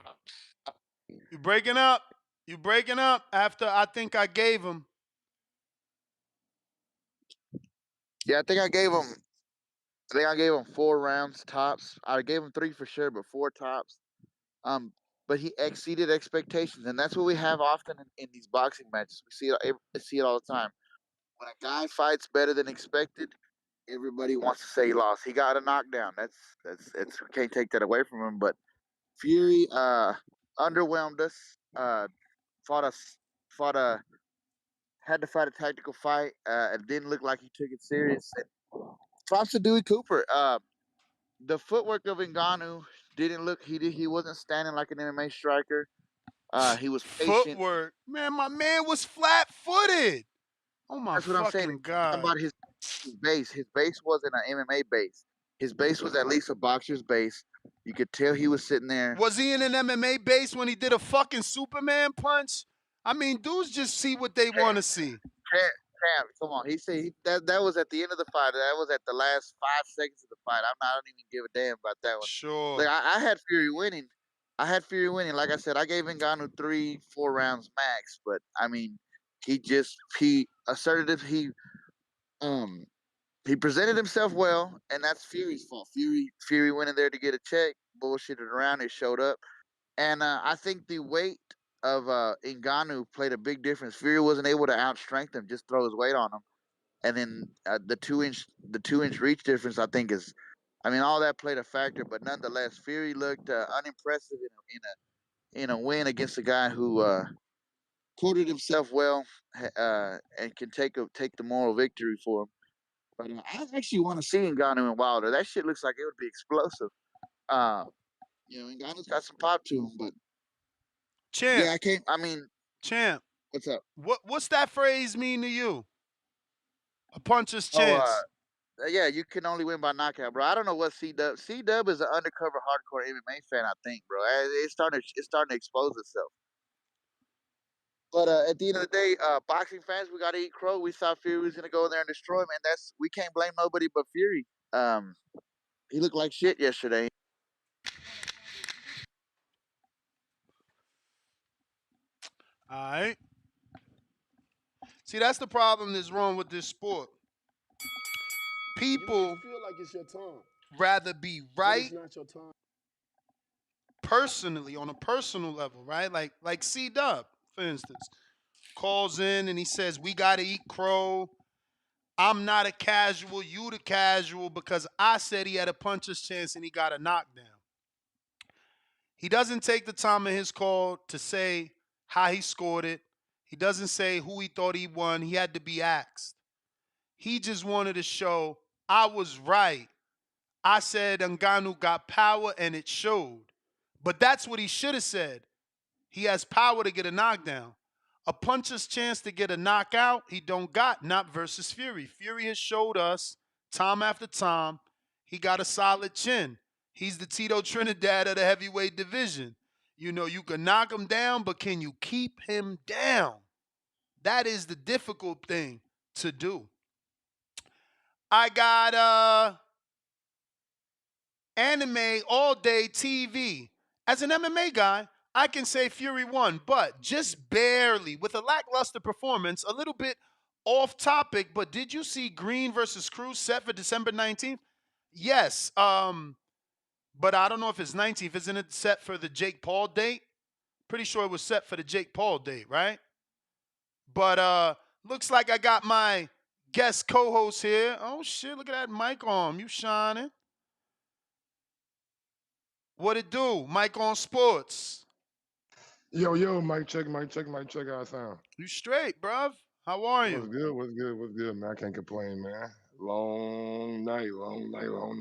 You breaking up? You breaking up after I think I gave him. Yeah, I think I gave him 4 rounds tops. I gave him 3 for sure, but 4 tops. But he exceeded expectations, and that's what we have often in these boxing matches. We see it all the time. When a guy fights better than expected, everybody wants to say he lost. He got a knockdown. That's we can't take that away from him. But Fury underwhelmed us. Fought a had to fight a tactical fight. It didn't look like he took it serious. And props to Dewey Cooper. The footwork of Ngannou didn't look. He wasn't standing like an MMA striker. He was patient. Footwork. Man, my man was flat-footed. Oh my That's what I'm saying. fucking God. About his base. His base wasn't an MMA base. His base was at least a boxer's base. You could tell he was sitting there. Was he in an MMA base when he did a fucking Superman punch? I mean, dudes just see what they want to see. Come on. He said that was at the end of the fight. That was at the last 5 seconds of the fight. I don't even give a damn about that one. Sure. Like I had Fury winning. Like I said, I gave Ngannou 3, 4 rounds max. But I mean, he asserted he presented himself well, and that's Fury's fault. Fury went in there to get a check, bullshitted around, it showed up. And I think the weight of Ngannou played a big difference. Fury wasn't able to outstrength him, just throw his weight on him. And then the 2-inch reach difference, I think all that played a factor. But nonetheless, Fury looked unimpressive in a win against a guy who quartered himself well and can take the moral victory for him. But I actually want to see Ngannou and Wilder. That shit looks like it would be explosive. Ngannou's got some pop to him, but Champ. yeah, I can't. I mean, Champ. What's up? What's that phrase mean to you? A puncher's chance. Yeah, you can only win by knockout, bro. I don't know what C-Dub. C-Dub is an undercover hardcore MMA fan, I think, bro. It's starting to expose itself. But at the end of the day, boxing fans, we got to eat crow. We thought Fury was gonna go in there and destroy him, and we can't blame nobody but Fury. He looked like shit yesterday. All right. See, that's the problem that's wrong with this sport. People feel like it's your time. rather be But right it's not your time. personally, on a personal level, right? Like C-Dub, for instance, calls in and he says, we got to eat crow. I'm not a casual, you the casual, because I said he had a puncher's chance and he got a knockdown. He doesn't take the time in his call to say how he scored it. He doesn't say who he thought he won. He had to be asked. He just wanted to show, I was right. I said Ngannou got power and it showed. But that's what he should have said. He has power to get a knockdown. A puncher's chance to get a knockout, he don't got, not versus Fury. Fury has showed us time after time he got a solid chin. He's the Tito Trinidad of the heavyweight division. You can knock him down, but can you keep him down? That is the difficult thing to do. I got anime all day TV. As an MMA guy, I can say Fury won, but just barely with a lackluster performance, a little bit off topic. But did you see Green versus Cruz set for December 19th? Yes. But I don't know if it's 19th. Isn't it set for the Jake Paul date? Pretty sure it was set for the Jake Paul date, right? But looks like I got my guest co-host here. Oh shit, look at that mic on. You shining. What it do? Mike on Sports. Yo, mic check, how I sound. You straight, bruv. How are What's you? good, what's good, man? I can't complain, man. Long night.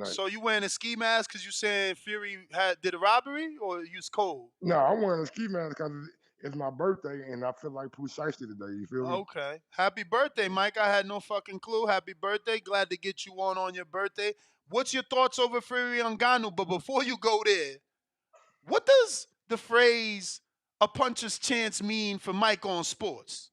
So you wearing a ski mask because you saying Fury did a robbery or you was cold? No, I'm wearing a ski mask because it's my birthday and I feel like Pooh Shiesty today, you feel me? Okay. Happy birthday, Mike. I had no fucking clue. Happy birthday. Glad to get you on your birthday. What's your thoughts over Fury and Ngannou? But before you go there, what does the phrase "a puncher's chance" mean for Mike on Sports?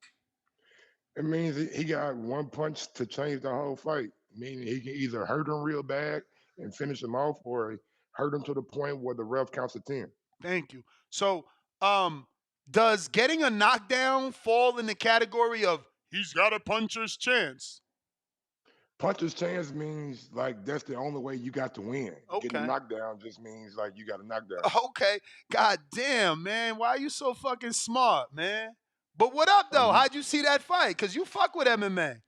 It means he got one punch to change the whole fight, meaning he can either hurt him real bad and finish him off or hurt him to the point where the ref counts to 10. Thank you. So, does getting a knockdown fall in the category of he's got a puncher's chance? Puncher's chance means like that's the only way you got to win. Getting a Okay. knockdown just means like you got a knockdown. Okay. God damn, man. Why are you so fucking smart, man? But what up, though? How'd you see that fight? Because you fuck with MMA.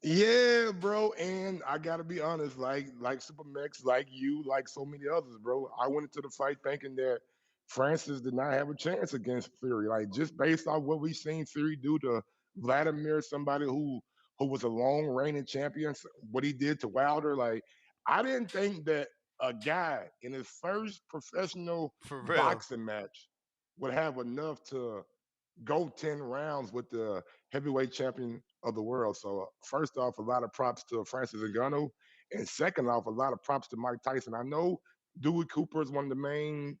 Yeah, bro, and I gotta be honest, like Supermax, like you, like so many others, bro. I went into the fight thinking that Francis did not have a chance against Fury. Like just based off what we seen Fury do to Vladimir, somebody who was a long reigning champion, what he did to Wilder. Like I didn't think that a guy in his first professional For real. boxing match would have enough to go 10 rounds with the heavyweight champion of the world. So first off, a lot of props to Francis Ngannou, and second off, a lot of props to Mike Tyson. I know Dewey Cooper is one of the main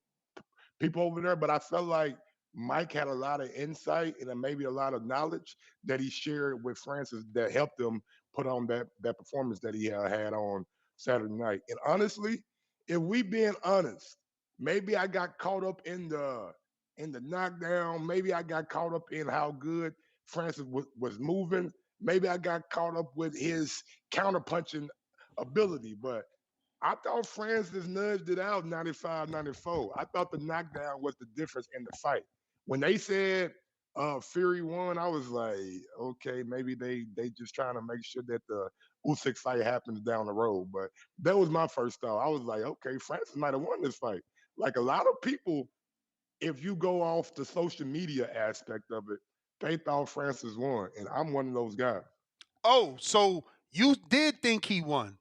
people over there, but I felt like Mike had a lot of insight and then maybe a lot of knowledge that he shared with Francis that helped him put on that performance that he had on Saturday night. And honestly, if we being honest, maybe I got caught up in the knockdown. Maybe I got caught up in how good Francis was moving. Maybe I got caught up with his counterpunching ability, but I thought Francis nudged it out 95-94. I thought the knockdown was the difference in the fight. When they said Fury won, I was like, okay, maybe they just trying to make sure that the Usyk fight happens down the road. But that was my first thought. I was like, okay, Francis might have won this fight. Like a lot of people, if you go off the social media aspect of it, they thought Francis won, and I'm one of those guys. Oh, so you did think he won?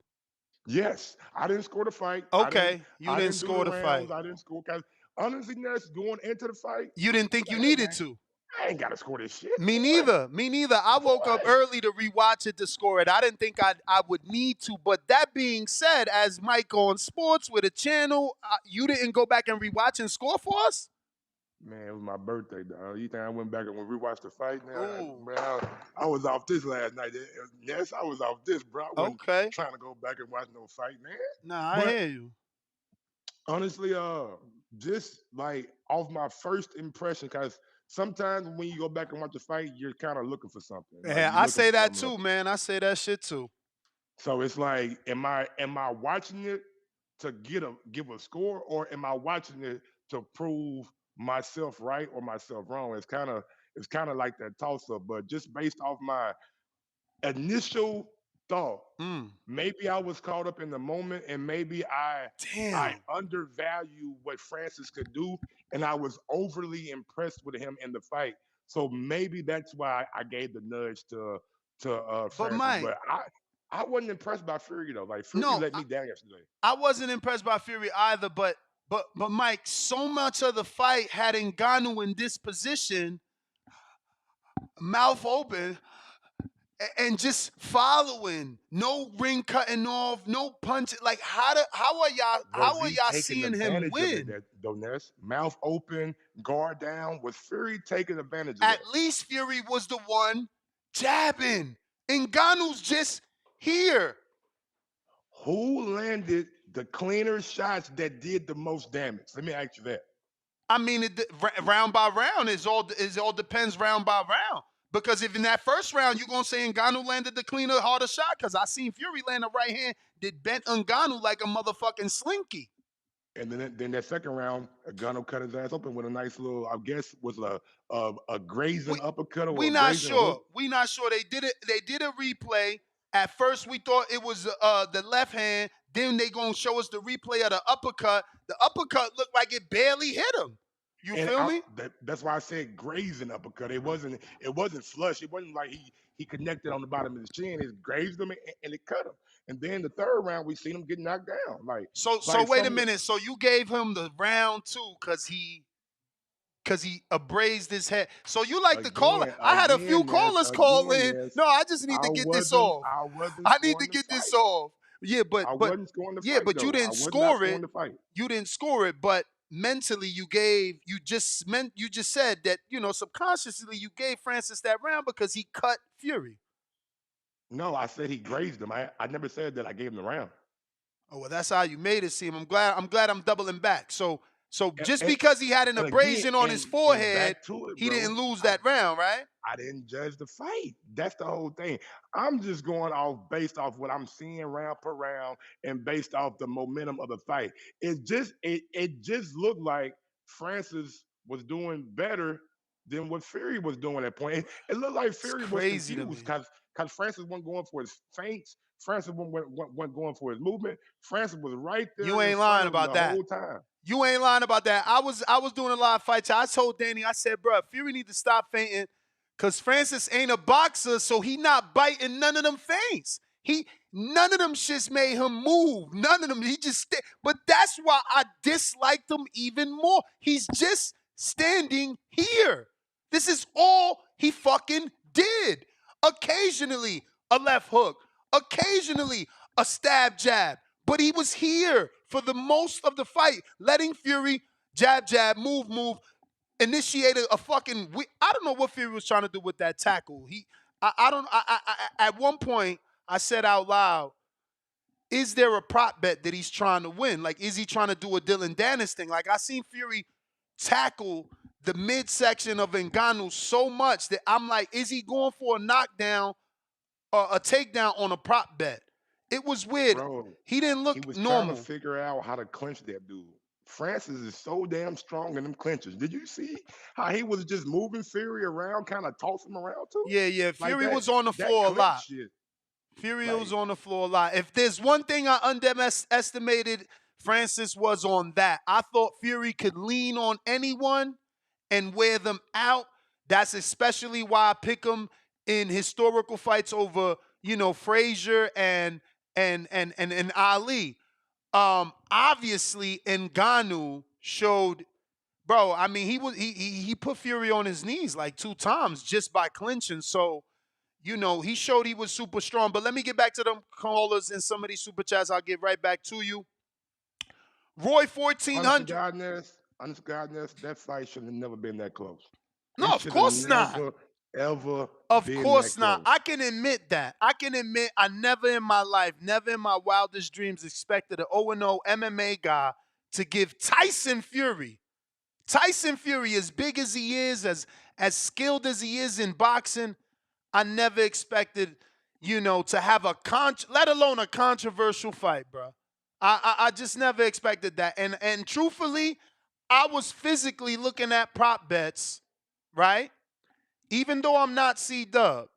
Yes, I didn't score the fight. Okay, you I didn't didn't do score the the fight. rounds. I didn't score because honestly, Ness, going into the fight, You didn't think you like, hey needed man, to? I ain't gotta score this shit. Me For what? neither. Me neither. I woke up What? early to rewatch it to score it. I didn't think I would need to. But that being said, as Mike on Sports with a channel, you didn't go back and rewatch and score for us? Man, it was my birthday, dog. You think I went back and rewatched the fight? Now, Ooh. man, I was off this last night. Yes, I was off this, bro. I wasn't Okay. trying to go back and watch no fight, man. Nah, I But hear you. honestly, just like off my first impression, because sometimes when you go back and watch a fight, you're kind of looking for something. Like Yeah, you're I looking say for that something. too, man. I say that shit too. So it's like, am I watching it to give a score, or am I watching it to prove myself right or myself wrong? It's kind of like that toss up. But just based off my initial thought, maybe I was caught up in the moment, and maybe I Damn. undervalue what Francis could do, and I was overly impressed with him in the fight. So maybe that's why I gave the nudge to But Francis. Mike, But I wasn't impressed by Fury though. Like Fury no, let me down yesterday. I wasn't impressed by Fury either. But Mike, so much of the fight had Ngannou in this position, mouth open, and just following, no ring cutting off, no punch. Like how are Was he y'all taking seeing him advantage of it, win? Doness? Mouth open, guard down. Was Fury taking advantage of At that? least Fury was the one jabbing. Ngannou's just here. Who landed the cleaner shots that did the most damage? Let me ask you that. I mean, round by round is all depends round by round. Because if in that first round you're gonna say Ngannou landed the cleaner, harder shot, because I seen Fury land a right hand that bent Ngannou like a motherfucking slinky. And then that second round, Ngannou cut his ass open with a nice little, I guess, was a grazing uppercut or We a not grazing sure. hook. We not sure. They did it. They did a replay. At first, we thought it was the left hand. Then they gonna show us the replay of the uppercut. The uppercut looked like it barely hit him. You And feel me? that's why I said grazing uppercut. It wasn't flush. It wasn't like he connected on the bottom of the chin. It grazed him and it cut him. And then the third round, we seen him get knocked down. So wait a minute. So you gave him the round 2 because he abrased his head. So you like to call it. I had a few callers call in. No, I just need to get this off. I need to get this off. Yeah, but I wasn't scoring the yeah, fight, but you though. didn't I was not score scoring it. the fight. You didn't score it, but mentally you just said that, subconsciously you gave Francis that round because he cut Fury. No, I said he grazed him. I never said that I gave him the round. Oh, well, that's how you made it seem. I'm glad I'm doubling back. So just And- because he had an and abrasion again, on and- his and forehead, back to it, he bro, didn't lose that round, right? I didn't judge the fight. That's the whole thing. I'm just going off based off what I'm seeing round per round and based off the momentum of the fight. It just looked like Francis was doing better than what Fury was doing at point. It looked like Fury was crazy to confused because Francis wasn't going for his feints. Francis wasn't going for his movement. Francis was right there. You ain't in front lying of him about the that. whole time. You ain't lying about that. I was doing a lot of fights. I told Danny, I said, bro, Fury need to stop fainting because Francis ain't a boxer, so he not biting none of them feints. None of them shits made him move. None of them. He just but that's why I disliked him even more. He's just standing here. This is all he fucking did. Occasionally a left hook. Occasionally a stab jab. But he was here for the most of the fight, letting Fury jab, move, initiated a fucking. I don't know what Fury was trying to do with that tackle. At one point, I said out loud, is there a prop bet that he's trying to win? Like, is he trying to do a Dylan Dennis thing? Like, I seen Fury tackle the midsection of Ngannou so much that I'm like, is he going for a knockdown or a takedown on a prop bet? It was weird. Bro, he didn't look he was normal. trying to figure out how to clinch that dude. Francis is so damn strong in them clinches. Did you see how he was just moving Fury around, kind of tossing him around too? Yeah. Like Fury that- was on the that floor a clinch lot. shit. Fury was on the floor a lot. If there's one thing I underestimated, Francis was on that. I thought Fury could lean on anyone and wear them out. That's especially why I pick him in historical fights over, Frazier and Ali. Obviously, Ngannou showed, bro. I mean, he put Fury on his knees like 2 times just by clinching. So, he showed he was super strong. But let me get back to them callers and some of these super chats. I'll get right back to you. Roy 1400. Honest to godness, that fight should have never been that close. No, of course not. Ever. Of been course that not. close. I can admit that. I can admit I never in my life, never in my wildest dreams expected an 0-0 MMA guy to give Tyson Fury, as big as he is, as skilled as he is in boxing, I never expected, to have let alone a controversial fight, bro. I just never expected that. And truthfully, I was physically looking at prop bets, right? Even though I'm not C-Dub,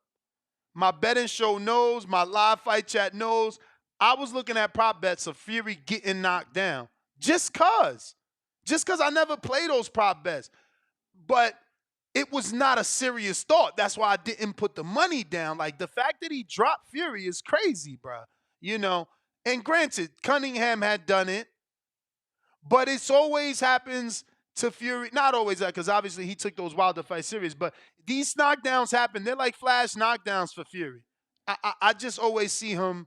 my betting show knows, my live fight chat knows, I was looking at prop bets of Fury getting knocked down. Just cause I never play those prop bets. But it was not a serious thought. That's why I didn't put the money down. Like, the fact that he dropped Fury is crazy, bro. And granted, Cunningham had done it, but it's always happens to Fury. Not always that, because obviously he took those Wilder fights serious, but these knockdowns happen. They're like flash knockdowns for Fury. I just always see him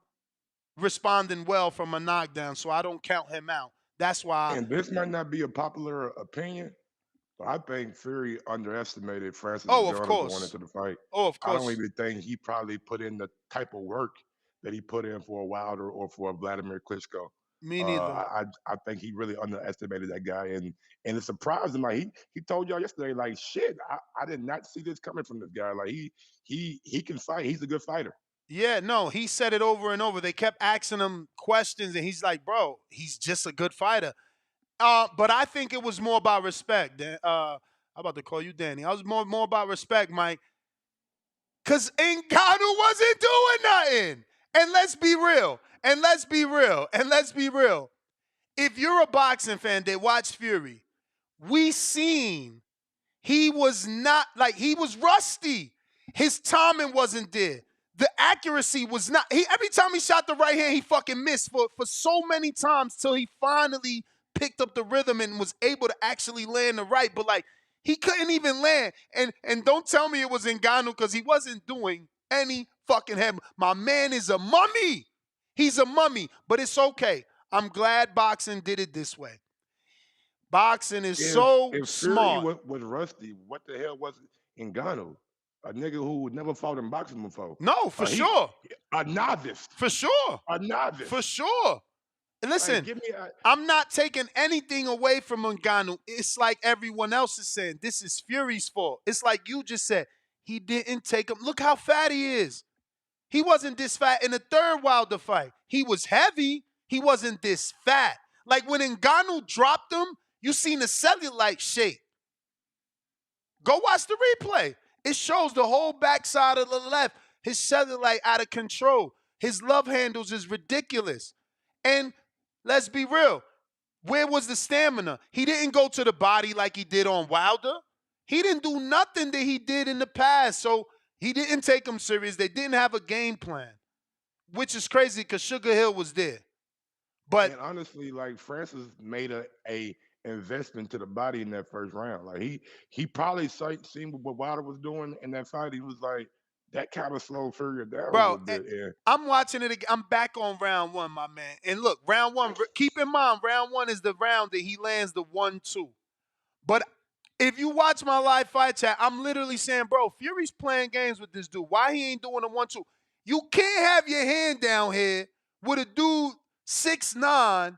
responding well from a knockdown, so I don't count him out. That's why. And this might not be a popular opinion, but I think Fury underestimated Francis Oh, of Ngannou course. going into the fight. Oh, of I don't course. even think he probably put in the type of work that he put in for a Wilder or for a Vladimir Klitschko. Me neither. I think he really underestimated that guy, and it surprised him. Like he told y'all yesterday, like shit, I did not see this coming from this guy. Like he can fight. He's a good fighter. Yeah, no, he said it over and over. They kept asking him questions, and he's like, bro, he's just a good fighter. But I think it was more about respect. I'm about to call you Danny. I was more about respect, Mike. Because Ngannou wasn't doing nothing. And let's be real. If you're a boxing fan that watched Fury, we seen he was not, like, he was rusty. His timing wasn't there. The accuracy was not. Every time he shot the right hand, he fucking missed for so many times till he finally picked up the rhythm and was able to actually land the right. But, like, he couldn't even land. And don't tell me it was Ngannou, because he wasn't doing any fucking head. My man is a mummy. He's a mummy. But it's okay. I'm glad boxing did it this way. Boxing is so smart. Fury was rusty, what the hell was Ngannou? A nigga who never fought in boxing before. No, for sure. A novice. For sure. A novice. For sure. Listen, I'm not taking anything away from Ngannou. It's like everyone else is saying, this is Fury's fault. It's like you just said, he didn't take him. Look how fat he is. He wasn't this fat in the third Wilder fight. He was heavy. He wasn't this fat. Like when Ngannou dropped him, you seen the cellulite shake. Go watch the replay. It shows the whole backside of the left. His cellulite out of control. His love handles is ridiculous. And let's be real. Where was the stamina? He didn't go to the body like he did on Wilder. He didn't do nothing that he did in the past. So he didn't take him serious. They didn't have a game plan, which is crazy because Sugar Hill was there. But and honestly, like Francis made a investment to the body in that first round. Like he probably seen what Wilder was doing in that fight. He was like, that kind of slowed Fury down a little bit. Yeah. I'm watching it again. I'm back on round one, my man. And look, round one, keep in mind, round one is the round that he lands the 1-2. But if you watch my live fight chat, I'm literally saying, bro, Fury's playing games with this dude. Why he ain't doing a 1-2? You can't have your hand down here with a dude 6'9"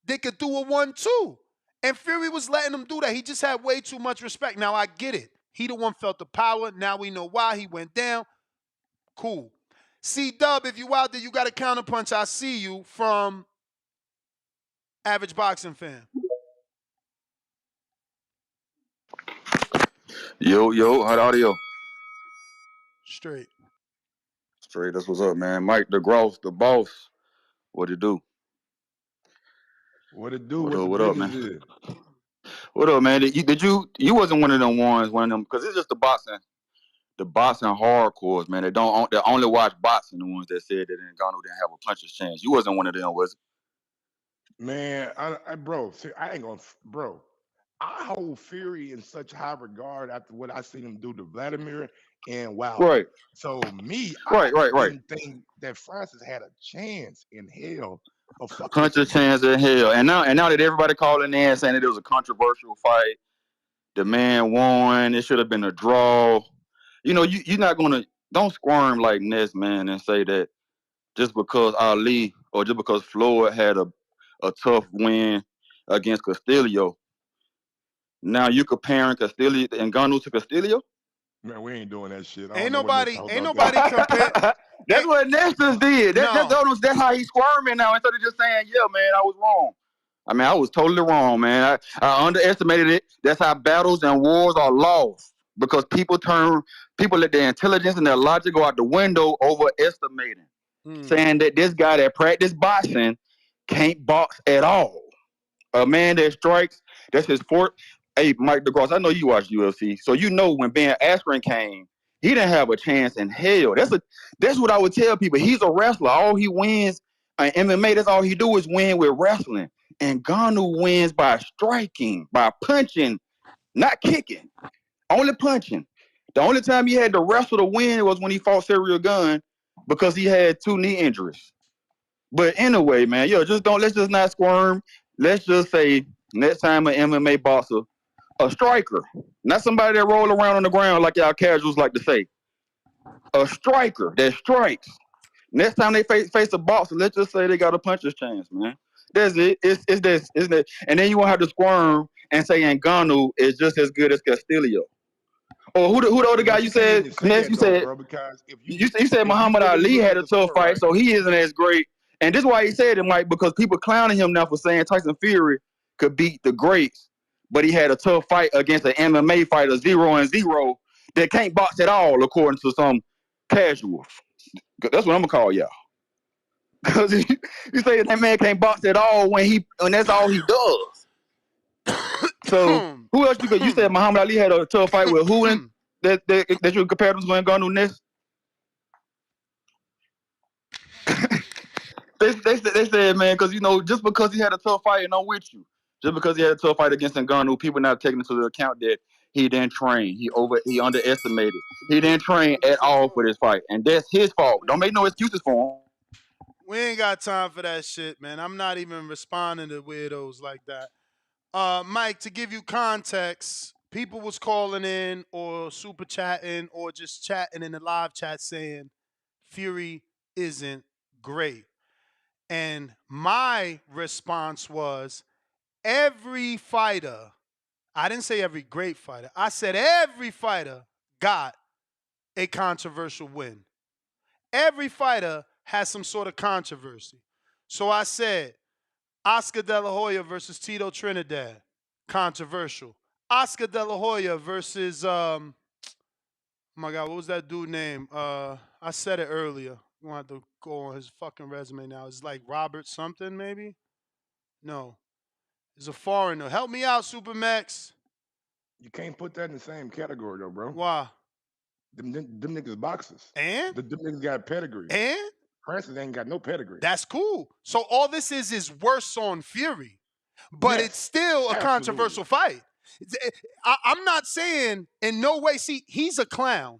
that could do a 1-2. And Fury was letting him do that. He just had way too much respect. Now, I get it. He the one felt the power. Now we know why he went down. Cool. C-Dub, if you out there, you got a counterpunch. I see you from Average Boxing Fan. Yo, hot audio. Straight. That's what's up, man. Mike DeGross, the boss. What it do? What it do? What up, man? What up, man? You wasn't one of them, because it's just the boxing hardcores, man. They only watch boxing, the ones that said that Ngannou didn't have a puncher's chance. You wasn't one of them, was it? Man, bro, see, I ain't gonna, bro. I hold Fury in such high regard after what I seen him do to Vladimir and Wilder. Right. So me, right. didn't think that Francis had a chance in hell of fucking puncher's chance in hell. And now that everybody calling in saying that it was a controversial fight, the man won. It should have been a draw. You know, you're not gonna don't squirm like Ness, man, and say that just because Ali or just because Floyd had a tough win against Castillo. Now you comparing Castillo and Ngannou to Castillo? Man, we ain't doing that shit. Ain't nobody compare. That's what Nestor did. That's how he's squirming now instead of just saying, yeah, man, I was wrong. I mean, I was totally wrong, man. I underestimated it. That's how battles and wars are lost. Because people let their intelligence and their logic go out the window overestimating. Saying that this guy that practiced boxing can't box at all. A man that strikes, that's his forte. Hey, Mike DeGross, I know you watch UFC, so you know when Ben Askren came, he didn't have a chance in hell. That's what I would tell people. He's a wrestler. All he wins in MMA, that's all he do is win with wrestling. And Ngannou wins by striking, by punching, not kicking, only punching. The only time he had to wrestle to win was when he fought Cyril Gunn because he had 2 knee injuries. But anyway, man, let's just not squirm. Let's just say next time an MMA boxer, a striker, not somebody that roll around on the ground like y'all casuals like to say. A striker that strikes Next time they face a boxer, let's just say they got a puncher's chance, man. That's it. It's this, isn't it? And then you won't have to squirm and say Ngannou is just as good as Castillo. Or who the other guy But you you can't said? even say Ness, that you though, said bro, because you said if you Muhammad really Ali look had at a the tough sport, fight, right? so he isn't as great. And this is why he said it, Mike, because people clowning him now for saying Tyson Fury could beat the greats, but he had a tough fight against an MMA fighter 0-0 that can't box at all, according to some casuals. That's what I'm gonna call y'all. Because you say that man can't box at all when that's all he does. So who else you said Muhammad Ali had a tough fight with who that you compared him to Ngannou next? They said, man, because just because he had a tough fight, and I'm with you. Just because he had a tough fight against Ngannou, people not taking into the account that he didn't train. He underestimated. He didn't train at all for this fight, and that's his fault. Don't make no excuses for him. We ain't got time for that shit, man. I'm not even responding to weirdos like that. Mike, to give you context, people was calling in or super chatting or just chatting in the live chat saying Fury isn't great. And my response was every fighter, I didn't say every great fighter, I said every fighter got a controversial win. Every fighter has some sort of controversy. So I said, Oscar De La Hoya versus Tito Trinidad, controversial. Oscar De La Hoya versus, oh my God, what was that dude name? I said it earlier. I'm going to have to go on his fucking resume now. It's like Robert something, maybe? No. It's a foreigner. Help me out, Supermax. You can't put that in the same category though, bro. Why? Them niggas boxers. And? Them niggas got pedigree. And? Francis ain't got no pedigree. That's cool. So all this is worse on Fury. But Yes, it's still a controversial fight. I'm not saying in no way. See, he's a clown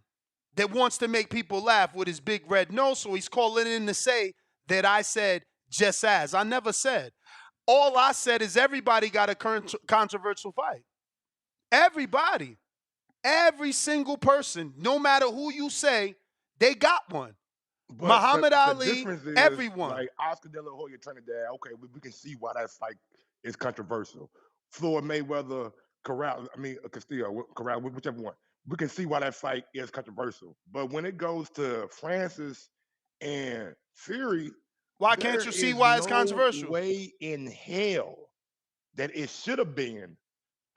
that wants to make people laugh with his big red nose. So he's calling in to say that I said just as. I never said. All I said is everybody got a controversial fight. Everybody. Every single person, no matter who you say, they got one. But Muhammad the Ali, difference is, everyone. like Oscar De La Hoya Trinidad, okay, we can see why that fight is controversial. Floyd Mayweather, Castillo, Corral, whichever one. We can see why that fight is controversial. But when it goes to Francis and Fury, why can't you see why it's controversial? No way in hell that it should have been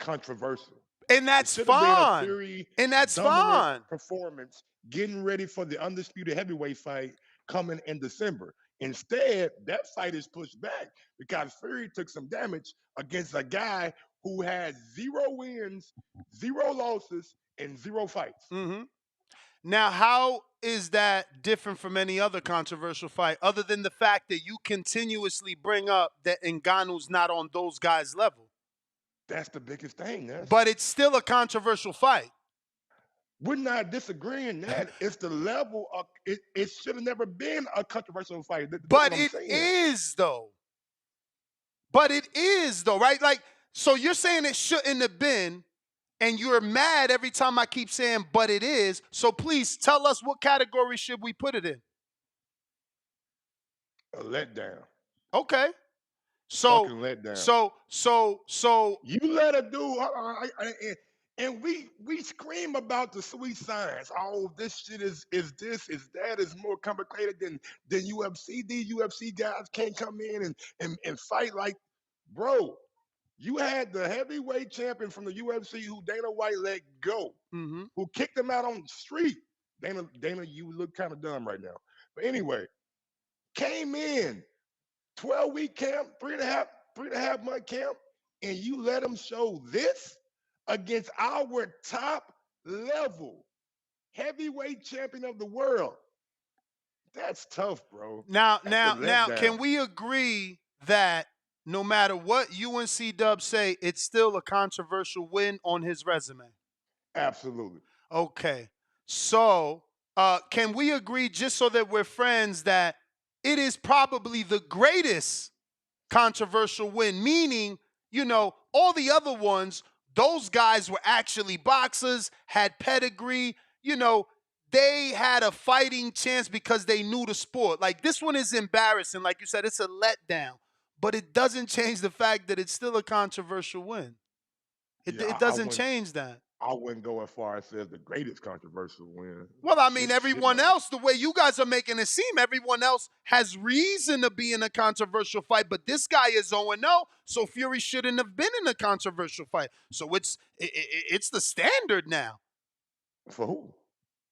controversial. And that's fine. And that's fine. Performance getting ready for the undisputed heavyweight fight coming in December. Instead, that fight is pushed back because Fury took some damage against a guy who had 0 wins, 0 losses, and 0 fights. Mm-hmm. Now, how is that different from any other controversial fight, other than the fact that you continuously bring up that Ngannou's not on those guys' level? That's the biggest thing. But it's still a controversial fight. We're not disagreeing that. It's the level of it. It should have never been a controversial fight. But it is, though. But it is, though, right? Like, so you're saying it shouldn't have been, and you're mad every time I keep saying, but it is. So please tell us, what category should we put it in? A letdown. Okay. So, fucking letdown. So you let a dude, and we scream about the sweet science. Oh, this shit is that is more complicated than UFC. These UFC guys can't come in and fight like, bro. You had the heavyweight champion from the UFC who Dana White let go, who kicked him out on the street. Dana, you look kind of dumb right now. But anyway, came in 12-week camp, 3.5 month camp, and you let him show this against our top level heavyweight champion of the world. That's tough, bro. Now, can we agree that no matter what UNC Dubs say, it's still a controversial win on his resume? Absolutely. Okay. So, can we agree, just so that we're friends, that it is probably the greatest controversial win? Meaning, all the other ones, those guys were actually boxers, had pedigree, they had a fighting chance because they knew the sport. Like, this one is embarrassing. Like you said, it's a letdown. But it doesn't change the fact that it's still a controversial win. It doesn't change that. I wouldn't go as far as says the greatest controversial win. Well, I mean, everyone else, the way you guys are making it seem, everyone else has reason to be in a controversial fight, but this guy is 0-0, so Fury shouldn't have been in a controversial fight. So it's the standard now. For who?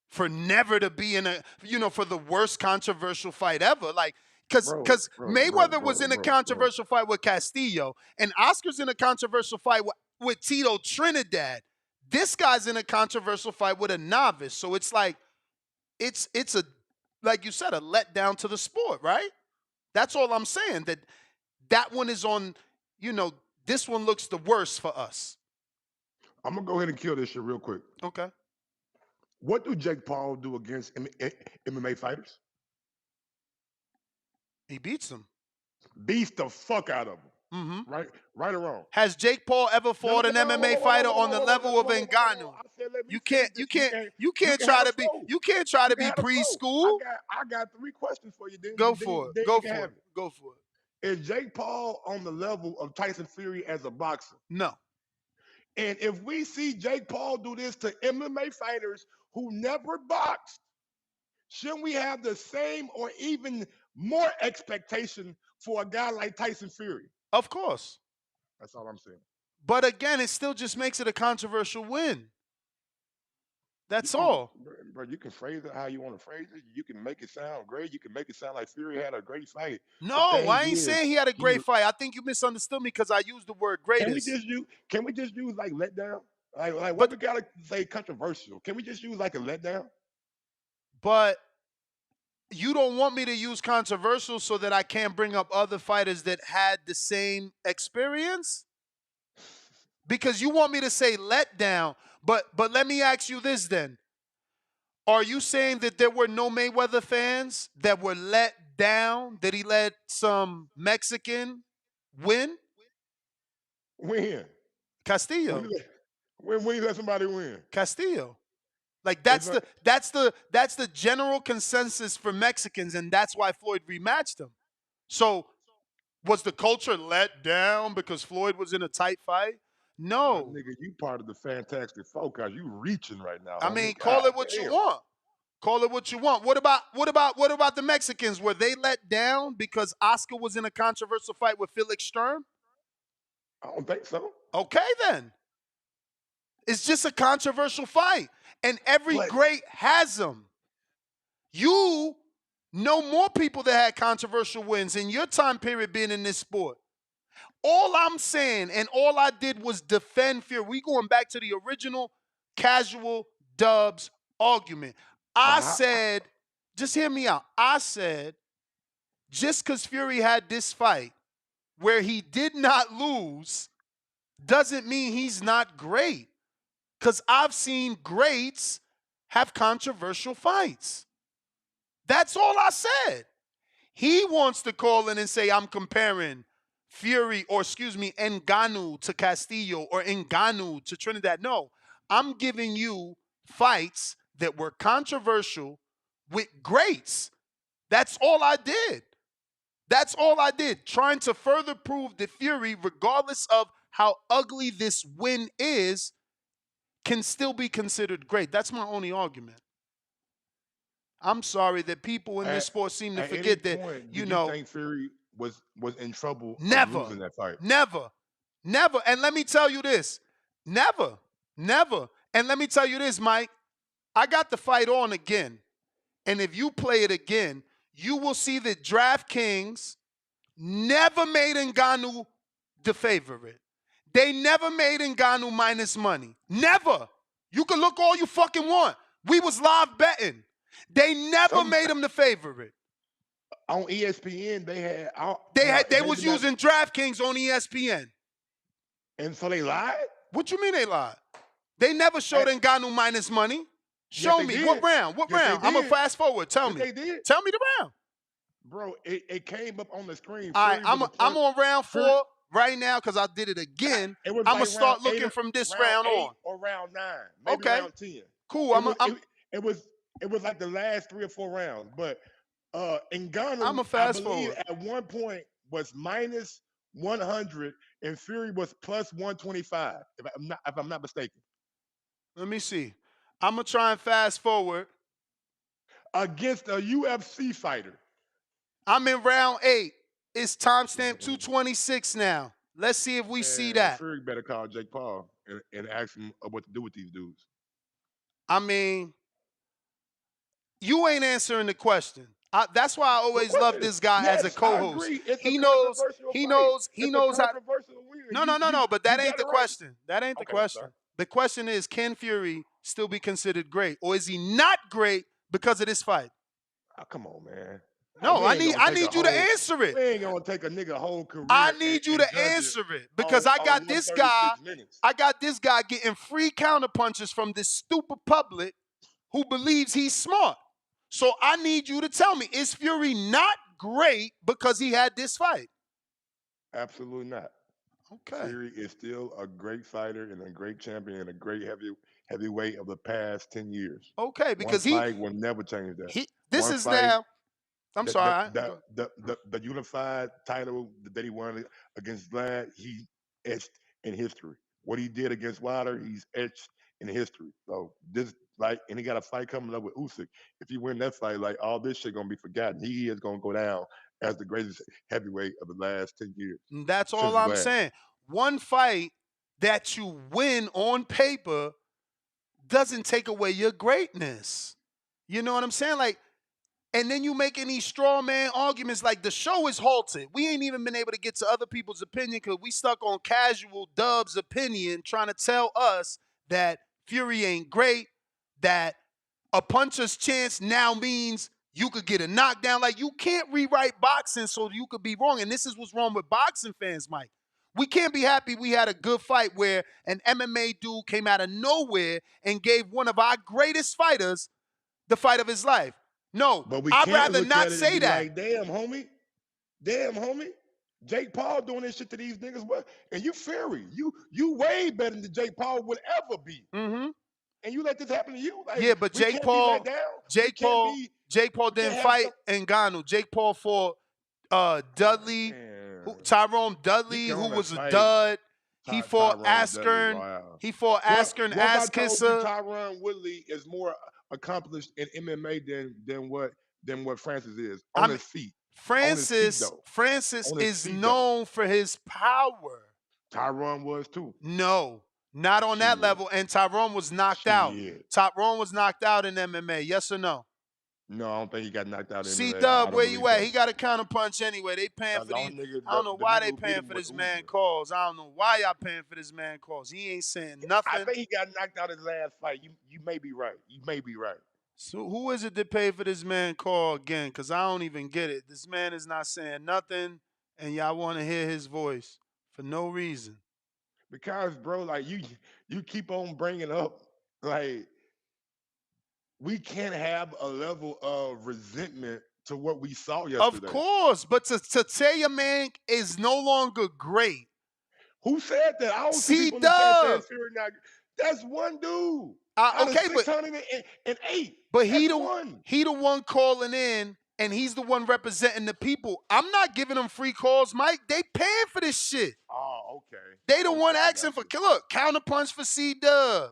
For never to be in a, for the worst controversial fight ever. Like, because Mayweather was in a controversial fight with Castillo, and Oscar's in a controversial fight with Tito Trinidad. This guy's in a controversial fight with a novice. So it's like, it's a, like you said, a letdown to the sport, right? That's all I'm saying. That one is on, this one looks the worst for us. I'm going to go ahead and kill this shit real quick. Okay. What do Jake Paul do against MMA fighters? He beats them. Beats the fuck out of them. Mm-hmm. Right or wrong? Has Jake Paul ever fought an MMA fighter on the level of Ngannou? You can't try to be preschool. I got 3 questions for you. Go for it. Go for it. Is Jake Paul on the level of Tyson Fury as a boxer? No. And if we see Jake Paul do this to MMA fighters who never boxed, shouldn't we have the same or even more expectation for a guy like Tyson Fury? Of course. That's all I'm saying. But again, it still just makes it a controversial win. That's all. Bro, you can phrase it how you want to phrase it. You can make it sound great. You can make it sound like Fury had a great fight. No, I ain't saying he had a great fight. I think you misunderstood me because I used the word greatest. Can we just use like letdown? Like what we gotta say controversial? Can we just use like a letdown? But you don't want me to use controversial so that I can't bring up other fighters that had the same experience? Because you want me to say letdown. But let me ask you this then. Are you saying that there were no Mayweather fans that were let down, that he let some Mexican win? When? Castillo. When you let somebody win? Castillo. Like that's the general consensus for Mexicans, and that's why Floyd rematched him. So was the culture let down because Floyd was in a tight fight? No. Nigga, you part of the Fantastic Four because you reaching right now. I mean, call it what you want. Call it what you want. What about the Mexicans? Were they let down because Oscar was in a controversial fight with Felix Sturm? I don't think so. Okay, then. It's just a controversial fight. And every great has them. You know more people that had controversial wins in your time period being in this sport. All I'm saying, and all I did was defend Fury. We going back to the original casual Dubs argument. I said, just hear me out. I said, just because Fury had this fight where he did not lose doesn't mean he's not great. Because I've seen greats have controversial fights. That's all I said. He wants to call in and say, I'm comparing Ngannou to Castillo or Ngannou to Trinidad. No, I'm giving you fights that were controversial with greats. That's all I did. That's all I did. Trying to further prove that Fury, regardless of how ugly this win is, can still be considered great. That's my only argument. I'm sorry that people in this sport seem to forget that, you think Fury was in trouble losing that fight? Never. And let me tell you this. Never. And let me tell you this, Mike. I got the fight on again. And if you play it again, you will see that DraftKings never made Ngannou the favorite. They never made Ngannou minus money. Never. You can look all you fucking want. We was live betting. They never made him the favorite. On ESPN, they was using DraftKings on ESPN. And so they lied? What you mean they lied? They never showed Ngannou minus money. Show me. Did. What round? I'm going to fast forward. Tell me. They did. Tell me the round. Bro, it came up on the screen. All right, I'm on round 4 right now because I did it again. I'm going to start looking from this round on. Or round 9. Maybe okay. round 10. Cool. It was like the last 3 or 4 rounds. But Ngannou, I'm a I fast believe forward. at one point was minus 100 and Fury was plus 125, if I'm not mistaken. Let me see. I'm gonna try and fast forward. Against a UFC fighter. I'm in round 8. It's timestamp 226 now. Let's see if we see that. Fury better call Jake Paul and ask him what to do with these dudes. I mean, you ain't answering the question. That's why I always love this guy as a co-host. I agree. It's He a knows. controversial He fight. knows. He It's knows a how. controversial win. No. But that ain't the right. question. That ain't the Okay, question. sorry. The question is, can Fury still be considered great, or is he not great because of this fight? Oh, come on, man. No, I need you to answer it. We ain't gonna take a nigga whole career. I need you to answer it because I got this guy. Minutes. I got this guy getting free counterpunches from this stupid public who believes he's smart. So I need you to tell me, is Fury not great because he had this fight? Absolutely not. Okay. Fury is still a great fighter and a great champion and a great heavyweight of the past 10 years. Okay, because one fight will never change that. This One is fight, now. I'm sorry. The unified title that he won against Vlad, he etched in history. What he did against Wilder, he's etched in history. So and he got a fight coming up with Usyk. If he win that fight, like all this shit gonna be forgotten. He is gonna go down as the greatest heavyweight of the last 10 years. And that's all I'm saying. One fight that you win on paper doesn't take away your greatness. You know what I'm saying? Like, and then you making these straw man arguments like the show is halted. We ain't even been able to get to other people's opinion because we stuck on casual Dub's opinion trying to tell us that Fury ain't great, that a puncher's chance now means you could get a knockdown. Like, you can't rewrite boxing so you could be wrong. And this is what's wrong with boxing fans, Mike. We can't be happy we had a good fight where an MMA dude came out of nowhere and gave one of our greatest fighters the fight of his life. No, but we I'd can't rather look not at it say and be that. like, damn, homie. Jake Paul doing this shit to these niggas, what? And you Fury, you way better than Jake Paul would ever be. Mm-hmm. And you let this happen to you? Like, yeah, but Jake Paul didn't fight Ngannou. Jake Paul fought Dudley, Tyrone Dudley, who was a dud. He fought Askren. Wow. He fought Askren, ass kisser. Tyron Woodley is more accomplished in MMA than what Francis is on his feet. Francis is known for his power. Tyron was too. No, not on that level. And Tyrone was knocked out. Tyrone was knocked out in MMA. Yes or no? No, I don't think he got knocked out in MMA. C-Dub, where you at? He got a counter punch anyway. They paying for these. I don't know why they paying for this man calls. I don't know why y'all paying for this man calls. He ain't saying nothing. I think he got knocked out his last fight. You may be right. You may be right. So who is it that paid for this man call again? Because I don't even get it. This man is not saying nothing, and y'all want to hear his voice for no reason. Because, bro, like you keep on bringing up, like, we can't have a level of resentment to what we saw yesterday. Of course, but to say your man is no longer great. Who said that? I don't see people C-Dub. That's one dude. Okay, but 608. But he the one calling in, and he's the one representing the people. I'm not giving them free calls, Mike. They paying for this shit. Oh, okay. They the one asking for counterpunch for C-Dub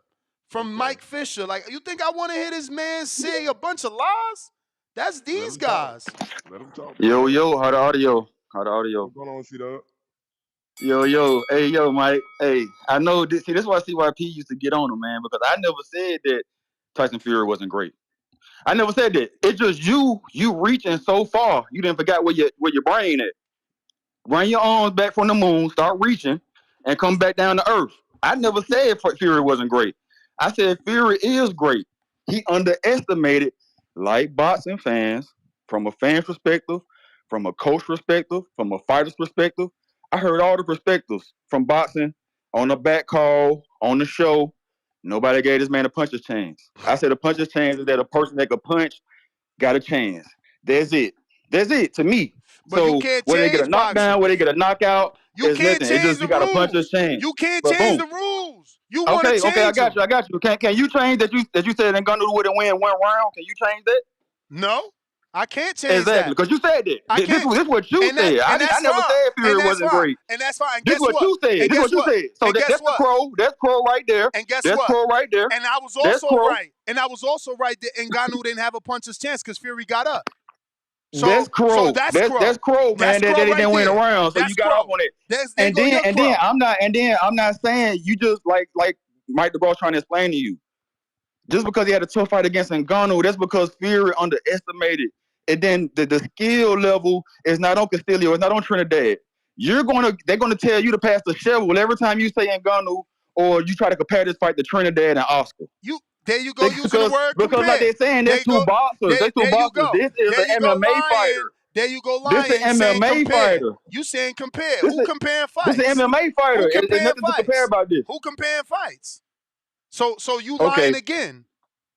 from Mike Fisher. Like, you think I want to hear this man say a bunch of lies? That's these guys. Let him talk. Yo, how the audio? What's going on, C-Dub? Yo, hey, yo, Mike. Hey, I know this. See, this is why CYP used to get on him, man, because I never said that Tyson Fury wasn't great. I never said that. It's just you reaching so far, you didn't forget where your brain at. Run your arms back from the moon, start reaching, and come back down to earth. I never said Fury wasn't great. I said Fury is great. He underestimated, like boxing fans, from a fan's perspective, from a coach perspective, from a fighter's perspective. I heard all the perspectives from boxing, on the back call, on the show. Nobody gave this man a puncher's chance. I said a puncher's chance is that a person that could punch got a chance. That's it. That's it to me. But so you can't whether they get a knockdown, whether they get a knockout, you can't change the you got a puncher's chance. You can't change the rules. You want to change Okay, I got them. you. Can you change that you said Ngannou wouldn't win one round? Can you change that? No, I can't change Exactly, that. because you said that. I can't. This what you said. I never said Fury wasn't great. And that's fine. And This guess what what? you said. And This guess what you what? said. So And guess that's the what? crow. That's crow right there. And guess that's what? crow right there. And I was That's also crow. right. And I was also right that Ngannou didn't have a puncher's chance because Fury got up. That's crow. That's crow. That's crow, man. That's That crow they right didn't win there. around, so That's you got crow. off on it. There And go then your and crow. then I'm not saying you just like Mike DeGraw trying to explain to you. Just because he had a tough fight against Ngannou, that's because Fury underestimated. And then the skill level is not on Castillo, it's not on Trinidad. They're gonna tell you to pass the shovel every time you say Ngannou or you try to compare this fight to Trinidad and Oscar. There you go using the word compare. Because like they're saying, there's two boxers. There's two boxers. This is an MMA fighter. There you go This lying. is an MMA fighter. You saying compare. Who comparing fights? This is an MMA fighter. Who There's comparing nothing to compare about this. Who comparing fights? So you lying again.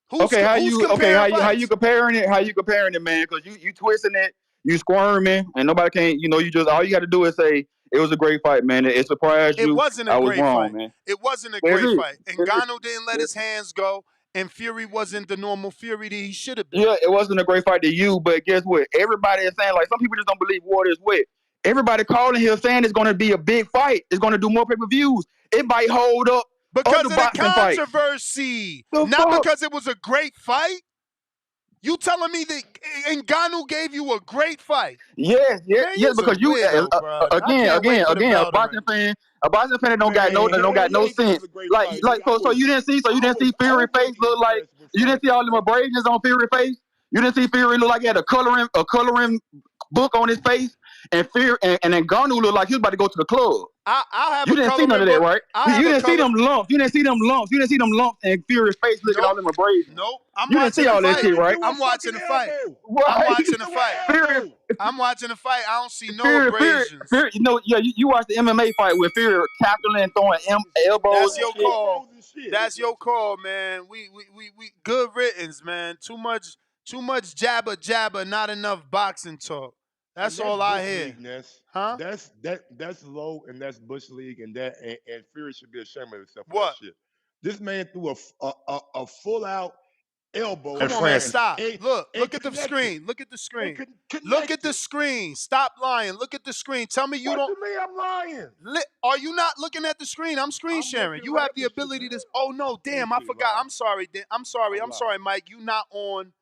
Who's how comparing you fights? comparing it? How you comparing it, man? Because you twisting it, you squirming, and nobody can. You just all you got to do is say it was a great fight, man. It surprised you. It wasn't a I was great wrong, fight. man. It wasn't a great fight. Ngannou didn't let his hands go, and Fury wasn't the normal Fury that he should have been. Yeah, it wasn't a great fight to you, but guess what? Everybody is saying, like, some people just don't believe water is wet. Everybody calling here saying it's going to be a big fight. It's going to do more pay-per-views. It might hold up because of the fights. controversy, not because it was a great fight. You telling me that Ngannou gave you a great fight? Yes, because you again, a boxing fan that don't got no sense. So you didn't see Fury face look like you didn't see all them abrasions on Fury face. You didn't see Fury look like he had a coloring book on his face, and Ngannou looked like he was about to go to the club. You didn't see none of that, right? You didn't see them lumps. You didn't see them lumps in Fury's face. Look at all them abrasions. Nope. I'm you didn't see all that shit, right? I'm watching the fight. Right. I'm watching the fight. I'm watching the fight. I don't see no abrasions. Fury, you watch the MMA fight with Fury tackling, throwing elbows. That's your call. That's your call, man. We good riddance, man. Too much jabber, not enough boxing talk. That's all I hear. Huh? That's low, and that's Bush League, and Fury should be ashamed of himself for what? that shit. This man threw a full out elbow. Come on, man, stop. Look at the screen. Look at the screen. Look at the screen. Stop lying. Look at the screen. Tell me you don't. What do you mean I'm lying? Are you not looking at the screen? I'm screen sharing. You have the ability to. Oh no, damn! I forgot. I'm sorry. I'm sorry, Mike. You not on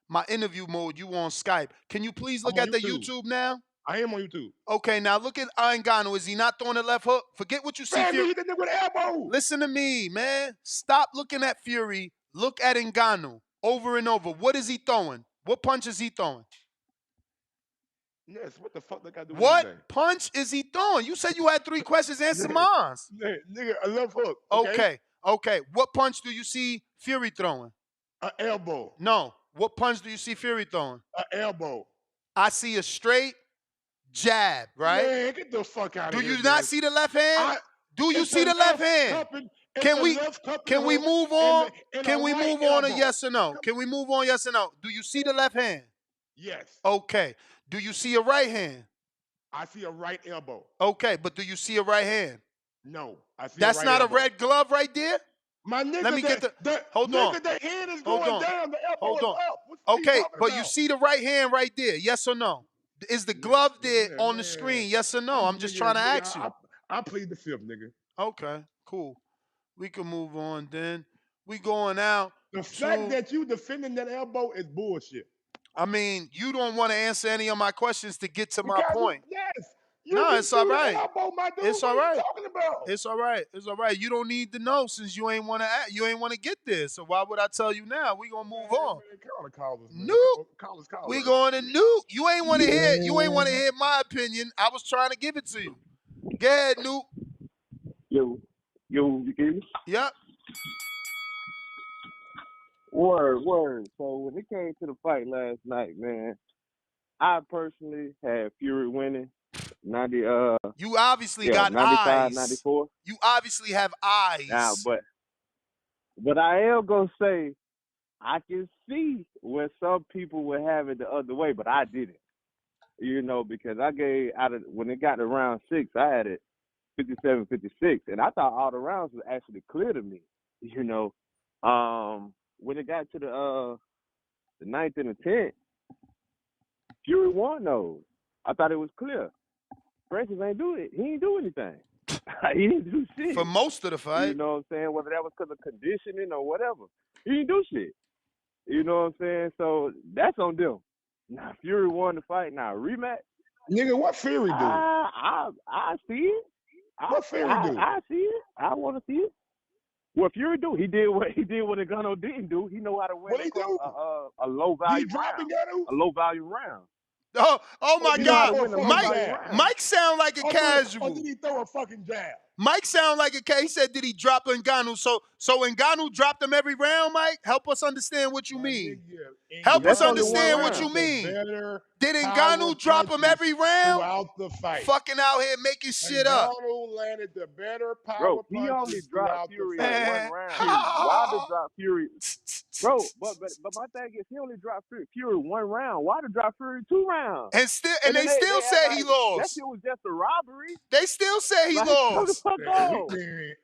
my interview mode. You on Skype. Can you please look at the YouTube now? I am on YouTube. Okay, now look at Ngannou. Is he not throwing the left hook? Forget what you see. Man, he did it with elbow. Listen to me, man. Stop looking at Fury. Look at Ngannou over and over. What is he throwing? What punch is he throwing? Yes, what the fuck they got to do with What punch is he throwing? You said you had 3 questions. Answer mine. Nigga, a left hook. Okay. What punch do you see Fury throwing? An elbow. No. What punch do you see Fury throwing? An elbow. I see a straight jab, right? Man, get the fuck out of here. Do you not see the left hand? Do you see the left hand? Can we move on? Can we move on a yes or no? Can we move on yes or no? Do you see the left hand? Yes. Okay. Do you see a right hand? I see a right elbow. Okay, but do you see a right hand? No. I see That's a right not elbow. a red glove right there? My nigga, let me get the hold on. The hand is going down. The elbow is up. Okay, but you see the right hand right there, yes or no? Is the glove there on the screen, yes or no? I'm just trying to ask you. I plead the fifth, nigga. Okay, cool. We can move on then. We going out. The fact that you defending that elbow is bullshit. I mean, you don't want to answer any of my questions to get to my point. Yes. No, it's all right. Elbow, my dude. It's all what right. Are you talking about? It's all right. It's all right. You don't need to know since you ain't want to get there. So why would I tell you now? We gonna move on. Nuke. We going to Nuke. You ain't want to hear. You ain't want to hear my opinion. I was trying to give it to you. Go ahead, Nuke. Yo, you hear me? Yep. Word. So when it came to the fight last night, man, I personally had Fury winning. You obviously got 95, eyes. 94. You obviously have eyes. Nah, but I am gonna say I can see where some people would have it the other way, but I didn't. Because I gave when it got to round 6, I had it 57, 56, and I thought all the rounds was actually clear to me. You know, when it got to the 9th and the 10th, Fury won those. I thought it was clear. Francis ain't do it. He ain't do anything. He didn't do shit for most of the fight. You know what I'm saying? Whether that was because of conditioning or whatever, he didn't do shit. You know what I'm saying? So that's on them. Now Fury won the fight. Now rematch. Nigga, what Fury do? I see it. What Fury do? I see it. I want to see it. What Fury do? He did what Ngannou didn't do. He know how to win a low value round. A low value round. Oh my God! Mike sound like a casual. Or did he throw a fucking jab? Mike sound like a. He said, "Did he drop Ngannou?" So Ngannou dropped him every round. Mike, help us understand what you mean. Help us understand what you mean. Did Ngannou drop him every round? Throughout the fight, fucking out here making shit up. Ngannou landed the better power punches. He only dropped Fury in one round. Wilder dropped Fury, bro. But my thing is, he only dropped Fury one round. Wilder dropped Fury 2 rounds. And they still say he lost. That shit was just a robbery. They still say he lost.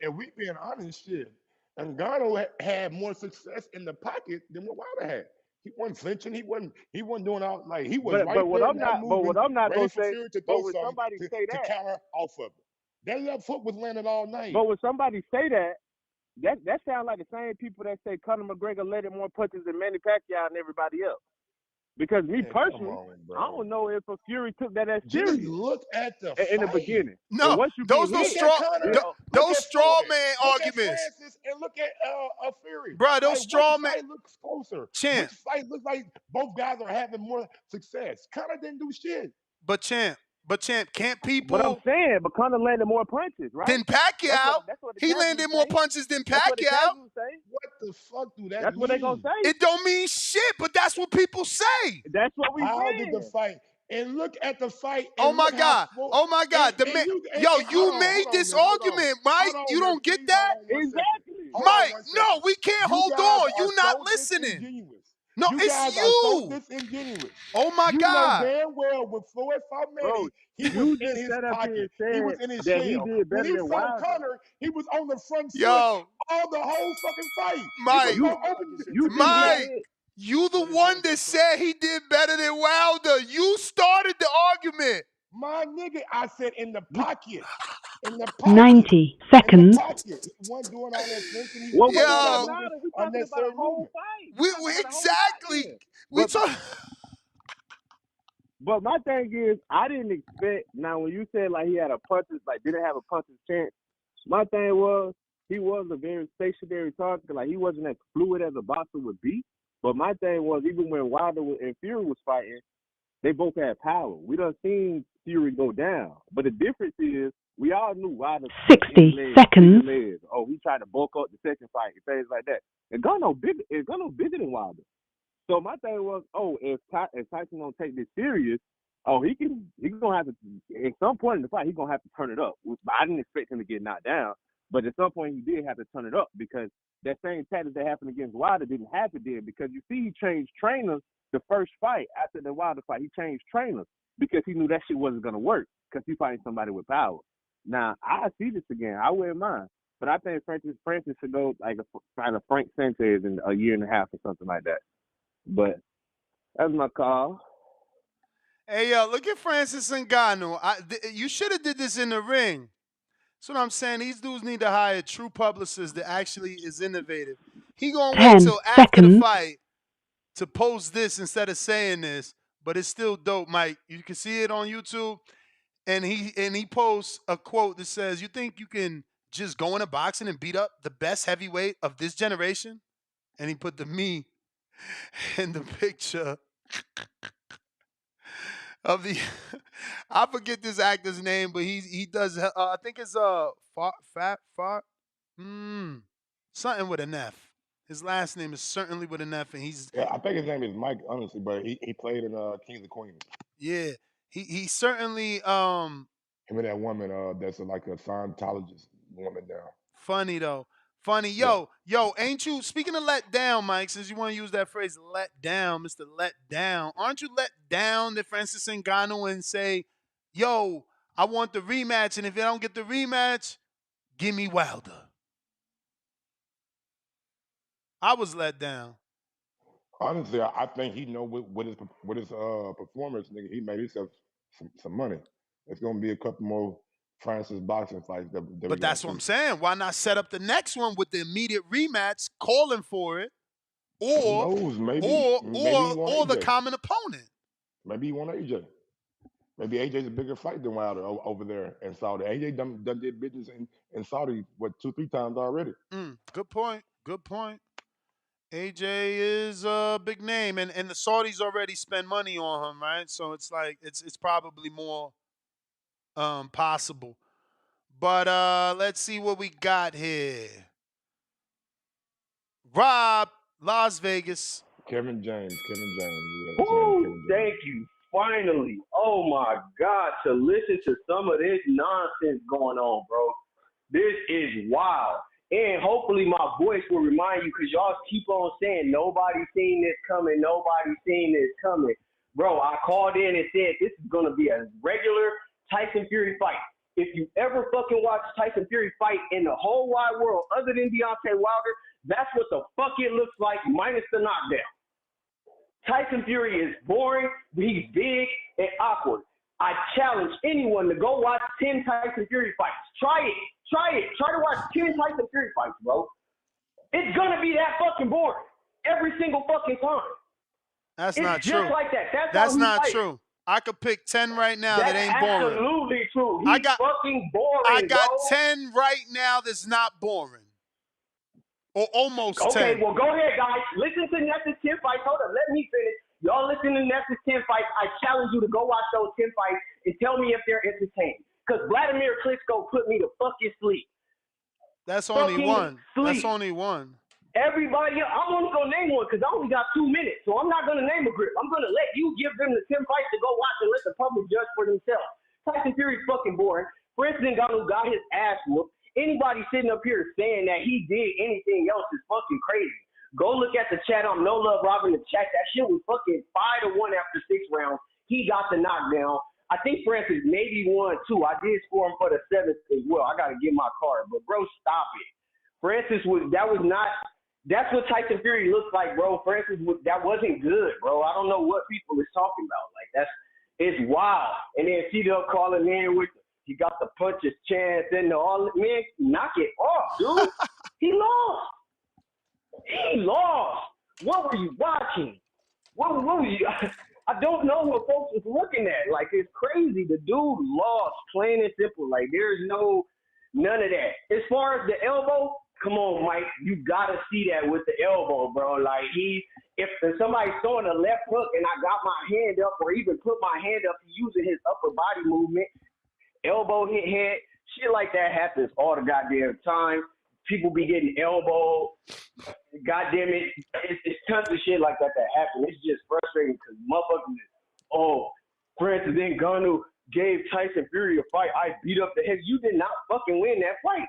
And we being honest, shit. Ngannou had more success in the pocket than what Wilder had. He wasn't flinching. He wasn't doing all like he was right what there. What I'm not gonna say. But when somebody say that, to counter off of it, that left foot was landing all night. But when somebody say that sounds like the same people that say Conor McGregor landed more punches than Manny Pacquiao and everybody else. Because me personally, I don't know if a Fury took that as serious. Just look at the in the beginning. No, those straw man arguments. And look at Fury, bro. Those straw man looks closer. Champ, which fight looks like both guys are having more success. Conor didn't do shit. But champ, can't people? But I'm saying, but Conor landed more punches, right? Than Pacquiao. He landed more punches than Pacquiao. What the fuck do that mean? That's what they gonna say. It don't mean shit, but that's what people say. That's what we How saying. did the fight? And look at the fight. Oh my God! Oh my God! You made this argument, Mike. You don't get that? Exactly. Mike, no, we can't hold on. You not listening. No, it's you. Oh my God! You know damn well with Floyd Farmani, he was in his pocket. He was in his shell. When he fought Conor, he was on the front switch all the whole fucking fight. Mike, you the one that said he did better than Wilder. You started the argument. My nigga, I said in the pocket. In the pocket. 90 seconds. He wasn't doing all that thinking. What was we talking about the whole fight. We exactly. We talk. But my thing is, I didn't expect. Now, when you said like he had a punches, like didn't have a punches chance. My thing was he was a very stationary target. Like he wasn't as fluid as a boxer would be. But my thing was even when Wilder and Fury was fighting, they both had power. We done seen Fury go down. But the difference is we all knew Wilder 60 seconds. Oh, he tried to bulk up the second fight and things like that. And Ngannou bigger than Wilder. So my thing was, if Tyson don't take this serious, he's gonna have to at some point in the fight he's gonna have to turn it up. I didn't expect him to get knocked down, but at some point he did have to turn it up because that same tactic that happened against Wilder didn't happen then because you see he changed trainers the first fight after the Wilder fight. He changed trainers because he knew that shit wasn't gonna work because he's fighting somebody with power. Now I see this again. I wouldn't mind, but I think Francis should go like find a Frank Sanchez in a year and a half or something like that. But that's my call. Hey, yo, look at Francis Ngannou. You should have did this in the ring. That's what I'm saying. These dudes need to hire a true publicist that actually is innovative. He gonna wait till after the fight to post this instead of saying this, but it's still dope, Mike. You can see it on YouTube, and he posts a quote that says, "You think you can just go into boxing and beat up the best heavyweight of this generation?" And he put the me in the picture of the I forget this actor's name, but he does I think it's something with an F. His last name is certainly with an F, and I think his name is Mike, honestly, but he played in Kings of Queens. Yeah, he certainly him and that woman that's like a Scientologist woman now. Funny though. Funny. Yo, ain't you, speaking of let down, Mike, since you want to use that phrase, let down, Mr. Let Down, aren't you let down that Francis Ngannou and say, yo, I want the rematch, and if I don't get the rematch, give me Wilder. I was let down. Honestly, I think he know with his performance, nigga, he made himself some money. It's gonna be a couple more Francis boxing fights that we But gonna that's what I'm see. saying. Why not set up the next one with the immediate rematch, calling for it, Who or knows? Maybe or he or want or the AJ. common opponent? Maybe he want AJ. Maybe AJ's a bigger fight than Wilder over there in Saudi. AJ done did business in Saudi, what, 2-3 times already. Good point. Good point. AJ is a big name, and the Saudis already spend money on him, right? So it's like it's probably more possible. But let's see what we got here. Rob, Las Vegas. Kevin James. Yeah, that's his name, Woo! Kevin James. Thank you. Finally. Oh my God. To listen to some of this nonsense going on, bro. This is wild. And hopefully my voice will remind you, because y'all keep on saying nobody's seen this coming. Nobody's seen this coming. Bro, I called in and said this is going to be a regular Tyson Fury fight. If you ever fucking watch Tyson Fury fight in the whole wide world other than Deontay Wilder, that's what the fuck it looks like minus the knockdown. Tyson Fury is boring, he's big and awkward. I challenge anyone to go watch 10 Tyson Fury fights. Try it. Try to watch 10 Tyson Fury fights, bro. It's going to be that fucking boring every single fucking time. That's it's not just true. like that. That's how he not fights. true. I could pick 10 right now That's that ain't boring. absolutely true. He's fucking boring, I got bro. 10 right now that's not boring. Or almost 10. Okay, well, go ahead, guys. Listen to Ness's 10 fights. Hold up, let me finish. Y'all listen to Ness's 10 fights. I challenge you to go watch those 10 fights and tell me if they're entertaining. Because Vladimir Klitschko put me to fucking sleep. That's only one. Sleep. That's only one. Everybody, I'm only going to name one because I only got 2 minutes. So I'm not going to name a grip. I'm going to let you give them the 10 fights to go watch and let the public judge for themselves. Tyson Fury's fucking boring. Francis Ngannou got his ass whooped. Anybody sitting up here saying that he did anything else is fucking crazy. Go look at the chat. I'm No Love robbing the chat. That shit was fucking 5-1 after 6 rounds. He got the knockdown. I think Francis maybe won 2. I did score him for the 7th as well. I got to get my card. But, bro, stop it. That's what Tyson Fury looks like, bro. That wasn't good, bro. I don't know what people is talking about. Like, it's wild. And then C-Dub calling in with he got the punches chance and all. Man, knock it off, dude. He lost. What were you watching? What were you? I don't know what folks was looking at. Like, it's crazy. The dude lost, plain and simple. Like, there's none of that. As far as the elbow, come on, Mike. You got to see that with the elbow, bro. Like, if somebody's throwing a left hook and I got my hand up or even put my hand up using his upper body movement, elbow hit head, shit like that happens all the goddamn time. People be getting elbowed. Goddamn it. It's tons of shit like that happen. It's just frustrating because motherfuckers Francis Ngannou gave Tyson Fury a fight. I beat up the head. You did not fucking win that fight.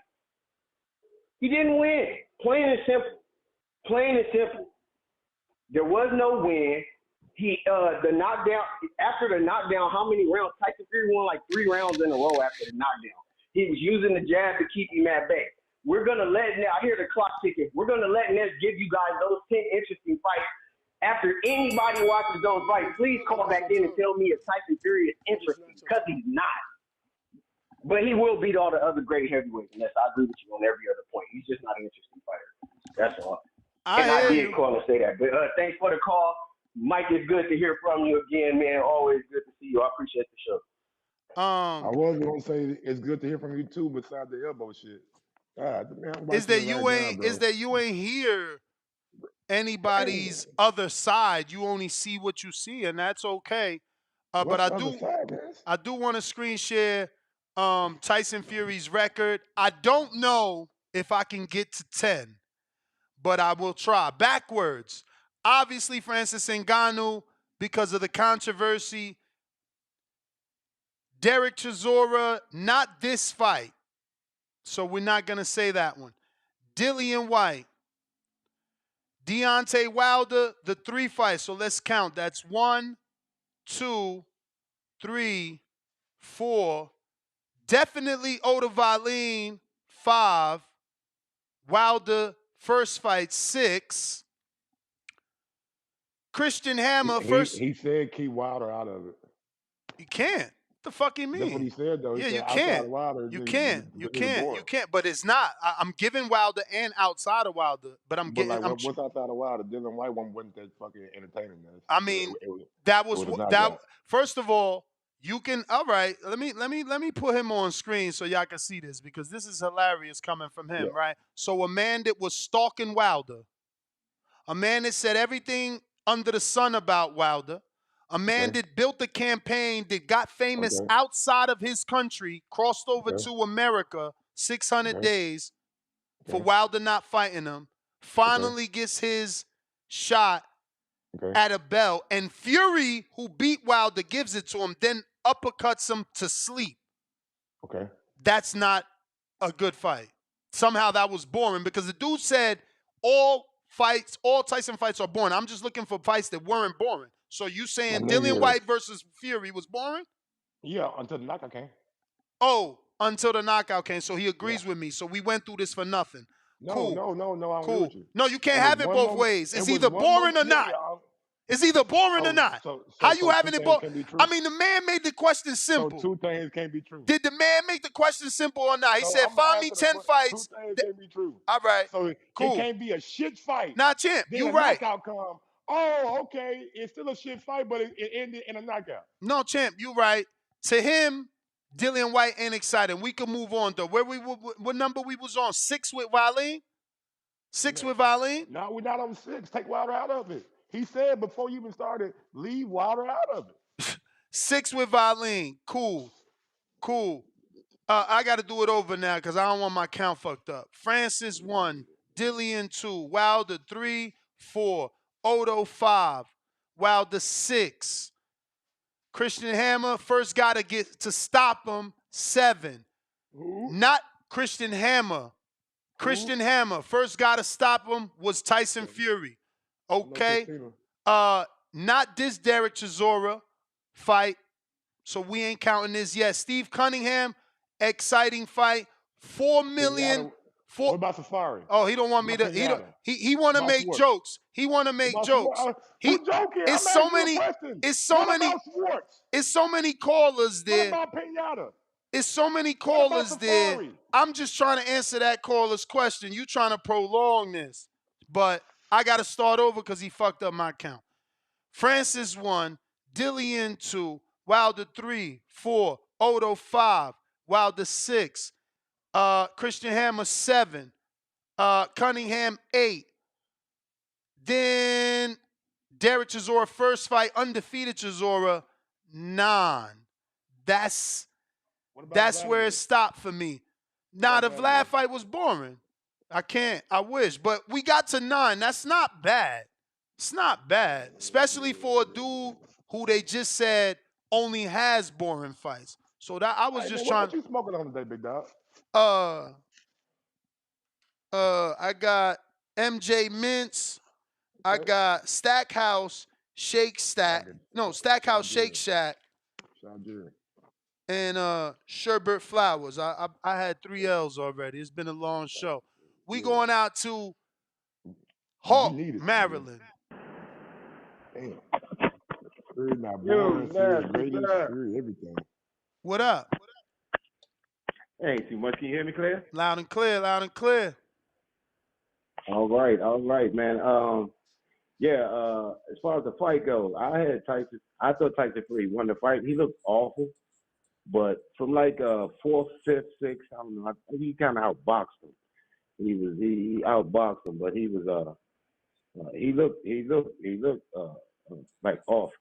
He didn't win. Plain and simple. There was no win. The knockdown, after the knockdown, how many rounds? Tyson Fury won like 3 rounds in a row after the knockdown. He was using the jab to keep him at bay. We're going to let Ness, I hear the clock ticking. We're going to let Ness give you guys those 10 interesting fights. After anybody watches those fights, please call back in and tell me if Tyson Fury is interesting, because he's not. But he will beat all the other great heavyweights, Ness. I agree with you on every other point. He's just not an interesting fighter. That's all. I did call and say that. But thanks for the call. Mike, it's good to hear from you again, man. Always good to see you. I appreciate the show. I was gonna say it's good to hear from you too, besides the elbow shit. God, man, Is that you ain't hear anybody's other side. You only see what you see, and that's okay. But I do want to screen share Tyson Fury's record. I don't know if I can get to 10, but I will try. Backwards. Obviously, Francis Ngannou, because of the controversy. Derek Chisora, not this fight. So we're not going to say that one. Dillian White. Deontay Wilder, the 3 fights. So let's count. That's 1, 2, 3, 4, Definitely Odavalin 5. Wilder first fight 6. Christian Hammer first. He said keep Wilder out of it. You can't. What the fuck you mean? That's what he said though. He Yeah, said you outside can't. of Wilder, You it can't. You was can't. boring. You can't. But it's not. I'm giving Wilder and outside of Wilder. But I'm But getting. like, what's outside of Wilder? Dylan White wasn't that fucking entertaining. I mean, it that was a that. knockout. First of all, you can. All right. Let me put him on screen so y'all can see this because this is hilarious coming from him, right? So a man that was stalking Wilder, a man that said everything under the sun about Wilder, a man that built a campaign that got famous outside of his country, crossed over to America, 600 days for Wilder not fighting him, finally gets his shot at a belt, and Fury, who beat Wilder, gives it to him, then uppercuts him to sleep. Okay. That's not a good fight. Somehow that was boring because the dude said all Tyson fights are boring. I'm just looking for fights that weren't boring. So you saying Dillian White versus Fury was boring? Yeah, until the knockout came. Oh, until the knockout came. So he agrees with me. So we went through this for nothing. No, cool. no, I agree Cool. with you. No, you can't have it both ways. It's either boring or not. It's either boring or not. How you having it both? I mean, the man made the question simple. So 2 things can't be true. Did the man make the question simple or not? He said, find me 10 fights. 2 things can't be true. All right. So cool. It can't be a shit fight. Nah, champ, then you a right. knockout come. Oh, okay. It's still a shit fight, but it ended in a knockout. No, champ, you right. To him, Dillian White ain't exciting. We can move on though. What number we was on? 6 with Valin? 6 with Valin? No, we're not on 6. Take Wilder out of it. He said before you even started, leave Wilder out of it. 6 with Valin. Cool. I got to do it over now because I don't want my count fucked up. Francis 1, Dillian 2, Wilder 3, 4, Odo 5, Wilder 6. Christian Hammer, first got to get to stop him, 7. Who? Not Christian Hammer. Christian Hammer, first got to stop him was Tyson Fury. Okay? Not this Derek Chisora fight. So we ain't counting this yet. Steve Cunningham, exciting fight. 4 million. What about Safari? Oh, he don't want me to. He want to make jokes. He want to make jokes. Who's joking? It's so many. It's so many. It's so many callers there. What about Pinata? It's so many callers there. I'm just trying to answer that caller's question. You trying to prolong this, but I got to start over because he fucked up my count. Francis 1, Dillian 2, Wilder 3, 4, Odo 5, Wilder 6, Christian Hammer 7, Cunningham 8. Then Derek Chisora first fight, undefeated Chisora 9. That's where it stopped for me. Nah, the Vlad fight was boring. I can't. I wish. But we got to 9. That's not bad. It's not bad. Especially for a dude who they just said only has boring fights. So that I was just trying. What you smoking on today, big dog? I got MJ Mints. I got Stackhouse Shake Stack. No, Stackhouse Shake Shack. And Sherbert Flowers. I had 3 L's already. It's been a long show. We going out to Hawk, Maryland. Damn. Fury not boring, Fury ratings, Fury everything. What up? Ain't too much. Can you hear me clear? Loud and clear, loud and clear. All right, man. As far as the fight goes, I had Tyson. I thought Tyson Fury won the fight. He looked awful, but from like 4th, 5th, 6th, I don't know. He kind of outboxed him. He outboxed him, but he was he looked like off.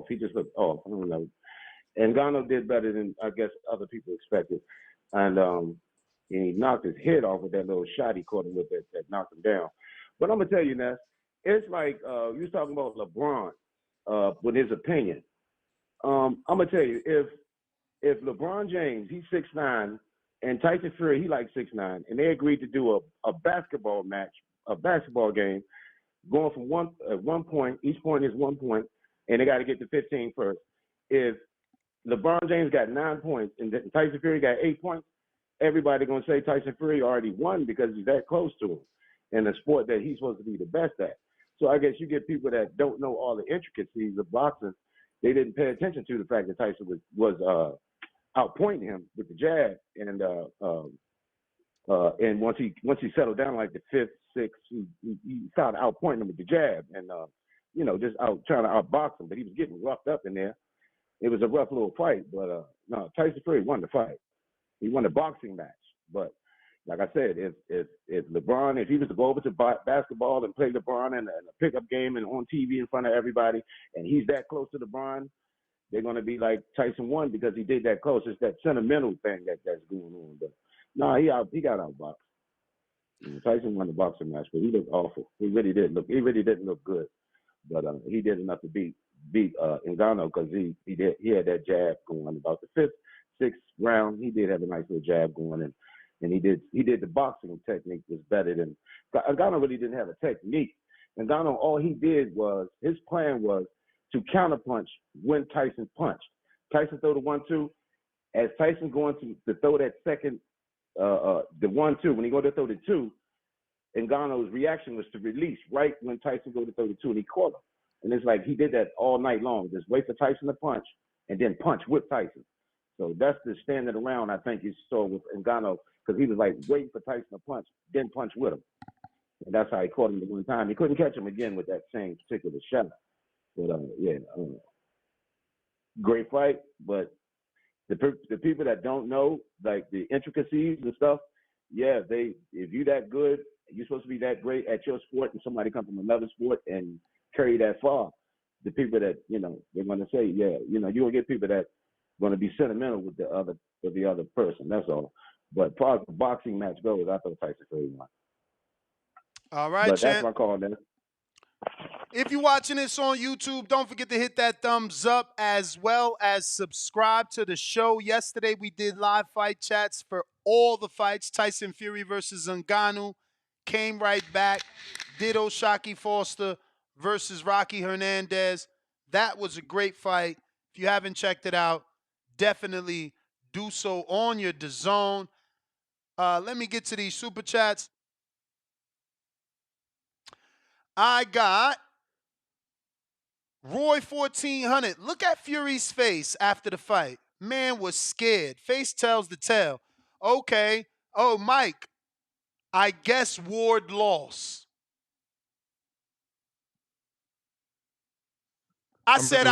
He just looked off. I don't know. And Ngannou did better than I guess other people expected, and he knocked his head off with that little shot he caught him with that knocked him down. But I'm gonna tell you, Ness, it's like you was talking about LeBron with his opinion. I'm gonna tell you, if LeBron James, he's 6'9", and Tyson Fury, he like 6'9", and they agreed to do a basketball match, a basketball game, going from 1 point, each point is 1 point, and they got to get to 15 first. If LeBron James got 9 points and Tyson Fury got 8 points, everybody gonna say Tyson Fury already won because he's that close to him in a sport that he's supposed to be the best at. So I guess you get people that don't know all the intricacies of boxing. They didn't pay attention to the fact that Tyson was outpointing him with the jab, and once he settled down like the fifth, sixth, he started outpointing him with the jab, and just trying to outbox him. But he was getting roughed up in there. It was a rough little fight, but no, Tyson Fury won the fight. He won the boxing match. But like I said, if LeBron, if he was to go over to basketball and play LeBron in a pickup game and on TV in front of everybody, and he's that close to LeBron, they're going to be like Tyson won because he did that close. It's that sentimental thing that's going on. But no, he got outboxed. Tyson won the boxing match, but he looked awful. He really didn't look good. But he did enough to beat Ngannou because he had that jab going. About the fifth, sixth round, he did have a nice little jab going, and he did the boxing technique was better than Ngannou. Really didn't have a technique. Ngannou, all he did was his plan was to counterpunch when Tyson punched. Tyson threw the 1-2. As Tyson going to throw that second, the 1-2, when he go to throw the 2, Ngannou's reaction was to release right when Tyson go to throw the 2, and he caught him. And it's like he did that all night long. Just wait for Tyson to punch, and then punch with Tyson. So that's the standard around, I think, you saw with Ngannou, because he was like waiting for Tyson to punch, then punch with him. And that's how he caught him the one time. He couldn't catch him again with that same particular shot. But great fight. But the people that don't know like the intricacies and stuff, if you that good, you're supposed to be that great at your sport, and somebody come from another sport and carry that far. The people that they're going to say, you will get people that going to be sentimental with the other person. That's all. But as far as the boxing match goes, I thought Tyson Fury won. All right, but champ. That's my call, then. If you're watching this on YouTube, don't forget to hit that thumbs up as well as subscribe to the show. Yesterday, we did live fight chats for all the fights. Tyson Fury versus Ngannou came right back. Ditto Shockey Foster versus Rocky Hernandez. That was a great fight. If you haven't checked it out, definitely do so on your DAZN. Let me get to these super chats. I got Roy 1400. Look at Fury's face after the fight. Man was scared. Face tells the tale. Okay. Oh, Mike, I guess Ward lost. I said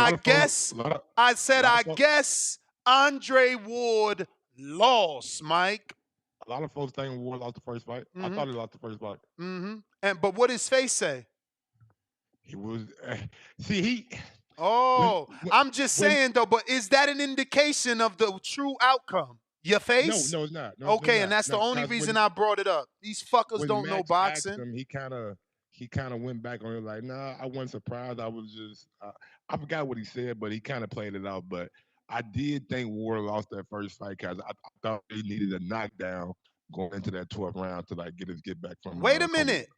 Andre Ward lost, Mike. A lot of folks think Ward lost the first fight. I thought he lost the first fight. But what did his face say? He was I'm just saying though. But is that an indication of the true outcome? Your face? No, it's not. No, okay, it's and not. that's the only reason I brought it up. These fuckers don't know boxing. Him, he kind of went back on it like, nah, I wasn't surprised. I was just, I forgot what he said, but he kind of played it out. But I did think Ward lost that first fight because I thought he needed a knockdown going into that 12th round to like get back from. Wait a minute.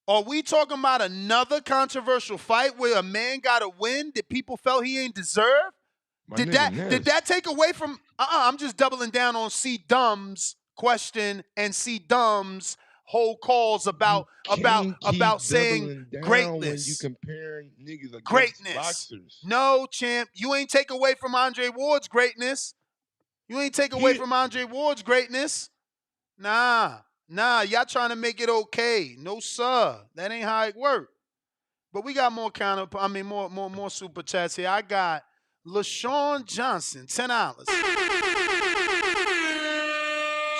Are we talking about another controversial fight where a man got a win that people felt he ain't deserve? Did that take away from? I'm just doubling down on C Dumb's question and C Dumb's whole calls about saying greatness. When you comparing niggas against greatness. Boxers. No, champ, you ain't take away from Andre Ward's greatness. Nah, y'all trying to make it okay. No, sir. That ain't how it work. But we got more super chats here. I got LaShawn Johnson, $10.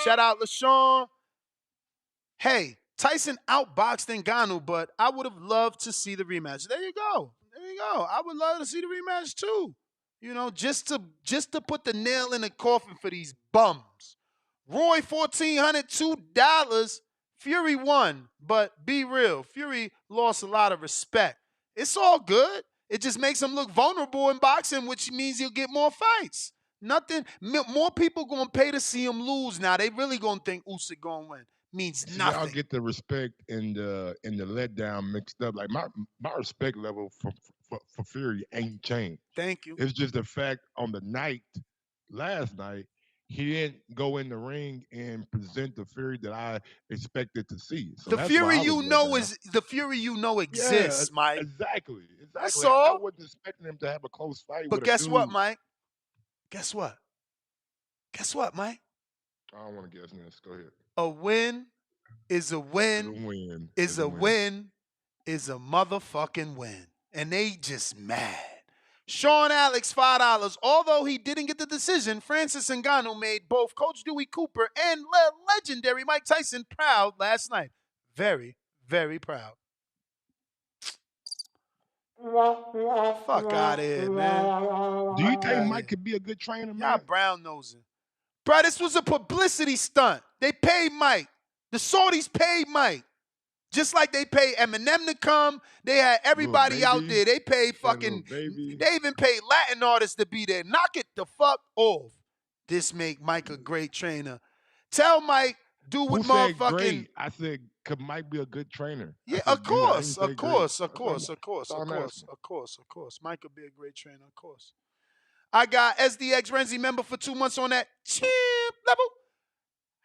Shout out LaShawn. Hey, Tyson outboxed Ngannou, but I would have loved to see the rematch. There you go. I would love to see the rematch too. Just to put the nail in the coffin for these bums. Roy 1400, $2. Fury won, but be real. Fury lost a lot of respect. It's all good. It just makes him look vulnerable in boxing, which means he'll get more fights. More people gonna pay to see him lose now. They really gonna think Usyk gonna win. Means nothing. Y'all get the respect and the letdown mixed up. Like my respect level for for Fury ain't changed. Thank you. It's just the fact on the night, last night, he didn't go in the ring and present the Fury that I expected to see. So The that's why Fury I was you let know down. is the Fury you know Yeah, exists, Mike. exactly. That's I all. wasn't expecting him to have a close fight But with a guess what, dude. Mike? Guess what? Guess what, Mike? I don't want to guess this. Go ahead. A win is a It's a win. win. Is It's a a win. win. Is a motherfucking win. And they just mad. Sean Alex, $5. Although he didn't get the decision, Francis Ngannou made both Coach Dewey Cooper and legendary Mike Tyson proud last night. Very, very proud. Fuck out of here, man. Do you Fuck think outta Mike here. could be a good trainer, Y'all man? brown nosing. Bro, this was a publicity stunt. They paid Mike. The Saudis paid Mike. Just like they paid Eminem to come. They had everybody out there. They paid fucking, they even paid Latin artists to be there. Knock it the fuck off. This make Mike a great trainer. Tell Mike, do what Who said motherfucking. great? I said could Mike be a good trainer? Yeah, I of said good. I course, didn't of say great. course, of That's all course, I'm- of course, that's all of I'm course, asking. of course, of course. Mike could be a great trainer, of course. I got SDX Renzi member for 2 months on that champ level.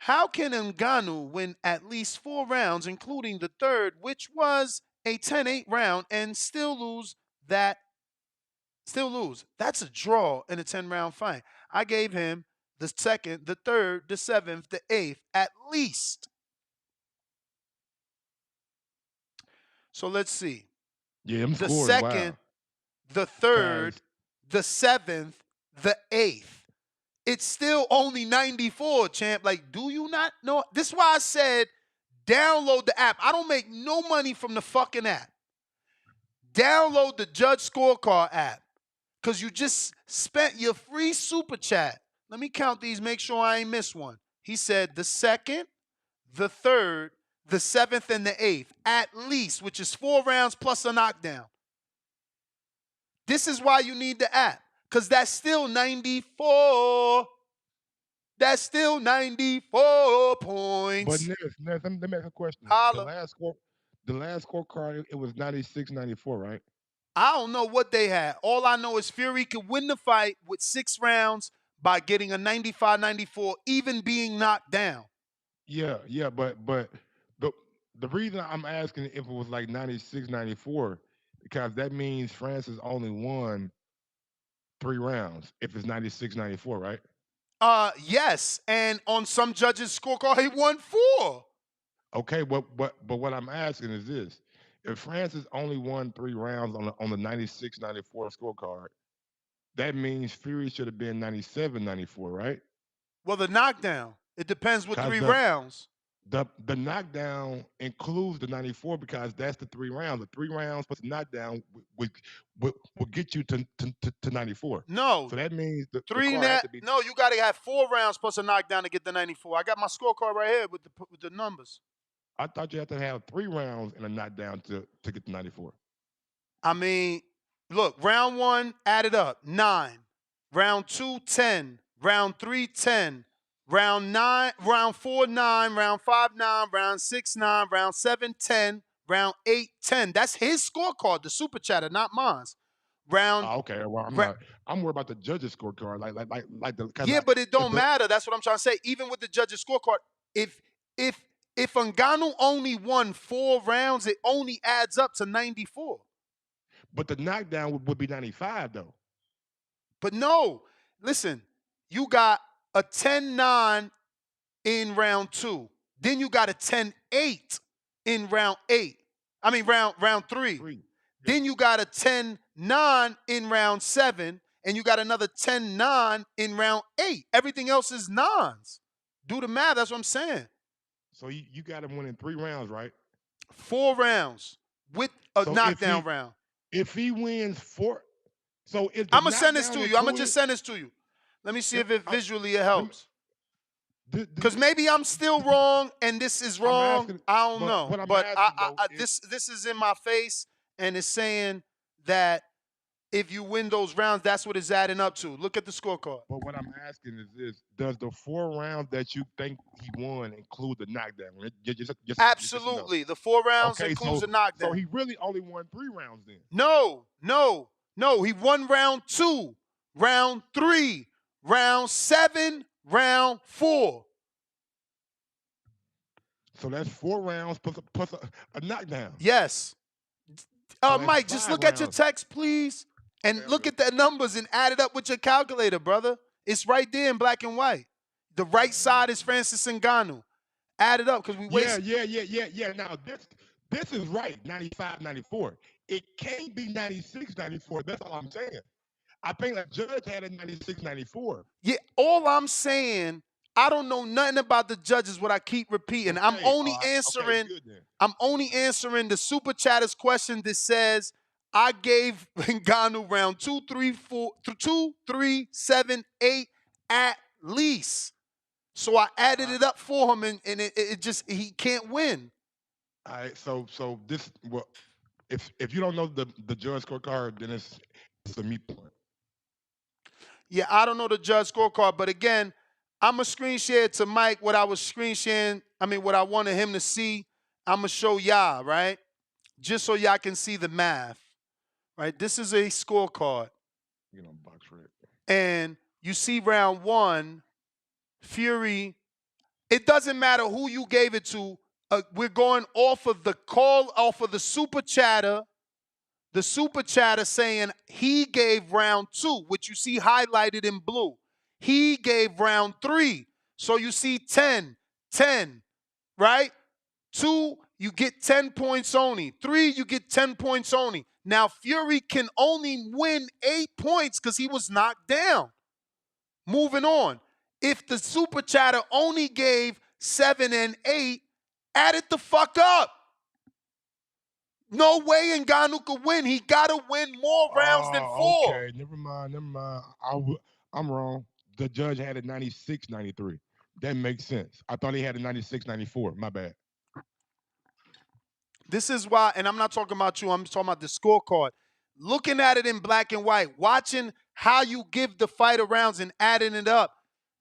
How can Ngannou win at least 4 rounds, including the third, which was a 10-8 round, and still lose? That's a draw in a 10-round fight. I gave him the second, the third, the seventh, the eighth, at least. So let's see. Yeah, them The scores second, wild. the third, the seventh, the eighth. It's still only 94, champ. Like, do you not know? This is why I said download the app. I don't make no money from the fucking app. Download the Judge Scorecard app because you just spent your free super chat. Let me count these, make sure I ain't miss one. He said the second, the third, the seventh, and the eighth, at least, which is 4 rounds plus a knockdown. This is why you need the app, because that's still 94. That's still 94 points. But Ness, let me ask a question. Holla. The last scorecard, it was 96-94, right? I don't know what they had. All I know is Fury could win the fight with 6 rounds by getting a 95-94, even being knocked down. Yeah, but the reason I'm asking if it was like 96-94, because that means Francis only won 3 rounds if it's 96-94, right? Yes, and on some judges' scorecard, he won 4. Okay, but what I'm asking is this: if Francis only won 3 rounds on the 96-94 scorecard, that means Fury should have been 97-94, right? Well, the knockdown. It depends with 3 The rounds. the knockdown includes the 94 because that's the 3 rounds. The 3 rounds plus the knockdown will get you to 94. No. So that means the 3 card had to be. No, you got to have 4 rounds plus a knockdown to get the 94. I got my scorecard right here with the numbers. I thought you had to have 3 rounds and a knockdown to get the 94. I mean, look, round 1 added up 9, round 2 10, round 3 10, round 4 9, round 5 9, round 6 9, round 7 10, round 8 10. That's his scorecard, the super chatter, not mine. Okay, well I'm worried about the judges' scorecard, like the. Yeah, but it don't matter. That's what I'm trying to say. Even with the judges' scorecard, if Ngannou only won 4 rounds, it only adds up to 94. But the knockdown would be 95 though. But no, listen, you got a 10-9 in round 2. Then you got a 10-8 in round 8. I mean round 3. Yeah. Then you got a 10-9 in round 7, and you got another 10-9 in round 8. Everything else is nines. Do the math. That's what I'm saying. So you got him winning 3 rounds, right? 4 rounds with a knockdown round. If he wins 4, so if I'm gonna send this to you. I'm gonna just send this to you. Let me see if it visually it helps. Because maybe I'm still wrong and this is wrong. I don't know. But this is in my face and it's saying that if you win those rounds, that's what it's adding up to. Look at the scorecard. But what I'm asking is this: does the 4 rounds that you think he won include the knockdown? Just Absolutely. The 4 rounds okay, includes so a knockdown. he really only won 3 rounds then. No. He won round 2, round 3, round 7, round 4. So that's 4 rounds plus a knockdown. Yes. Mike, just look at your text, please, and look at the numbers and add it up with your calculator, brother. It's right there in black and white. The right side is Francis Ngannou. Add it up because we waste. Yeah. Now this is right. 95, 94. It can't be 96, 94. That's all I'm saying. I think the judge had it 96, 94. Yeah. All I'm saying, I don't know nothing about the judges. What I keep repeating, Okay. I'm only answering. I'm only answering the super chatter's question that says I gave Ngannou round 2, 3, 4, 2, 3, 7, 8 at least. So I added it up for him, and it just he can't win. All right. So this if you don't know the judge scorecard, then it's a meat point. Yeah, I don't know the judge scorecard, but again, I'm going to screen share to Mike what I was screen sharing. I mean, what I wanted him to see. I'm going to show y'all, right? Just so y'all can see the math, right? This is a scorecard. You know, box red. And you see round 1, Fury. It doesn't matter who you gave it to. We're going off of the call, off of the super chatter. The super chatter saying he gave round 2, which you see highlighted in blue. He gave round 3. So you see 10, right? 2, you get 10 points only. 3, you get 10 points only. Now, Fury can only win 8 points because he was knocked down. Moving on. If the super chatter only gave 7 and 8, add it the fuck up. No way Ngannou could win. He got to win more rounds than 4. Okay, never mind. I'm wrong. The judge had it 96, 93. That makes sense. I thought he had it 96, 94. My bad. This is why, and I'm not talking about you, I'm talking about the scorecard. Looking at it in black and white, watching how you give the fighter rounds and adding it up.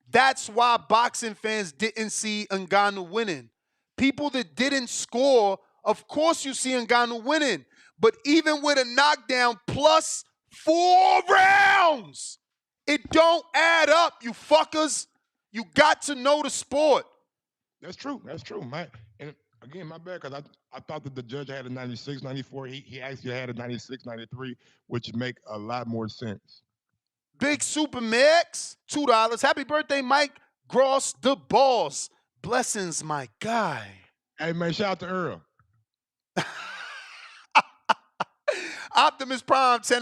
That's why boxing fans didn't see Ngannou winning. People that didn't score, of course you see Ngannou winning. But even with a knockdown plus 4 rounds, it don't add up, you fuckers. You got to know the sport. That's true. And again, my bad, because I thought that the judge had a 96, 94. He actually had a 96, 93, which make a lot more sense. Big Super Mix, $2. Happy birthday, Mike Gross, the boss. Blessings, my guy. Hey, man, shout out to Earl. Optimus Prime, $10.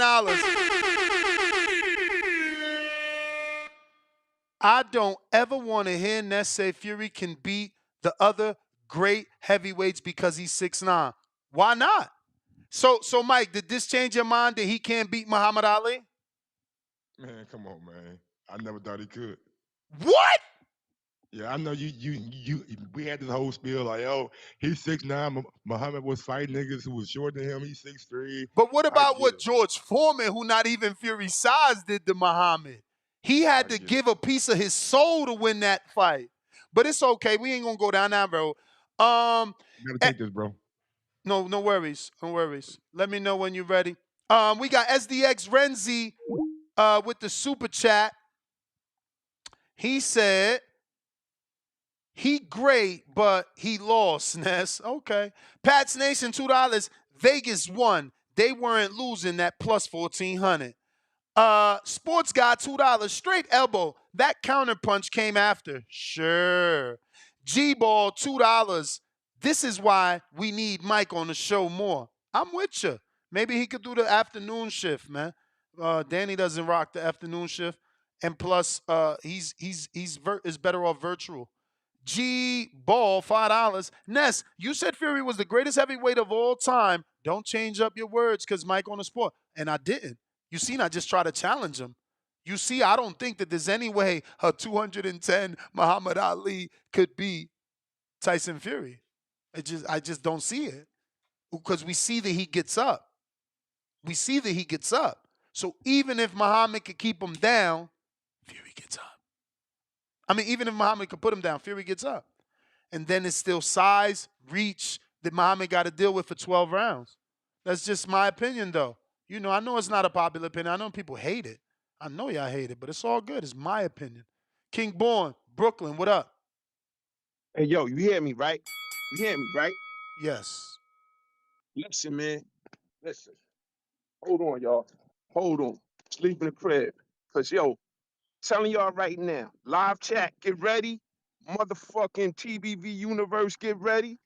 I don't ever want to hear Ness say Fury can beat the other great heavyweights because he's 6'9". Why not? So Mike, did this change your mind that he can't beat Muhammad Ali? Man, come on, man. I never thought he could. What? Yeah, I know you. We had this whole spiel like, oh, he's 6'9". Muhammad was fighting niggas who was shorter than him. He's 6'3". But what about what George Foreman, who not even Fury size, did to Muhammad? He had to give a piece of his soul to win that fight. But it's okay. We ain't gonna go down that road. You gotta take this, bro. No worries. No worries. Let me know when you're ready. We got SDX Renzi with the super chat. He said he great, but he lost, Ness. Okay. Pat's Nation, $2. Vegas won. They weren't losing that plus 1,400. Sports Guy, $2. Straight elbow. That counter punch came after. Sure. G-Ball, $2. This is why we need Mike on the show more. I'm with you. Maybe he could do the afternoon shift, man. Danny doesn't rock the afternoon shift. And plus, he's better off virtual. G-Ball, $5. Ness, you said Fury was the greatest heavyweight of all time. Don't change up your words because Mike on the sport. And I didn't. You seen I just try to challenge him. You see, I don't think that there's any way a 210 Muhammad Ali could be Tyson Fury. I just don't see it. Because we see that he gets up. So even if Muhammad could keep him down, Fury gets up. I mean, even if Muhammad could put him down, Fury gets up. And then it's still size, reach that Muhammad got to deal with for 12 rounds. That's just my opinion, though. You know, I know it's not a popular opinion. I know people hate it. I know y'all hate it, but it's all good. It's my opinion. King Born, Brooklyn, what up? Hey, yo, you hear me, right? You hear me, right? Yes. Listen, man. Listen. Hold on, y'all. Hold on. Sleep in the crib. Because, yo, telling y'all right now, live chat, get ready. Motherfucking TBV universe, get ready.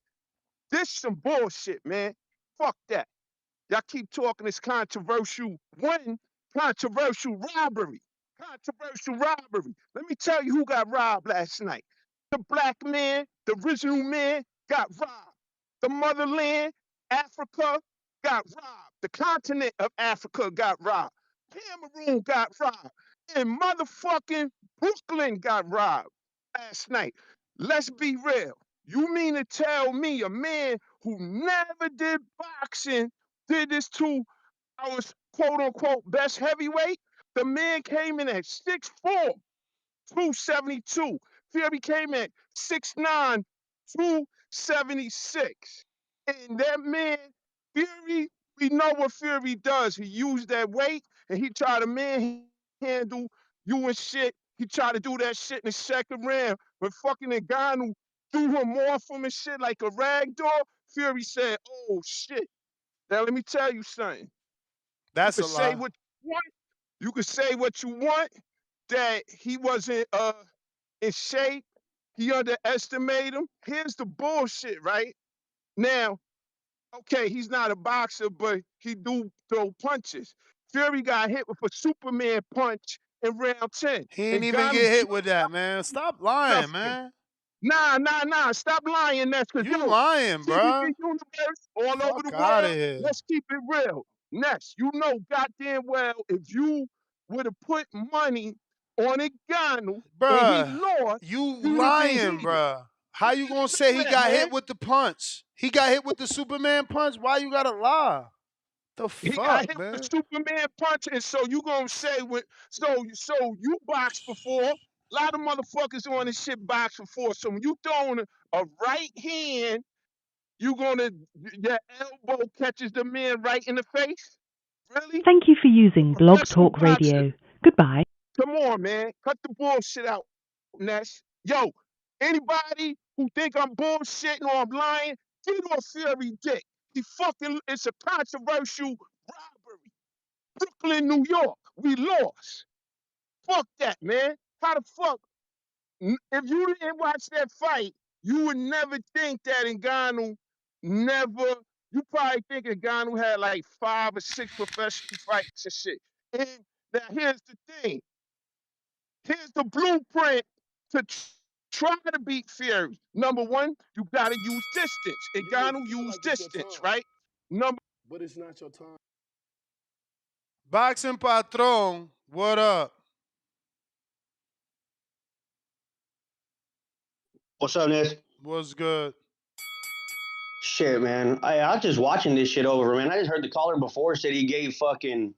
This some bullshit, man. Fuck that. Y'all keep talking this controversial controversial robbery. Controversial robbery. Let me tell you who got robbed last night. The black man, the original man, got robbed. The motherland, Africa, got robbed. The continent of Africa got robbed. Cameroon got robbed. And motherfucking Brooklyn got robbed last night. Let's be real. You mean to tell me a man who never did boxing did this to our quote unquote best heavyweight? The man came in at 6'4", 272. Fury came at 6'9", 276. And that man, Fury, we know what Fury does. He used that weight and he tried to manhandle you and shit. He tried to do that shit in the second round when fucking Ngannou threw him off him and shit like a rag doll. Fury said, oh shit. Now let me tell you something. That's You a can say lie. what you want. You can say what you want, that he wasn't in shape. He underestimated him. Here's the bullshit, right? Now, okay, he's not a boxer, but he do throw punches. Fury got hit with a Superman punch in round 10. He ain't And even Ngannou get hit jumped with that, man. Stop lying, off him. man. Nah. Stop lying. That's because, You yo, lying, TBV bruh. universe all over the Fuck out of world. here. Let's keep it real. Ness, you know goddamn well if you would have put money on Ngannou and he Bruh, lost, you you would have been lying, heated. bruh. How you gonna say he That, got man. hit with the punch? He got hit with the Superman punch? Why you gotta lie? The He got fuck, hit with the man? Superman punch, and so you gonna say so you boxed before. A lot of motherfuckers on this shit boxed before. So when you throwing a right hand, you gonna your elbow catches the man right in the face? Really? Thank you for using Blog Professional Talk boxer. Radio. Goodbye. Come on, man. Cut the bullshit out, Ness. Yo, anybody who think I'm bullshitting or I'm lying, get off Fury dick. It's a controversial robbery. Brooklyn, New York. We lost. Fuck that, man. How the fuck? If you didn't watch that fight, you would never think that Ngannou never. You probably think Ngannou had like 5 or 6 professional fights and shit. And now here's the thing. Here's the blueprint to try to beat Fury. Number one, you got to use distance. You may Ngannou feel used like it's your distance, time, right? Number but it's not your time. Boxing Patron, what up? What's up, Ness? What's good? Shit, man. I was just watching this shit over, man. I just heard the caller before said he gave fucking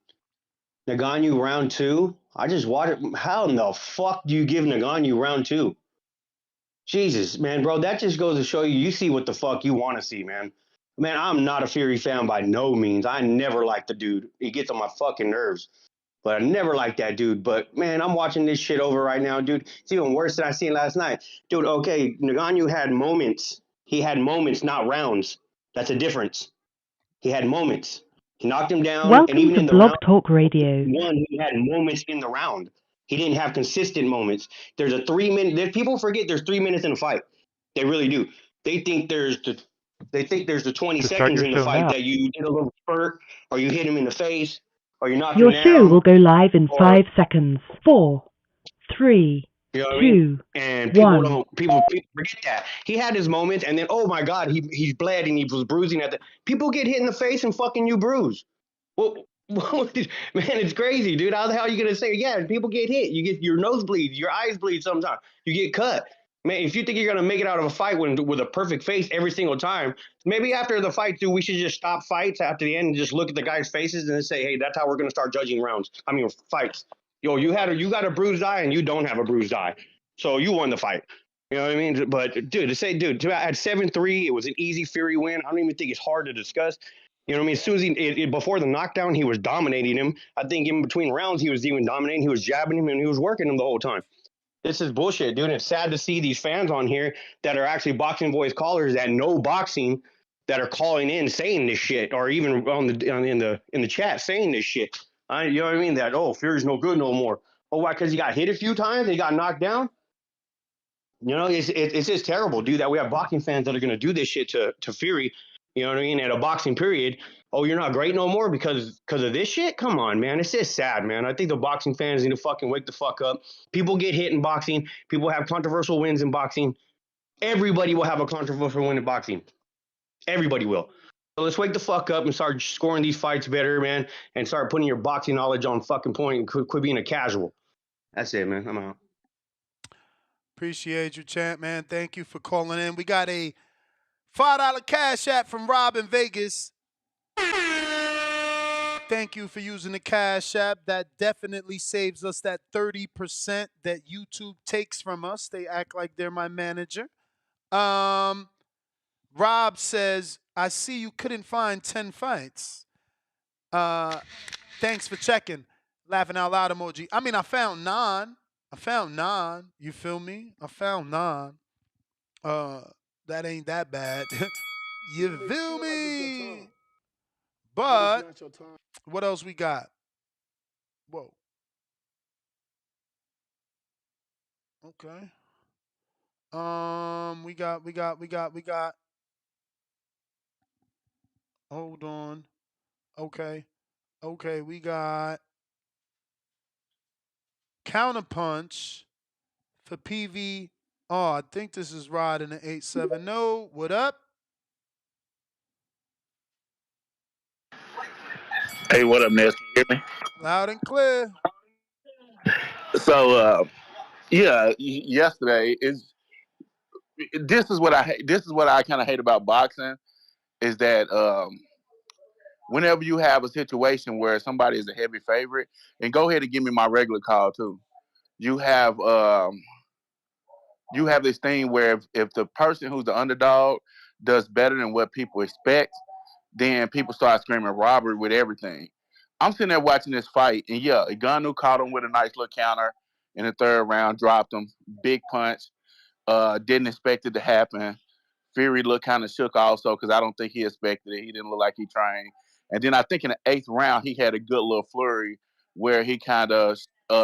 Ngannou round 2. I just watched it. How in the fuck do you give Ngannou round 2? Jesus, man, bro. That just goes to show you see what the fuck you want to see, man. Man, I'm not a Fury fan by no means. I never liked the dude. He gets on my fucking nerves. But I never liked that dude. But man, I'm watching this shit over right now, dude. It's even worse than I seen last night. Dude, okay, Ngannou had moments. He had moments, not rounds. That's a difference. He had moments. He knocked him down, and Welcome even to in the Blog round Talk Radio. one, he had moments in the round. He didn't have consistent moments. There's a 3-minute. People forget there's 3 minutes in a fight. They really do. They think there's the 20 To start seconds your in the show fight now. that you did a little spurt, or you hit him in the face, or you knocked him Your show will down, go live in or 5 seconds. 4, 3, you know what I mean? 2, And 1. people forget that. He had his moments, and then oh my god, he bled and he was bruising at the people get hit in the face and fucking you bruise. Well, man, it's crazy, dude. How the hell are you gonna say, yeah, people get hit, you get your nose bleeds, your eyes bleed sometimes, you get cut. Man, if you think you're gonna make it out of a fight with a perfect face every single time, maybe after the fight, dude, we should just stop fights after the end and just look at the guys' faces and say, hey, that's how we're gonna start judging rounds. I mean, fights. Yo, you got a bruised eye and you don't have a bruised eye, so you won the fight. You know what I mean? But dude, at 7-3, it was an easy Fury win. I don't even think it's hard to discuss. You know what I mean? As soon as before the knockdown, he was dominating him. I think in between rounds, he was even dominating. He was jabbing him and he was working him the whole time. This is bullshit, dude. It's sad to see these fans on here that are actually boxing voice callers that know boxing that are calling in saying this shit, or even in the chat saying this shit. You know what I mean? That Fury's no good no more. Oh, why? Because he got hit a few times, he got knocked down. You know, it's just terrible, dude. That we have boxing fans that are gonna do this shit to Fury. You know what I mean? At a boxing period. Oh, you're not great no more because of this shit? Come on, man. It's just sad, man. I think the boxing fans need to fucking wake the fuck up. People get hit in boxing. People have controversial wins in boxing. Everybody will have a controversial win in boxing. Everybody will. So let's wake the fuck up and start scoring these fights better, man, and start putting your boxing knowledge on fucking point and quit being a casual. That's it, man. I'm out. Appreciate you, champ, man. Thank you for calling in. We got a $5 cash app from Rob in Vegas. Thank you for using the cash app. That definitely saves us that 30% that YouTube takes from us. They act like they're my manager. Rob says, I see you couldn't find 10 fights. Thanks for checking. Laughing out loud emoji. I mean, I found 9. You feel me? I found 9. That ain't that bad. You feel me? But what else we got? Whoa. Okay. We got. Hold on. Okay, we got Counterpunch for PV. Oh, I think this is Rod in the 870. What up? Hey, what up, Ness? Can you hear me? Loud and clear. So, yesterday is this is what I hate. This is what I kind of hate about boxing is that whenever you have a situation where somebody is a heavy favorite, and go ahead and give me my regular call too. You have this thing where if the person who's the underdog does better than what people expect, then people start screaming robbery with everything. I'm sitting there watching this fight, and yeah, Ngannou caught him with a nice little counter in the third round, dropped him, big punch. Didn't expect it to happen. Fury looked kind of shook also because I don't think he expected it. He didn't look like he trained. And then I think in the 8th round, he had a good little flurry where he kind of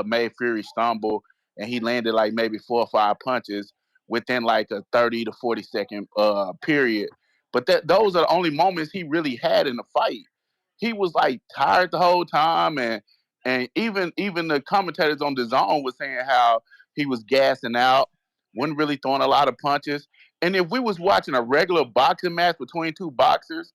made Fury stumble, and he landed like maybe 4 or 5 punches within like a 30 to 40-second period. But those are the only moments he really had in the fight. He was like tired the whole time, and even the commentators on the zone was saying how he was gassing out, wasn't really throwing a lot of punches. And if we was watching a regular boxing match between two boxers,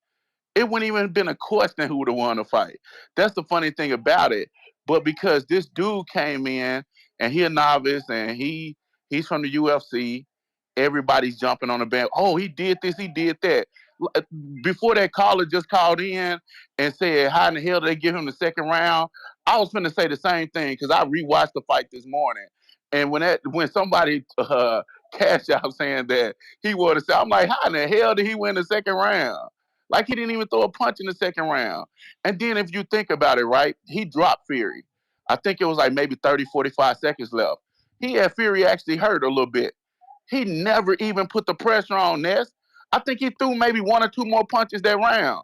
it wouldn't even have been a question who would have won the fight. That's the funny thing about it. But because this dude came in and he a novice and he's from the UFC, everybody's jumping on the band. Oh, he did this, he did that. Before that caller just called in and said, how in the hell did they give him the second round? I was going to say the same thing because I rewatched the fight this morning. And when somebody cashed out saying that he would have said, I'm like, how in the hell did he win the second round? Like he didn't even throw a punch in the second round. And then if you think about it, right, he dropped Fury. I think it was like maybe 30, 45 seconds left. He had Fury actually hurt a little bit. He never even put the pressure on Ness. I think he threw maybe 1 or 2 more punches that round.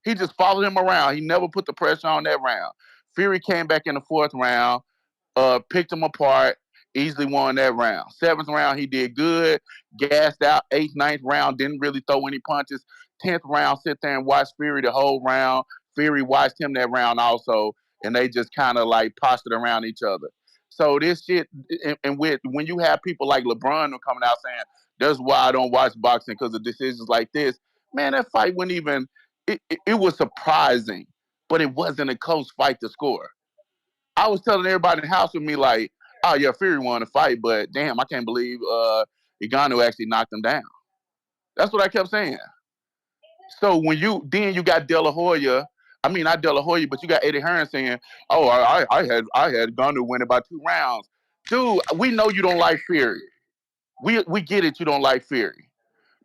He just followed him around. He never put the pressure on that round. Fury came back in the 4th round, picked him apart, easily won that round. 7th round, he did good, gassed out. 8th, 9th round, didn't really throw any punches. 10th round, sit there and watch Fury the whole round. Fury watched him that round also, and they just kind of like postured around each other. So this shit, and when you have people like LeBron coming out saying, that's why I don't watch boxing because of decisions like this, man, that fight wouldn't even, it was surprising, but it wasn't a close fight to score. I was telling everybody in the house with me like, oh yeah, Fury won the fight, but damn, I can't believe Ngannou actually knocked him down. That's what I kept saying. So when you got De La Hoya, I mean not De La Hoya, but you got Eddie Hearn saying, "Oh, I had Ngannou winning by 2 rounds." Dude, we know you don't like Fury. We get it. You don't like Fury,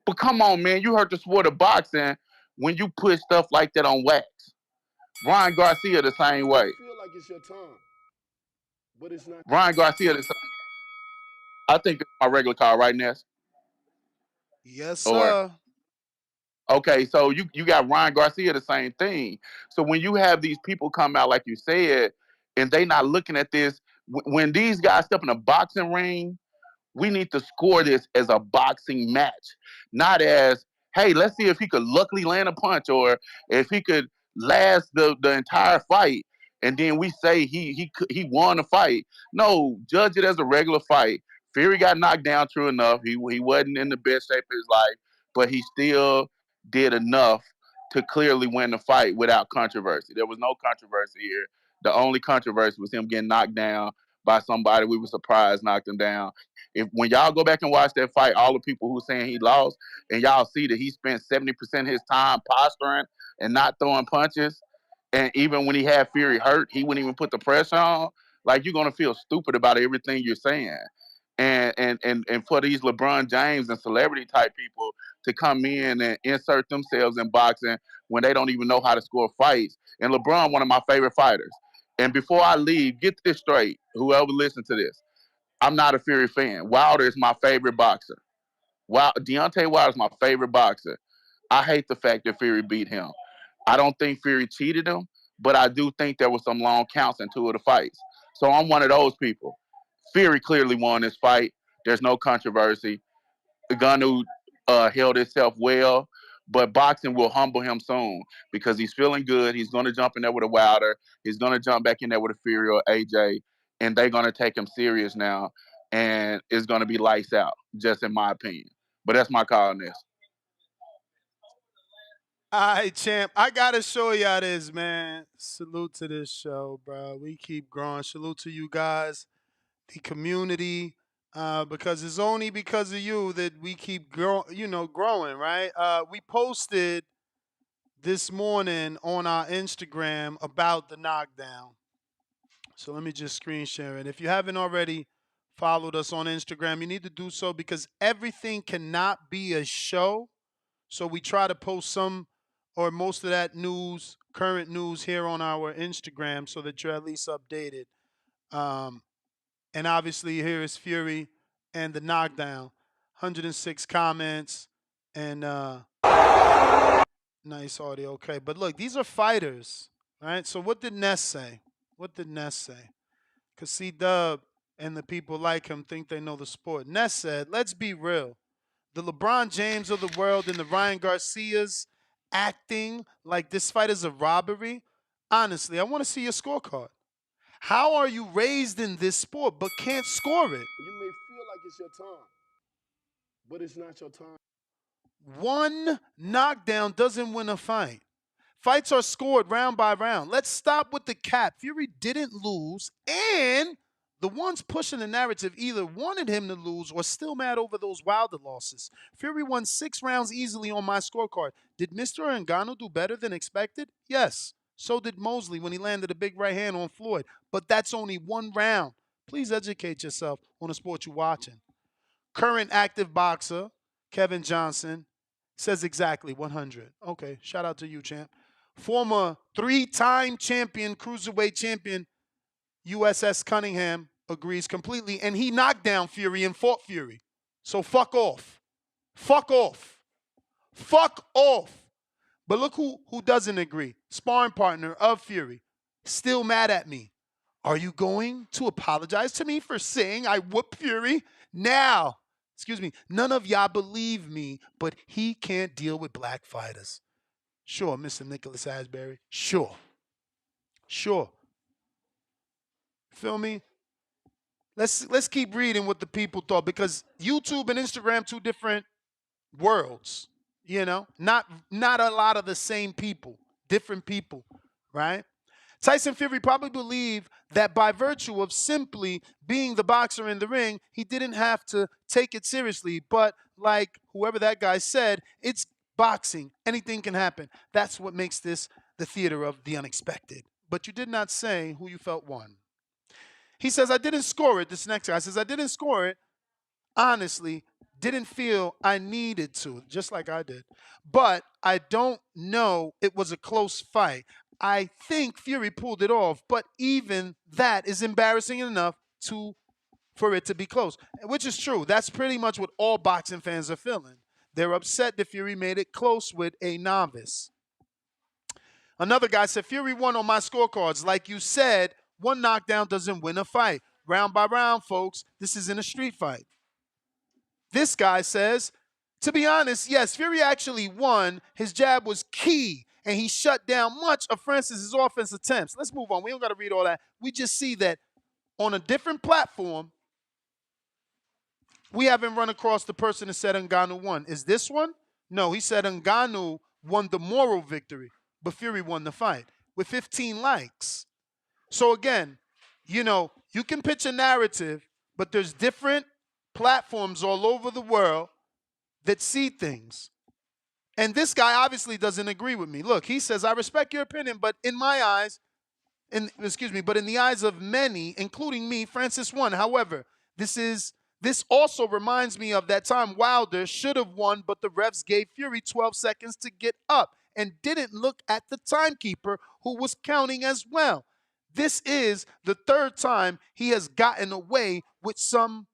but come on, man. You heard the sport of boxing when you put stuff like that on wax. Ryan Garcia the same way. Feel like it's your time, but it's not. Ryan Garcia the same. I think it's my regular call right now. Yes, Or sir. okay, so you got Ryan Garcia the same thing. So when you have these people come out like you said, and they not looking at this, when these guys step in a boxing ring, we need to score this as a boxing match, not as, hey, let's see if he could luckily land a punch or if he could last the entire fight, and then we say he won the fight. No, judge it as a regular fight. Fury got knocked down, true enough. He wasn't in the best shape of his life, but he still did enough to clearly win the fight without controversy. There was no controversy here. The only controversy was him getting knocked down by somebody we were surprised knocked him down. If when y'all go back and watch that fight, all the people who saying he lost, and y'all see that he spent 70% of his time posturing and not throwing punches, and even when he had Fury hurt, he wouldn't even put the pressure on. Like, you're gonna feel stupid about everything you're saying. And for these LeBron James and celebrity type people to come in and insert themselves in boxing when they don't even know how to score fights. And LeBron, one of my favorite fighters. And before I leave, get this straight, whoever listens to this. I'm not a Fury fan. Wilder is my favorite boxer. Deontay Wilder is my favorite boxer. I hate the fact that Fury beat him. I don't think Fury cheated him, but I do think there was some long counts in 2 of the fights. So I'm one of those people. Fury clearly won this fight. There's no controversy. Ngannou held himself well, but boxing will humble him soon because he's feeling good. He's going to jump in there with a Wilder. He's going to jump back in there with a Fury or AJ, and they're going to take him serious now, and it's going to be lights out, just in my opinion. But that's my call on this. All right, champ. I gotta show y'all this, man. Salute to this show, bro. We keep growing. Salute to you guys, the community, because it's only because of you that we keep growing, right? We posted this morning on our Instagram about the knockdown. So let me just screen share it. If you haven't already followed us on Instagram, you need to do so because everything cannot be a show. So we try to post some or most of that news, current news here on our Instagram so that you're at least updated. And obviously here is Fury and the knockdown. 106 comments and nice audio. Okay, but look, these are fighters, right? So what did Ness say? What did Ness say? Because C-Dub and the people like him think they know the sport. Ness said, let's be real. The LeBron James of the world and the Ryan Garcias acting like this fight is a robbery. Honestly, I want to see your scorecard. How are you raised in this sport but can't score it? You may feel like it's your time, but it's not your time. One knockdown doesn't win a fight. Fights are scored round by round. Let's stop with the cap. Fury didn't lose, and the ones pushing the narrative either wanted him to lose or still mad over those Wilder losses. Fury won 6 rounds easily on my scorecard. Did Mr. Ngannou do better than expected? Yes. So did Mosley when he landed a big right hand on Floyd. But that's only 1 round. Please educate yourself on the sport you're watching. Current active boxer, Kevin Johnson, says exactly 100. Okay, shout out to you, champ. Former 3-time champion, cruiserweight champion, USS Cunningham agrees completely, and he knocked down Fury and fought Fury. So fuck off. Fuck off. Fuck off. But look who doesn't agree. Sparring partner of Fury. Still mad at me. Are you going to apologize to me for saying I whooped Fury? Now, excuse me, none of y'all believe me, but he can't deal with black fighters. Sure, Mr. Nicholas Asbury. Sure. Sure. Feel me? Let's keep reading what the people thought because YouTube and Instagram, 2 different worlds. You know, not a lot of the same people, different people, right? Tyson Fury probably believed that by virtue of simply being the boxer in the ring, he didn't have to take it seriously. But like whoever that guy said, it's boxing. Anything can happen. That's what makes this the theater of the unexpected. But you did not say who you felt won. He says, I didn't score it. This next guy says, I didn't score it. Honestly, didn't feel I needed to, just like I did. But I don't know it was a close fight. I think Fury pulled it off, but even that is embarrassing enough for it to be close, which is true. That's pretty much what all boxing fans are feeling. They're upset that Fury made it close with a novice. Another guy said, Fury won on my scorecards. Like you said, one knockdown doesn't win a fight. Round by round, folks, this isn't a street fight. This guy says, to be honest, yes, Fury actually won. His jab was key, and he shut down much of Francis's offense attempts. Let's move on. We don't got to read all that. We just see that on a different platform, we haven't run across the person that said Ngannou won. Is this one? No, he said Ngannou won the moral victory, but Fury won the fight with 15 likes. So again, you can pitch a narrative, but there's different platforms all over the world that see things. And this guy obviously doesn't agree with me. Look, he says, I respect your opinion, but in my eyes, but in the eyes of many, including me, Francis won. However, this also reminds me of that time Wilder should have won, but the refs gave Fury 12 seconds to get up and didn't look at the timekeeper who was counting as well. This is the third time he has gotten away with some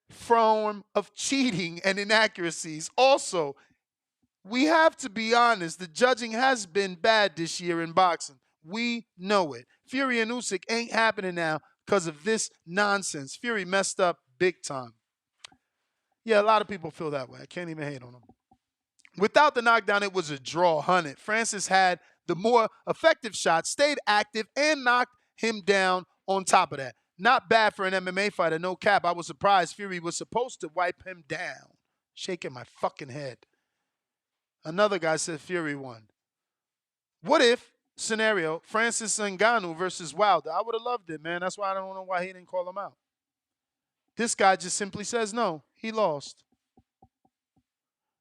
form of cheating and inaccuracies. Also, we have to be honest, the judging has been bad this year in boxing. We know it. Fury and Usyk ain't happening now because of this nonsense. Fury messed up big time. Yeah, a lot of people feel that way. I can't even hate on him. Without the knockdown, it was a draw, 100. Francis had the more effective shot, stayed active, and knocked him down on top of that. Not bad for an MMA fighter, no cap. I was surprised Fury was supposed to wipe him down. Shaking my fucking head. Another guy said Fury won. What if, scenario, Francis Ngannou versus Wilder? I would have loved it, man. That's why I don't know why he didn't call him out. This guy just simply says no. He lost.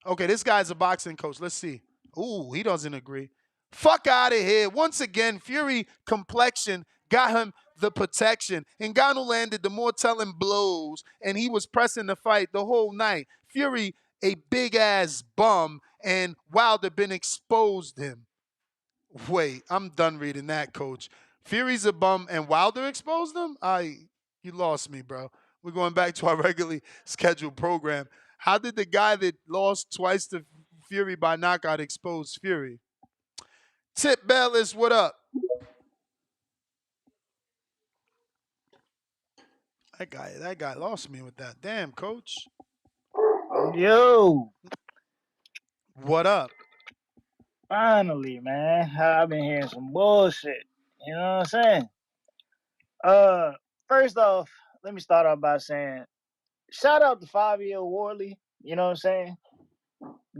Okay, this guy's a boxing coach. Let's see. Ooh, he doesn't agree. Fuck out of here. Once again, Fury complexion got him the protection. Ngannou landed the more telling blows, and he was pressing the fight the whole night. Fury, a big-ass bum, and Wilder been exposed him. Wait, I'm done reading that, coach. Fury's a bum, and Wilder exposed him? You lost me, bro. We're going back to our regularly scheduled program. How did the guy that lost twice to Fury by knockout expose Fury? Tip Bellis, what up? That guy lost me with that. Damn, coach. Yo. What up? Finally, man. I've been hearing some bullshit. You know what I'm saying? First off, let me start off by saying, shout out to 5-year-old Warley. You know what I'm saying?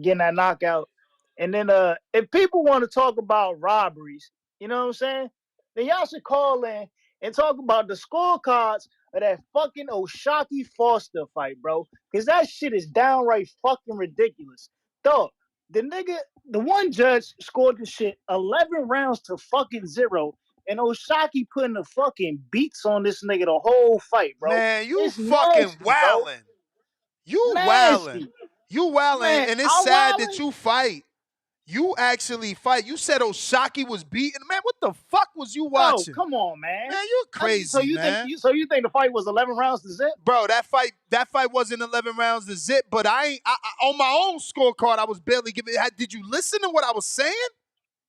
Getting that knockout. And then if people want to talk about robberies, you know what I'm saying? Then y'all should call in and talk about the scorecards of that fucking O'Shaquie Foster fight, bro. Because that shit is downright fucking ridiculous. Dog, the one judge scored the shit 11 rounds to fucking 0. And O'Shaquie putting the fucking beats on this nigga the whole fight, bro. Man, you it's fucking nasty, wildin'. You wildin'. You wildin', and it's sad that you fight. You actually fight. You said O'Shaquie was beaten. Man, what the fuck was you watching? Bro, come on, man. Man, you're crazy, man. So you think the fight was 11 rounds to zip? Bro, that fight wasn't 11 rounds to zip, but I on my own scorecard, I was barely giving. Did you listen to what I was saying?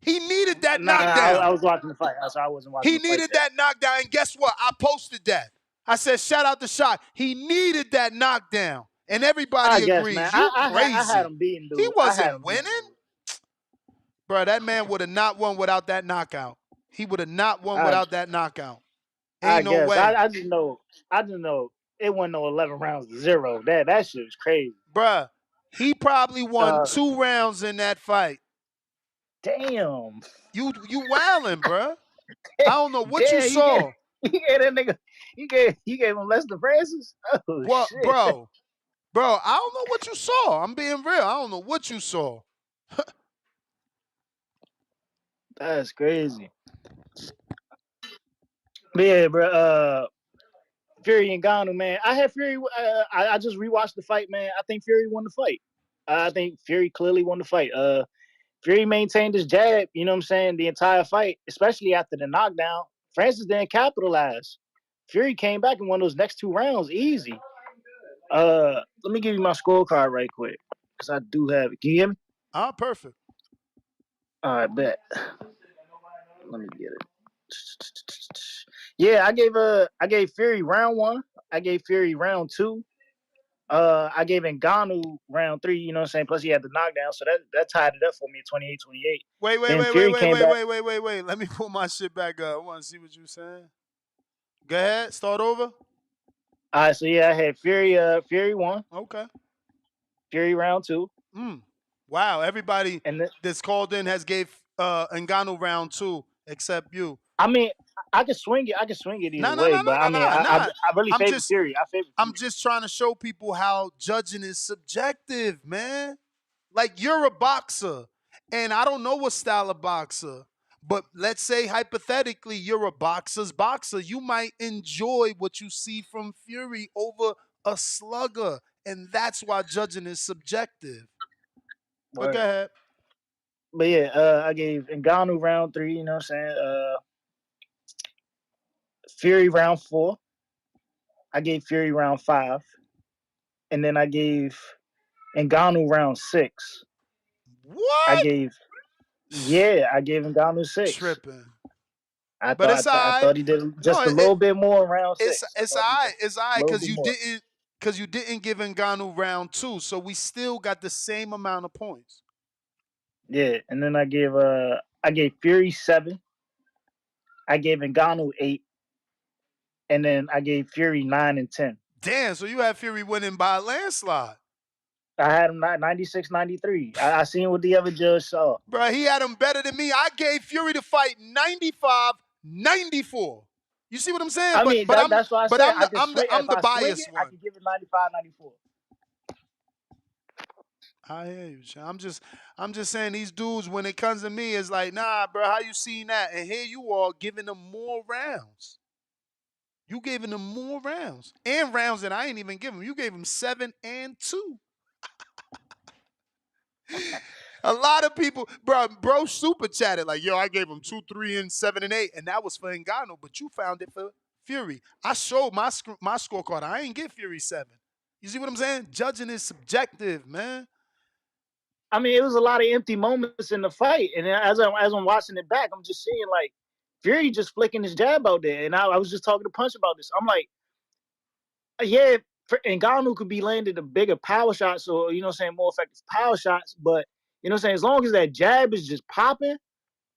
He needed that knockdown. I was watching the fight. I wasn't watching He the fight. He needed that knockdown, and guess what? I posted that. I said, shout out to Shot. He needed that knockdown, and everybody agrees. Man. You crazy. I had him beaten, dude. He wasn't winning. Bro, that man would have not won without that knockout. He would have not won without that knockout. Ain't no way. I just know it wasn't no 11 rounds to 0. That shit was crazy. Bruh, he probably won 2 rounds in that fight. Damn. You wildin', bruh. I don't know what you Damn, saw. you gave that nigga, you gave him Lester Francis. Oh Well, shit, bro, I don't know what you saw. I'm being real. I don't know what you saw. that's crazy. But yeah, bro. Fury and Ngannou, man. I had Fury. I just rewatched the fight, man. I think Fury won the fight. I think Fury clearly won the fight. Fury maintained his jab, you know what I'm saying, the entire fight, especially after the knockdown. Francis didn't capitalize. Fury came back and won those next 2 rounds easy. Let me give you my scorecard right quick, because I do have it. Can you hear me? Perfect. All right, bet. Let me get it. Yeah, I gave Fury round 1. I gave Fury round 2. I gave Ngannou round 3, you know what I'm saying? Plus he had the knockdown, so that tied it up for me at 28-28. Then Fury came back. Wait. Let me pull my shit back up. I want to see what you're saying. Go ahead. Start over. All right, so yeah, I had Fury 1. Okay. Fury round 2. Wow, everybody that's called in has gave Ngannou round 2 except you. I mean, I can swing it. Either way, but I mean, I really favor Fury. I favor Fury. I'm just trying to show people how judging is subjective, man. Like, you're a boxer, and I don't know what style of boxer, but let's say hypothetically you're a boxer's boxer. You might enjoy what you see from Fury over a slugger, and that's why judging is subjective. But go ahead. But yeah, I gave Ngannou round 3, you know what I'm saying? Fury round 4. I gave Fury round 5. And then I gave Ngannou round 6. What? I gave Ngannou 6. Tripping. I But it's all right. I thought he did just a little bit more in round 6. It's all right. It's all right because you didn't give Ngannou round 2, so we still got the same amount of points. Yeah, and then I gave Fury 7. I gave Ngannou 8. And then I gave Fury 9 and 10. Damn, so you had Fury winning by a landslide. I had him 96-93. I seen what the other judge saw. Bro, he had him better than me. I gave Fury to fight 95-94. You see what I'm saying? I mean, that's why I said I'm the biased one. I can give it 95-94. I hear you, Sean. I'm just saying these dudes, when it comes to me, it's like, nah, bro, how you seen that? And here you are giving them more rounds. You gave them more rounds. And rounds that I ain't even give them. You gave them 7 and 2. A lot of people, bro, super chatted like, yo, I gave him 2, 3, and 7 and 8, and that was for Ngannou, but you found it for Fury. I showed my scorecard. I ain't give Fury 7. You see what I'm saying? Judging is subjective, man. I mean, it was a lot of empty moments in the fight, and as I'm watching it back, I'm just seeing like Fury just flicking his jab out there, and I was just talking to Punch about this. I'm like, yeah, Ngannou could be landing the bigger power shots, or you know what I'm saying, more effective power shots, but you know what I'm saying, as long as that jab is just popping,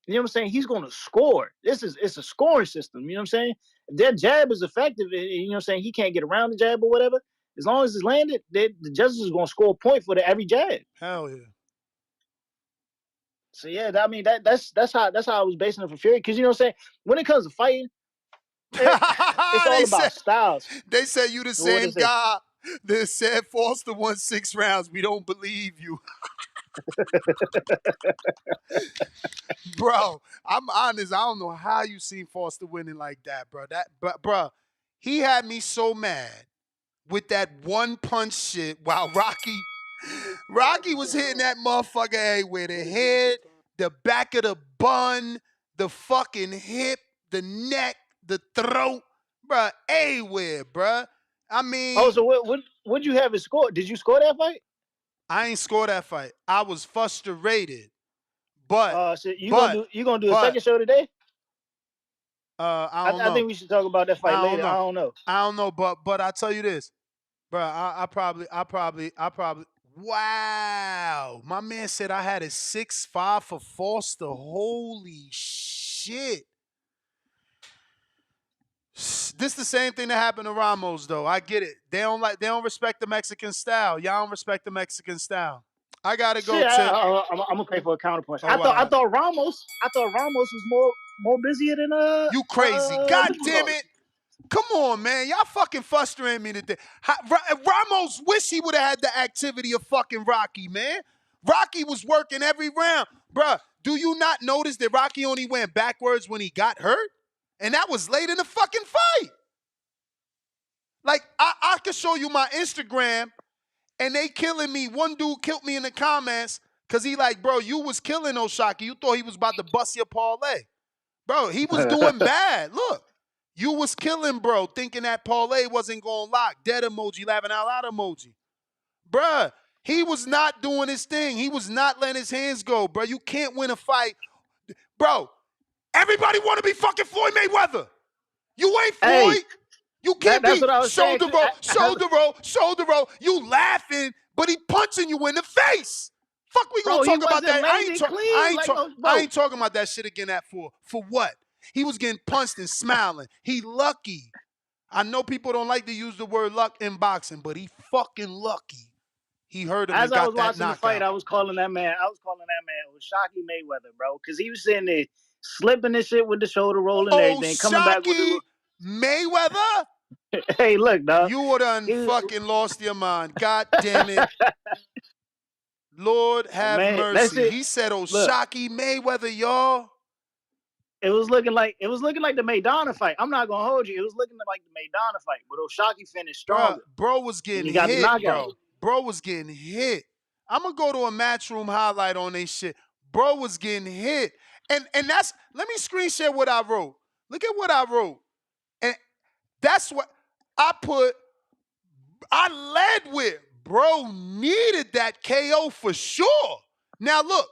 you know what I'm saying, he's going to score. It's a scoring system, you know what I'm saying? If that jab is effective, you know what I'm saying, he can't get around the jab or whatever, as long as it's landed, the judges is going to score a point for every jab. Hell yeah. So yeah, I mean that's how I was basing it for Fury, because you know what I'm saying, when it comes to fighting, it's all about styles. They said you the same guy that said Foster won 6 rounds. We don't believe you. Bro, I'm honest. I don't know how you seen Foster winning like that, bro. Bro, he had me so mad with that one punch shit while Rocky was hitting that motherfucker everywhere. The head, the back of the bun, the fucking hip, the neck, the throat, bruh, everywhere, bruh. I mean... Oh, so what'd you have it score? Did you score that fight? I ain't score that fight. I was frustrated. But... so you gonna do a second show today? I don't know. I think we should talk about that fight later. I don't know. I don't know, but I tell you this, bro. I probably. Wow, my man said I had a 6-5 for Foster. Holy shit! This the same thing that happened to Ramos, though. I get it. They don't respect the Mexican style. Y'all don't respect the Mexican style. I gotta go, Shit, Chip. I'm gonna pay for a counterpunch. Oh, I thought Ramos was more busier than you crazy. God damn Superstar. it. Come on, man. Y'all fucking frustrating me today. Ramos wish he would have had the activity of fucking Rocky, man. Rocky was working every round. Bruh, do you not notice that Rocky only went backwards when he got hurt? And that was late in the fucking fight. Like, I could show you my Instagram, and they killing me. One dude killed me in the comments because he like, bro, you was killing Oshaki. You thought he was about to bust your parlay. Bro, he was doing bad. Look, you was killing, bro, thinking that parlay wasn't going to lock. Dead emoji, laughing out loud emoji. Bruh, he was not doing his thing. He was not letting his hands go, bro. You can't win a fight. Bro, everybody want to be fucking Floyd Mayweather. You ain't Floyd. Hey, you can't that's be what I was saying. shoulder roll. You laughing, but he punching you in the face. Fuck, we gonna talk about that. I ain't talking about that shit again. For what? He was getting punched and smiling. He lucky. I know people don't like to use the word luck in boxing, but he fucking lucky. He heard him As and I got was that watching knockout. the fight, I was calling that man Oshaki Mayweather, bro, because he was sitting there slipping this shit with the shoulder roll and everything, coming back with the Mayweather. Hey, look, dog. You would have fucking lost your mind. God damn it. Lord have mercy. He said Oshaki Mayweather, y'all. It was looking like the Maidana fight. I'm not gonna hold you. It was looking like the Maidana fight, but Oshaki finished stronger. Bro was getting hit, bro. Bro was getting hit. I'm gonna go to a Matchroom highlight on this shit. Bro was getting hit. And that's, let me screen share what I wrote. Look at what I wrote. And that's what I put. I led with, bro needed that KO for sure. Now look,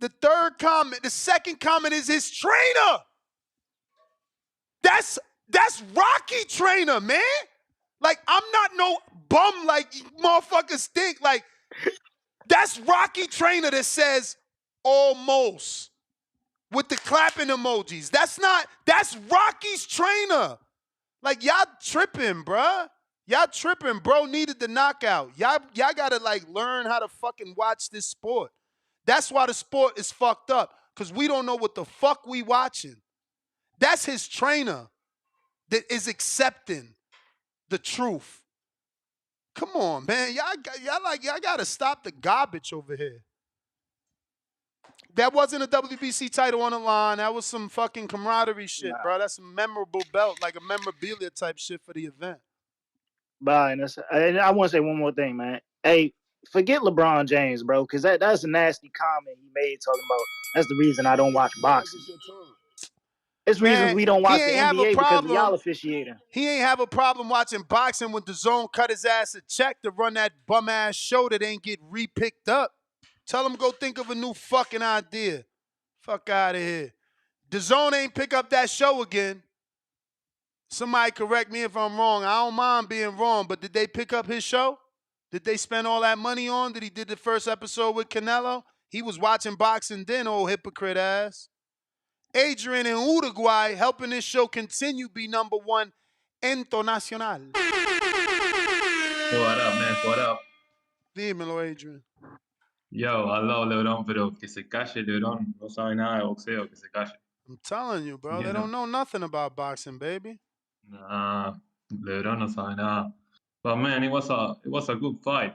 the third comment, the second comment is his trainer. That's Rocky trainer, man. Like, I'm not no bum like motherfuckers think. Like, that's Rocky trainer that says almost with the clapping emojis. That's Rocky's trainer. Like, y'all tripping, bruh. Y'all tripping. Bro needed the knockout. Y'all gotta, like, learn how to fucking watch this sport. That's why the sport is fucked up, because we don't know what the fuck we watching. That's his trainer that is accepting the truth. Come on, man. Y'all gotta stop the garbage over here. That wasn't a WBC title on the line. That was some fucking camaraderie shit, bro. That's a memorable belt, like a memorabilia type shit for the event. Bye. And I want to say one more thing, man. Hey, forget LeBron James, bro, because that's a nasty comment he made talking about that's the reason I don't watch boxing. It's reasons we don't watch the NBA because of y'all officiating. He ain't have a problem watching boxing when DAZN cut his ass a check to run that bum ass show that ain't get re-picked up. Tell him go think of a new fucking idea. Fuck out of here. DAZN ain't pick up that show again. Somebody correct me if I'm wrong. I don't mind being wrong, but did they pick up his show? Did they spend all that money on? Did he did the first episode with Canelo? He was watching boxing then, old hypocrite ass. Adrian in Uruguay helping this show continue be number one internacional. What up, man? What up? Dímelo, Adrian. Yo, al lado Lebron, pero que se calle Lebron. No sabe nada de boxeo, que se calle. I'm telling you, bro. They don't know nothing about boxing, baby. Nah, Lebron no sabe nada. But man, it was a good fight.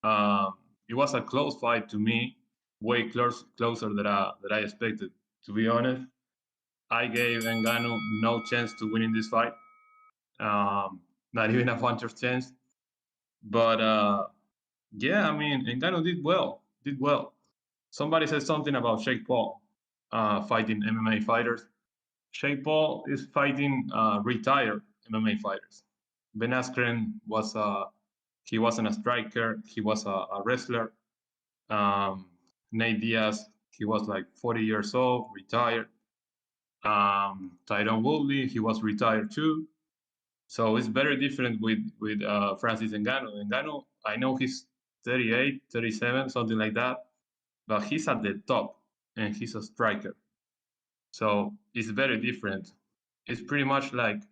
It was a close fight to me, way closer than I expected. To be honest, I gave Ngannou no chance to win in this fight. Not even a puncher's chance. But yeah, I mean, Ngannou did well. Somebody said something about Jake Paul fighting MMA fighters. Jake Paul is fighting retired MMA fighters. Ben Askren he wasn't a striker. He was a wrestler. Nate Diaz, he was like 40 years old, retired. Tyron Woodley, he was retired too. So it's very different with Francis Ngannou. Ngannou, I know he's 38, 37, something like that, but he's at the top and he's a striker. So it's very different. It's pretty much like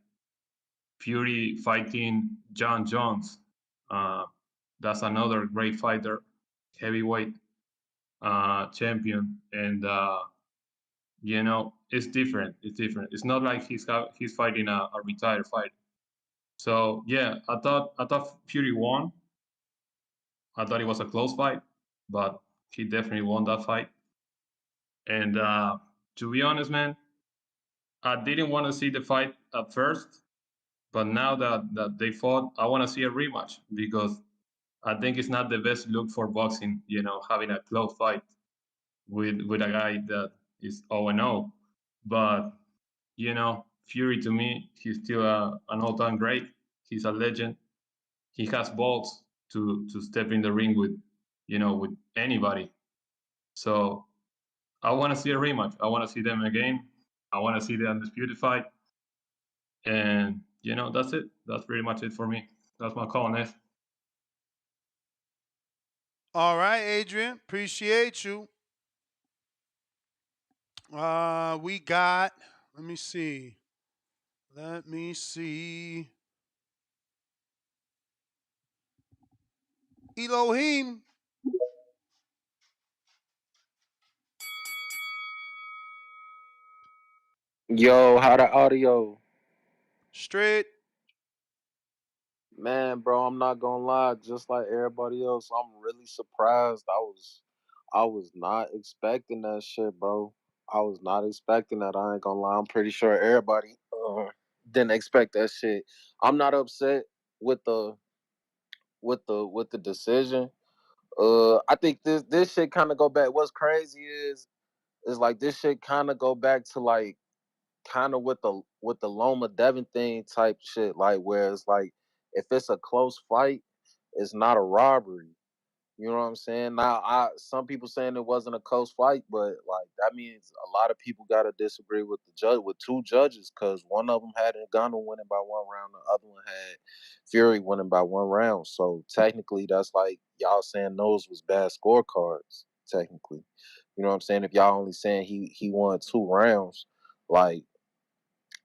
Fury fighting John Jones. That's another great fighter, heavyweight champion, and it's different. It's different. It's not like he's fighting a retired fighter. So yeah, I thought Fury won. I thought it was a close fight, but he definitely won that fight. And to be honest, man, I didn't want to see the fight at first, but now that they fought, I want to see a rematch because I think it's not the best look for boxing, having a close fight with a guy that is 0-0. But Fury to me, he's still an all-time great. He's a legend. He has balls to step in the ring with anybody. So I want to see a rematch. I want to see them again. I want to see the undisputed fight. And that's it. That's pretty much it for me. That's my call, Ness. All right, Adrian. Appreciate you. We got, let me see. Elohim. Yo, how the audio? Straight. Man, bro, I'm not gonna lie, just like everybody else, I'm really surprised. I was not expecting that shit, bro. I was not expecting that. I ain't gonna lie. I'm pretty sure everybody didn't expect that shit. I'm not upset with the decision. I think this shit kind of go back. What's crazy is like this shit kind of go back to like kind of with the Loma Devon thing type shit, like where it's like if it's a close fight, it's not a robbery. You know what I'm saying? Now, some people saying it wasn't a close fight, but like that means a lot of people got to disagree with the judge, with two judges, because one of them had Ngannou winning by 1 round, the other one had Fury winning by 1 round. So technically, that's like y'all saying those was bad scorecards. Technically, you know what I'm saying? If y'all only saying he won 2 rounds, like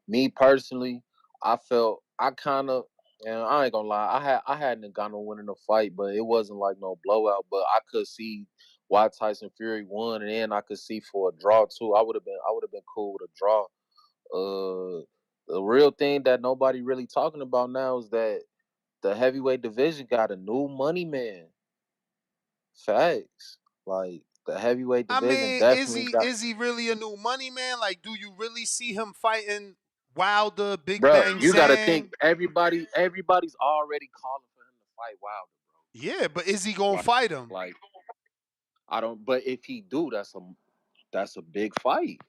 me personally, I felt I kind of, and I ain't gonna lie, I had Ngannou winning the fight, but it wasn't like no blowout. But I could see why Tyson Fury won, and then I could see for a draw too. I would have been cool with a draw. The real thing that nobody really talking about now is that the heavyweight division got a new money man. Facts, like the heavyweight I division mean, is definitely he got. is he really a new money man? Like, do you really see him fighting Wilder, Big Bro, Bang you got to Sang? think everybody's already calling for him to fight Wilder. Yeah, but is he gonna Like, fight him? like I don't. But if he do, that's a big fight.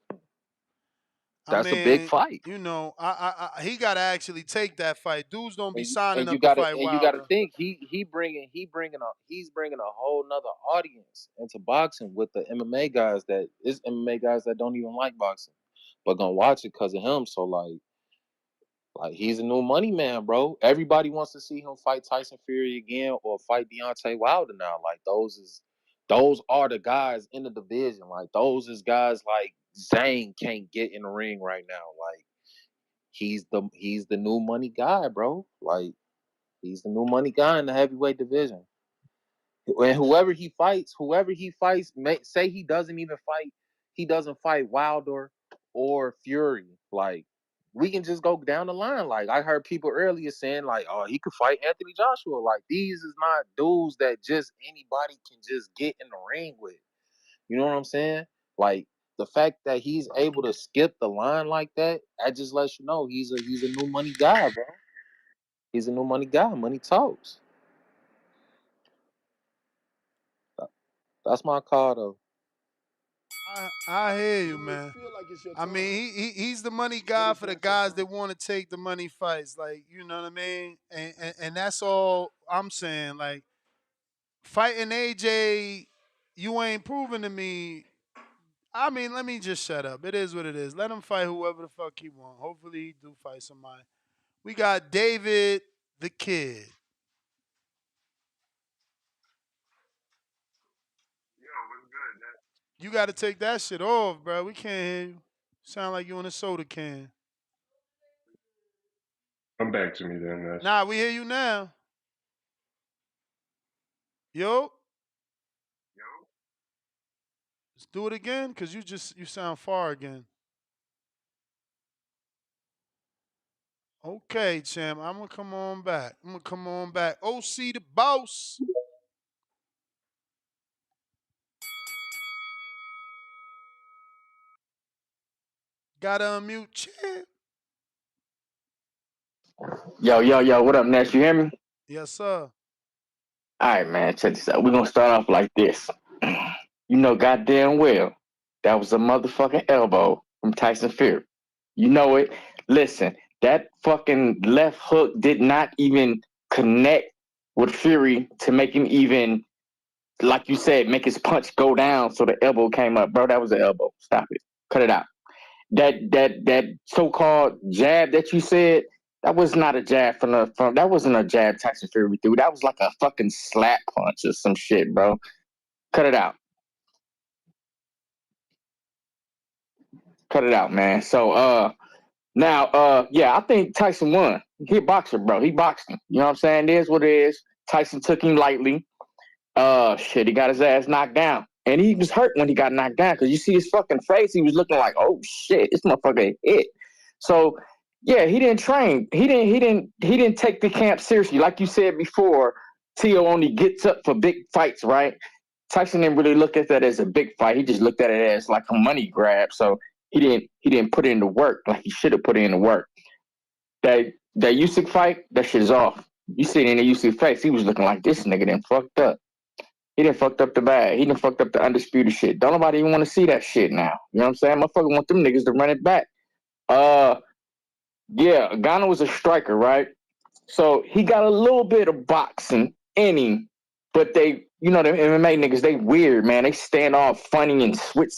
I That's a big mean, fight. he got to actually take that fight. Dudes don't be And signing and you up to gotta fight and you gotta Wilder. think he's bringing a whole nother audience into boxing with the MMA guys that is MMA guys that don't even like boxing, but gonna watch it because of him. So like he's a new money man, bro. Everybody wants to see him fight Tyson Fury again or fight Deontay Wilder now. Like those are the guys in the division. Like those is guys like Zane can't get in the ring right now. Like he's the new money guy, bro. Like he's the new money guy in the heavyweight division. And whoever he fights, say he doesn't fight Wilder or Fury. Like we can just go down the line. Like I heard people earlier saying, like, oh, he could fight Anthony Joshua. Like these is not dudes that just anybody can just get in the ring with. You know what I'm saying? Like the fact that he's able to skip the line like that just lets you know he's a new money guy, bro. He's a new money guy. Money talks. That's my call though. I hear you, Do it man. feel like it's your I time? mean, he's the money But guy it's for the not your guys that time. want to take the money fights. Like, you know what I mean? And that's all I'm saying. Like, fighting AJ, you ain't proving to me. I mean, let me just shut up. It is what it is. Let him fight whoever the fuck he want. Hopefully, he do fight somebody. We got David the Kid. You got to take that shit off, bro. We can't hear you. Sound like you in a soda can. Come back to me then. Nah, we hear you now. Yo. Let's do it again, cause you sound far again. Okay, champ. I'm gonna come on back. OC the boss. Gotta unmute champ. Yo, what up, Nash? You hear me? Yes, sir. All right, man, check this out. We're gonna start off like this. You know goddamn well that was a motherfucking elbow from Tyson Fury. You know it. Listen, that fucking left hook did not even connect with Fury to make him even, like you said, make his punch go down so the elbow came up. Bro, that was an elbow. Stop it. Cut it out. That so-called jab that you said, that was not a jab from that wasn't a jab Tyson Fury threw. That was like a fucking slap punch or some shit, bro. Cut it out. Cut it out, man. So now yeah, I think Tyson won. He a boxer, bro. He boxed him. You know what I'm saying? It is what it is. Tyson took him lightly. Shit, he got his ass knocked down. And he was hurt when he got knocked down because you see his fucking face. He was looking like, oh shit, this motherfucker hit. So yeah, he didn't train. He didn't take the camp seriously. Like you said before, Tio only gets up for big fights, right? Tyson didn't really look at that as a big fight. He just looked at it as like a money grab. So he didn't put in the work like he should have put in the work. That Usyk fight, that shit is off. You see it in the Usyk face. He was looking like this nigga done fucked up. He done fucked up the bag. He done fucked up the undisputed shit. Don't nobody even want to see that shit now. You know what I'm saying? Motherfucker want them niggas to run it back. Yeah, Ngannou was a striker, right? So he got a little bit of boxing in him, but they, you know, the MMA niggas, they weird, man. They stand off funny and switch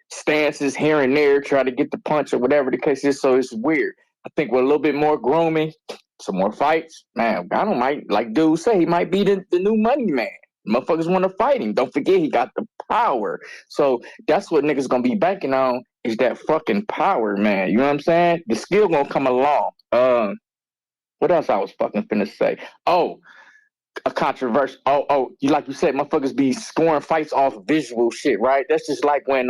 stances here and there, try to get the punch or whatever the case is. So it's weird. I think with a little bit more grooming, some more fights, man, Ngannou might, like dude say, he might be the new money man. Motherfuckers want to fight him. Don't forget he got the power. So that's what niggas gonna be banking on is that fucking power, man. You know what I'm saying? The skill gonna come along. What else I was fucking finna say? Oh, a controversial. You like you said, motherfuckers be scoring fights off visual shit, right? That's just like when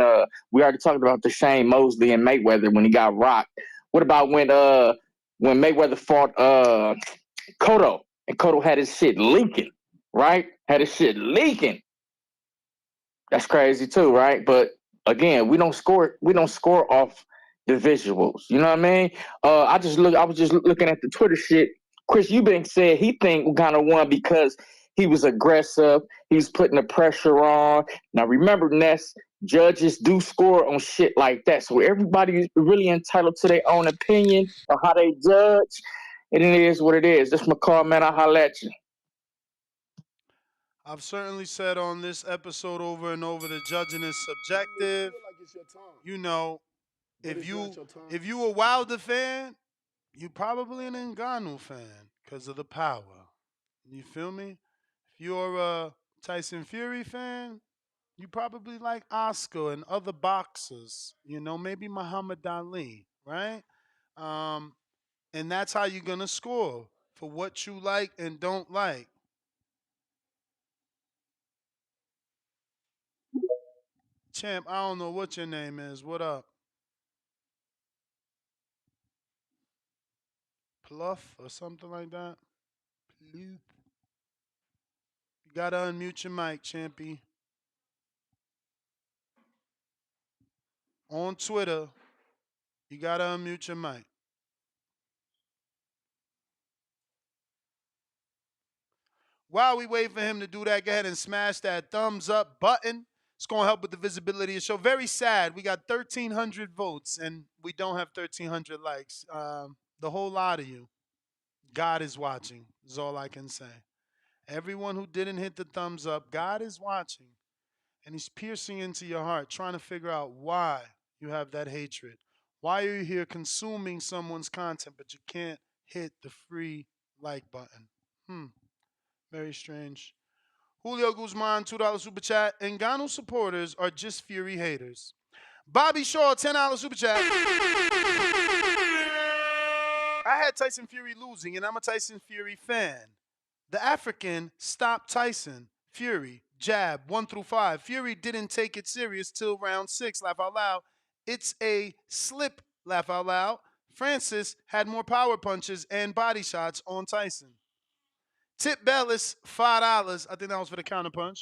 we already talked about the Shane Mosley and Mayweather when he got rocked. What about when Mayweather fought Cotto and Cotto had his shit leaking, right? Had his shit leaking. That's crazy too, right? But again, we don't score off the visuals. You know what I mean? I was just looking at the Twitter shit. Chris Eubank said he think Ngannou won because he was aggressive. He's putting the pressure on. Now remember, Ness, judges do score on shit like that. So everybody's really entitled to their own opinion of how they judge. And it is what it is. This McCall, man, I'll holler at you. I've certainly said on this episode over and over that judging is subjective. You know, if you a Wilder fan, you probably an Ngannou fan because of the power. You feel me? If you're a Tyson Fury fan, you probably like Oscar and other boxers. You know, maybe Muhammad Ali, right? And that's how you're gonna score for what you like and don't like. Champ, I don't know what your name is. What up? Pluff or something like that? Pluff. You gotta unmute your mic, Champy. On Twitter, you gotta unmute your mic. While we wait for him to do that, go ahead and smash that thumbs up button. It's going to help with the visibility of the show. Very sad. We got 1,300 votes, and we don't have 1,300 likes. The whole lot of you, God is watching, is all I can say. Everyone who didn't hit the thumbs up, God is watching, and he's piercing into your heart, trying to figure out why you have that hatred. Why are you here consuming someone's content, but you can't hit the free like button? Very strange. Julio Guzman, $2 super chat. Ngannou supporters are just Fury haters. Bobby Shaw, $10 super chat. I had Tyson Fury losing, and I'm a Tyson Fury fan. The African stopped Tyson. Fury, jab, 1 through 5. Fury didn't take it serious till round 6, laugh out loud. It's a slip, laugh out loud. Francis had more power punches and body shots on Tyson. Tip Bellis, $5. I think that was for the counterpunch.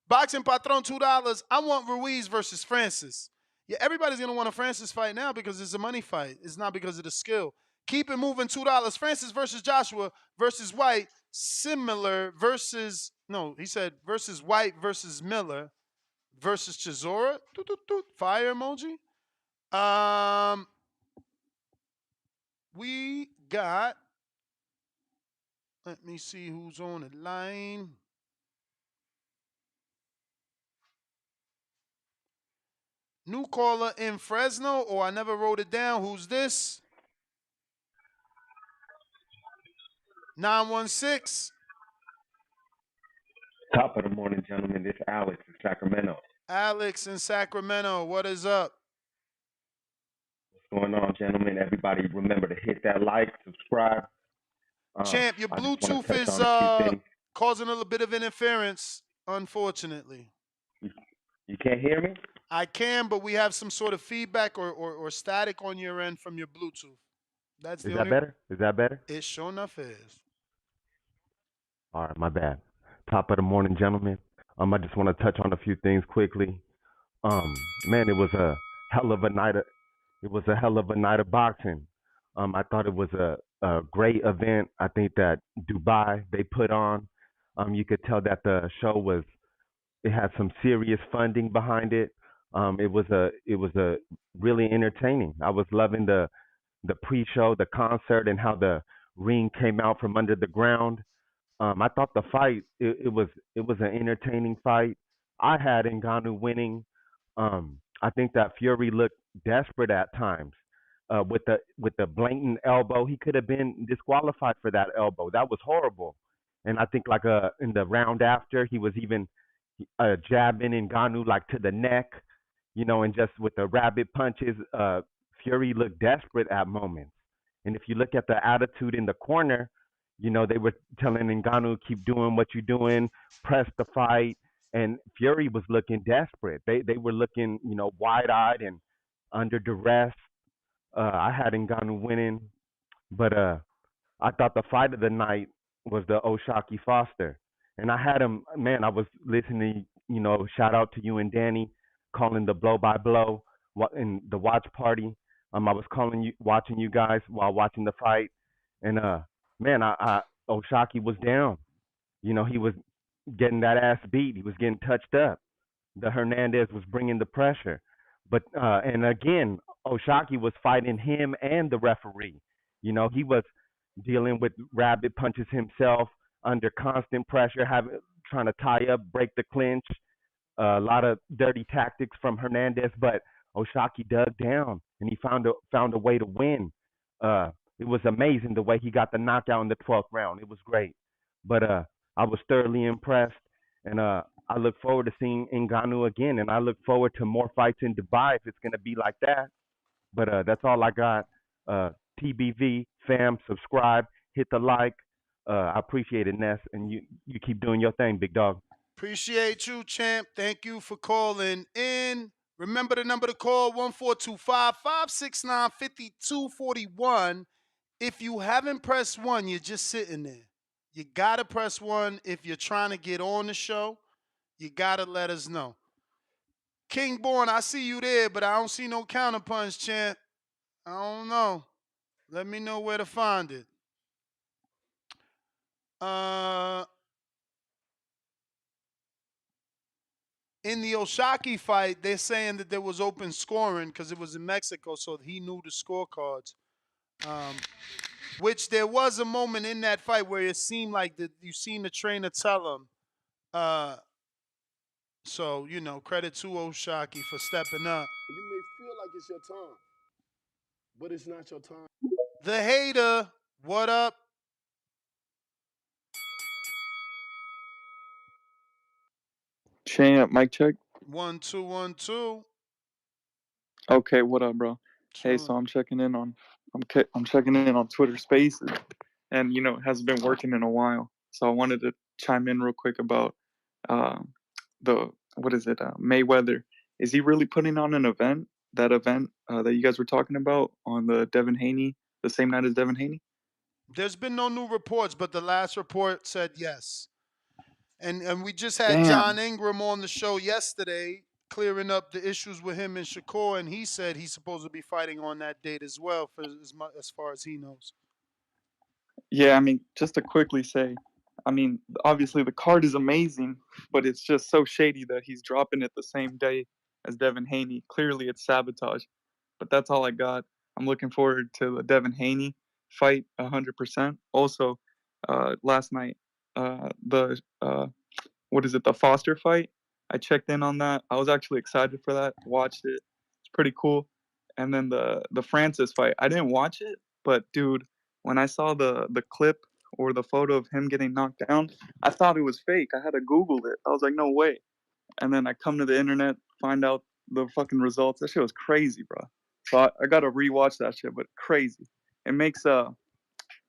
Boxing Patron, $2. I want Ruiz versus Francis. Yeah, everybody's going to want a Francis fight now because it's a money fight. It's not because of the skill. Keep it moving, $2. Francis versus Joshua versus White. Similar versus, no, he said versus White versus Miller versus Chisora. Fire emoji. We got, let me see who's on the line. New caller in Fresno, or I never wrote it down. Who's this? 916. Top of the morning, gentlemen. This is Alex in Sacramento. Alex in Sacramento. What is up? What's going on, gentlemen? Everybody remember to hit that like, subscribe. Champ, your Bluetooth is causing a little bit of interference, unfortunately. You can't hear me? I can, but we have some sort of feedback or static on your end from your Bluetooth. That's Is that better? Is that better? It sure enough is. All right, my bad. Top of the morning, gentlemen. I just want to touch on a few things quickly. Man, it was a hell of a night. It was a hell of a night of boxing. I thought it was a great event. I think that Dubai they put on. You could tell that the show it had some serious funding behind it. It was a really entertaining. I was loving the pre-show, the concert, and how the ring came out from under the ground. I thought the fight it was an entertaining fight. I had Ngannou winning. I think that Fury looked desperate at times. With the blatant elbow, he could have been disqualified for that elbow. That was horrible. And I think like in the round after, he was even jabbing Ngannou like to the neck, and just with the rapid punches, Fury looked desperate at moments. And if you look at the attitude in the corner, they were telling Ngannou, keep doing what you're doing, press the fight. And Fury was looking desperate. They were looking, wide-eyed and under duress. I had Ngannou winning, but I thought the fight of the night was the O'Shaquie Foster. And I had him, man, I was listening, shout out to you and Danny, calling the blow-by-blow in the watch party. I was watching you guys while watching the fight. And, man, O'Shaquie was down. He was getting that ass beat. He was getting touched up. The Hernandez was bringing the pressure. But, and again, O'Shaquie was fighting him and the referee. He was dealing with rapid punches himself under constant pressure, trying to tie up, break the clinch. A lot of dirty tactics from Hernandez, but O'Shaquie dug down and he found a way to win. It was amazing the way he got the knockout in the 12th round. It was great. But I was thoroughly impressed, and I look forward to seeing Ngannou again, and I look forward to more fights in Dubai if it's going to be like that. But that's all I got. TBV, fam, subscribe, hit the like. I appreciate it, Ness, and you keep doing your thing, big dog. Appreciate you, champ. Thank you for calling in. Remember the number to call, 1-425-569-5241. If you haven't pressed 1, you're just sitting there. You got to press 1 if you're trying to get on the show. You got to let us know. Kingborn, I see you there, but I don't see no counterpunch, champ. I don't know. Let me know where to find it. In the O'Shaquie fight, they're saying that there was open scoring because it was in Mexico, so he knew the scorecards. Which there was a moment in that fight where it seemed like that you seen the trainer tell him. So, credit to O'Shaquie for stepping up. You may feel like it's your time, but it's not your time. The hater, what up? Champ, mic check. 1 2 1 2. Okay, what up, bro? Hey, so I'm checking in on Twitter Spaces, and it hasn't been working in a while. So I wanted to chime in real quick about what is it? Mayweather. Is he really putting on an event? That event that you guys were talking about on the Devin Haney, the same night as Devin Haney? There's been no new reports, but the last report said yes. And we just had Damn. John Ingram on the show yesterday, clearing up the issues with him and Shakur, and he said he's supposed to be fighting on that date as well, for as far as he knows. Yeah, I mean, just to quickly say, I mean, obviously the card is amazing, but it's just so shady that he's dropping it the same day as Devin Haney. Clearly, it's sabotage. But that's all I got. I'm looking forward to the Devin Haney fight 100%. Also, last night, the the Foster fight. I checked in on that. I was actually excited for that. Watched it. It's pretty cool. And then the Francis fight. I didn't watch it, but dude, when I saw the clip or the photo of him getting knocked down, I thought it was fake. I had to Google it. I was like, no way. And then I come to the internet, find out the fucking results. That shit was crazy, bro. So I got to rewatch that shit, but crazy. It makes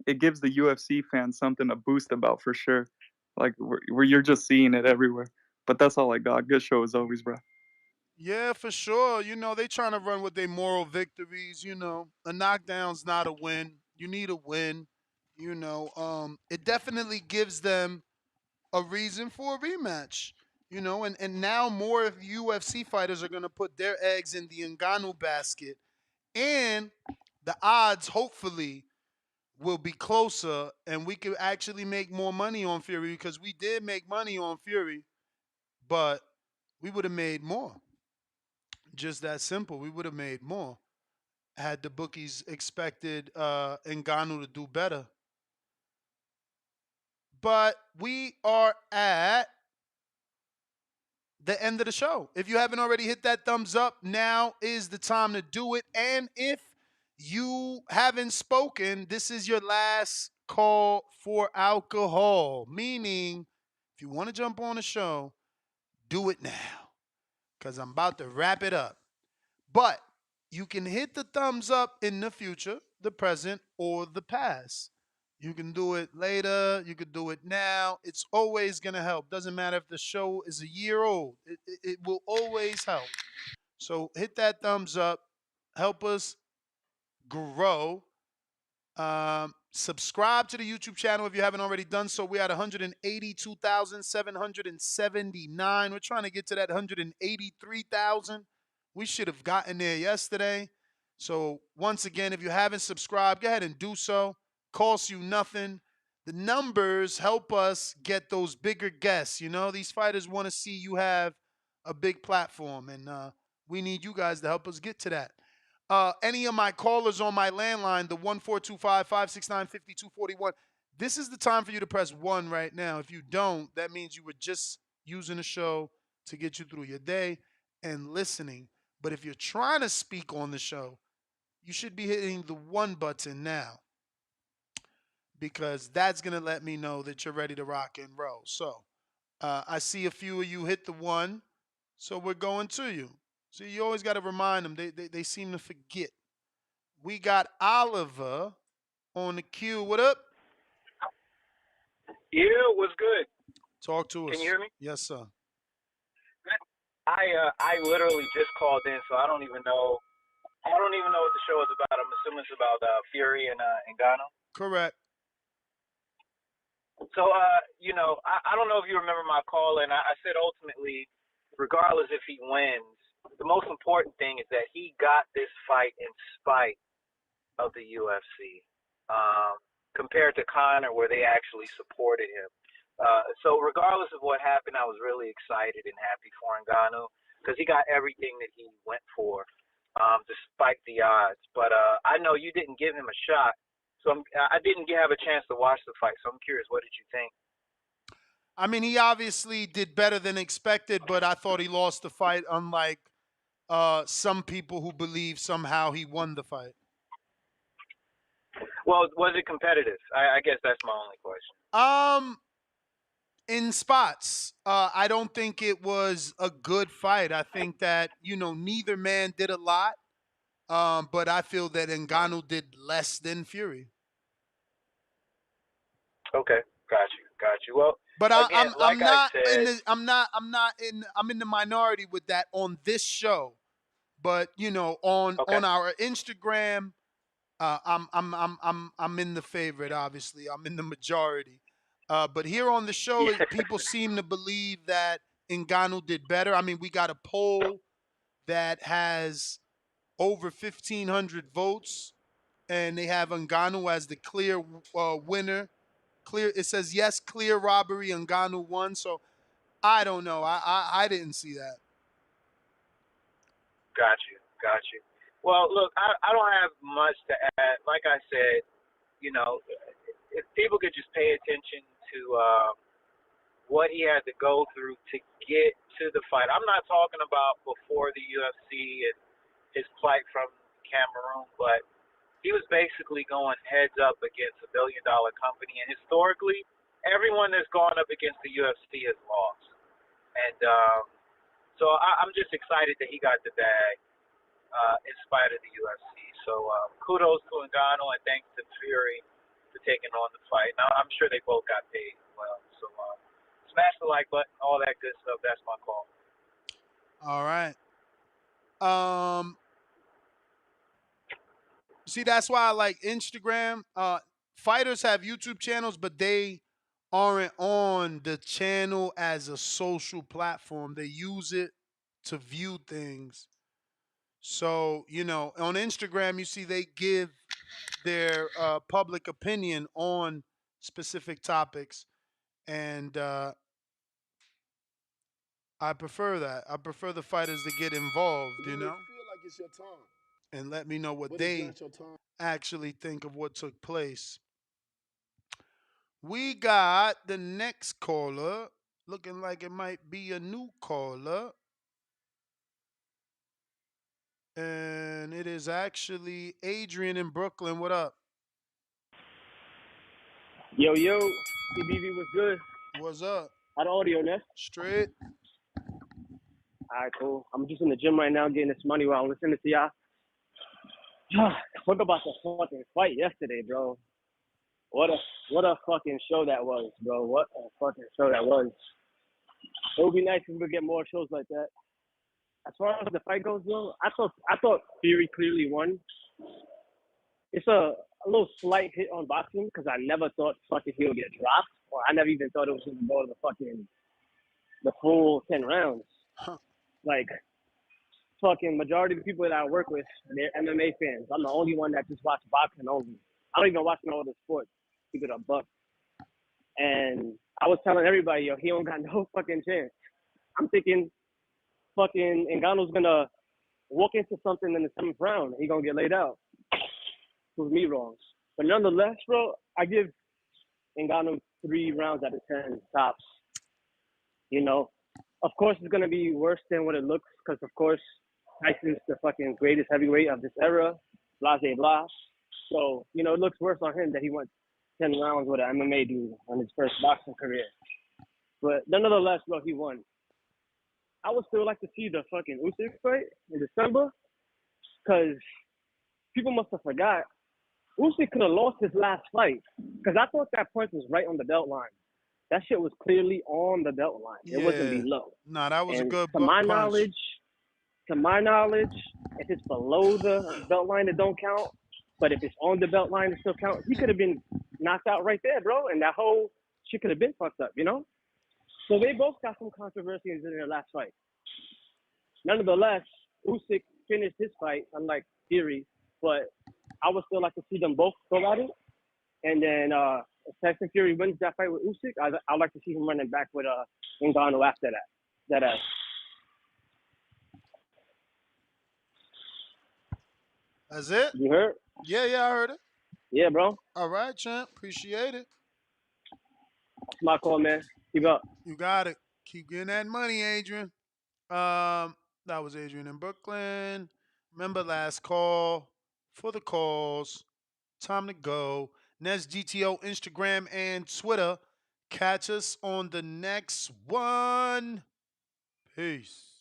it gives the UFC fans something to boost about for sure. Like where you're just seeing it everywhere. But that's all I got. Good show as always, bro. Yeah, for sure. They trying to run with their moral victories. A knockdown's not a win. You need a win. It definitely gives them a reason for a rematch. And now more UFC fighters are going to put their eggs in the Ngannou basket. And the odds, hopefully, will be closer, and we could actually make more money on Fury, because we did make money on Fury, but we would have made more. Just that simple. We would have made more had the bookies expected Ngannou to do better. But we are at the end of the show. If you haven't already hit that thumbs up, now is the time to do it. And if you haven't spoken, this is your last call for alcohol. Meaning, if you want to jump on the show, do it now, because I'm about to wrap it up. But you can hit the thumbs up in the future, the present, or the past. You can do it later. You can do it now. It's always going to help. Doesn't matter if the show is a year old. It will always help. So hit that thumbs up. Help us grow. Subscribe to the YouTube channel if you haven't already done so. We're at 182,779. We're trying to get to that 183,000. We should have gotten there yesterday. So once again, if you haven't subscribed, go ahead and do so. Costs you nothing. The numbers help us get those bigger guests. These fighters want to see you have a big platform, and we need you guys to help us get to that. Any of my callers on my landline, the 1425-569-5241, this is the time for you to press 1 right now. If you don't, that means you were just using the show to get you through your day and listening. But if you're trying to speak on the show, you should be hitting the 1 button now, because that's going to let me know that you're ready to rock and roll. So I see a few of you hit the 1, so we're going to you. So you always got to remind them. They seem to forget. We got Oliver on the queue. What up? Yeah, what's good? Talk to us. Can you hear me? Yes, sir. I literally just called in, so I don't even know. I don't even know what the show is about. I'm assuming it's about Fury and Ngannou. Correct. So I don't know if you remember my call, and I said ultimately, regardless if he wins, the most important thing is that he got this fight in spite of the UFC, compared to Conor, where they actually supported him. So regardless of what happened, I was really excited and happy for Ngannou, because he got everything that he went for, despite the odds. But I know you didn't give him a shot, so I didn't have a chance to watch the fight. So I'm curious, what did you think? I mean, he obviously did better than expected, but I thought he lost the fight, unlike some people who believe somehow he won the fight. Well, was it competitive? I guess that's my only question. In spots, I don't think it was a good fight. I think that, neither man did a lot, but I feel that Ngannou did less than Fury. Okay, got you. Well, But again, like I said, I'm in the minority with that on this show. But on okay. our Instagram, I'm in the favorite. Obviously, I'm in the majority. But here on the show, Yeah. people seem to believe that Ngannou did better. I mean, we got a poll that has over 1,500 votes, and they have Ngannou as the clear winner. Clear. It says yes, clear robbery. Ngannou won. So I don't know. I didn't see that. Got you. Got you. Well, look, I don't have much to add. Like I said, if people could just pay attention to what he had to go through to get to the fight. I'm not talking about before the UFC and his plight from Cameroon, but he was basically going heads up against a billion-dollar company. And historically, everyone that's gone up against the UFC has lost. And so I'm just excited that he got the bag. In spite of the UFC. So kudos to Ngannou and thanks to Fury for taking on the fight. Now, I'm sure they both got paid as well. So smash the like button, all that good stuff. That's my call. All right. See, that's why I like Instagram. Fighters have YouTube channels, but they aren't on the channel as a social platform. They use it to view things. So, on Instagram, you see they give their public opinion on specific topics. And I prefer that. I prefer the fighters to get involved, Feel like it's your time, and let me know what but it's they not your time. actually think of what took place. We got the next caller looking like it might be a new caller. And it is actually Adrian in Brooklyn. What up? Yo, CBV was good. What's up? How the audio, Ness? Straight. All right, cool. I'm just in the gym right now getting this money while I'm listening to y'all. Talk about the fucking fight yesterday, bro. What a fucking show that was, bro. What a fucking show that was. It would be nice if we could get more shows like that. As far as the fight goes, bro, I thought Fury clearly won. It's a little slight hit on boxing because I never thought fucking he would get dropped, or I never even thought it was going to go to the full 10 rounds. Like, fucking majority of the people that I work with, they're MMA fans. I'm the only one that just watch boxing only. I don't even watch no other sports. Keep it a buck. And I was telling everybody, yo, he don't got no fucking chance. I'm thinking fucking Ngannou's gonna walk into something in the 7th round. He gonna get laid out. Prove me wrong. But nonetheless, bro, I give Ngannou 3 rounds out of 10 tops. Of course, it's going to be worse than what it looks because, of course, Tyson's the fucking greatest heavyweight of this era, blah, blah, blah. So, it looks worse on him that he went 10 rounds with an MMA dude on his first boxing career. But nonetheless, bro, he won. I would still like to see the fucking Usyk fight in December because people must have forgot Usyk could have lost his last fight because I thought that point was right on the belt line. That shit was clearly on the belt line. It wasn't below. Nah, that was a good to my punch. knowledge, if it's below the belt line, it don't count. But if it's on the belt line, it still counts. He could have been knocked out right there, bro, and that whole shit could have been fucked up, So they both got some controversies in their last fight. Nonetheless, Usyk finished his fight, unlike Fury, but I would still like to see them both go at it. And then if Tyson Fury wins that fight with Usyk, I'd like to see him running back with Ngannou after that. That's it? You heard? Yeah, I heard it. Yeah, bro. All right, champ. Appreciate it. It's my call, man. Keep up. You got it. Keep getting that money, Adrian. That was Adrian in Brooklyn. Remember, last call for the calls. Time to go. Nez GTO, Instagram, and Twitter. Catch us on the next one. Peace.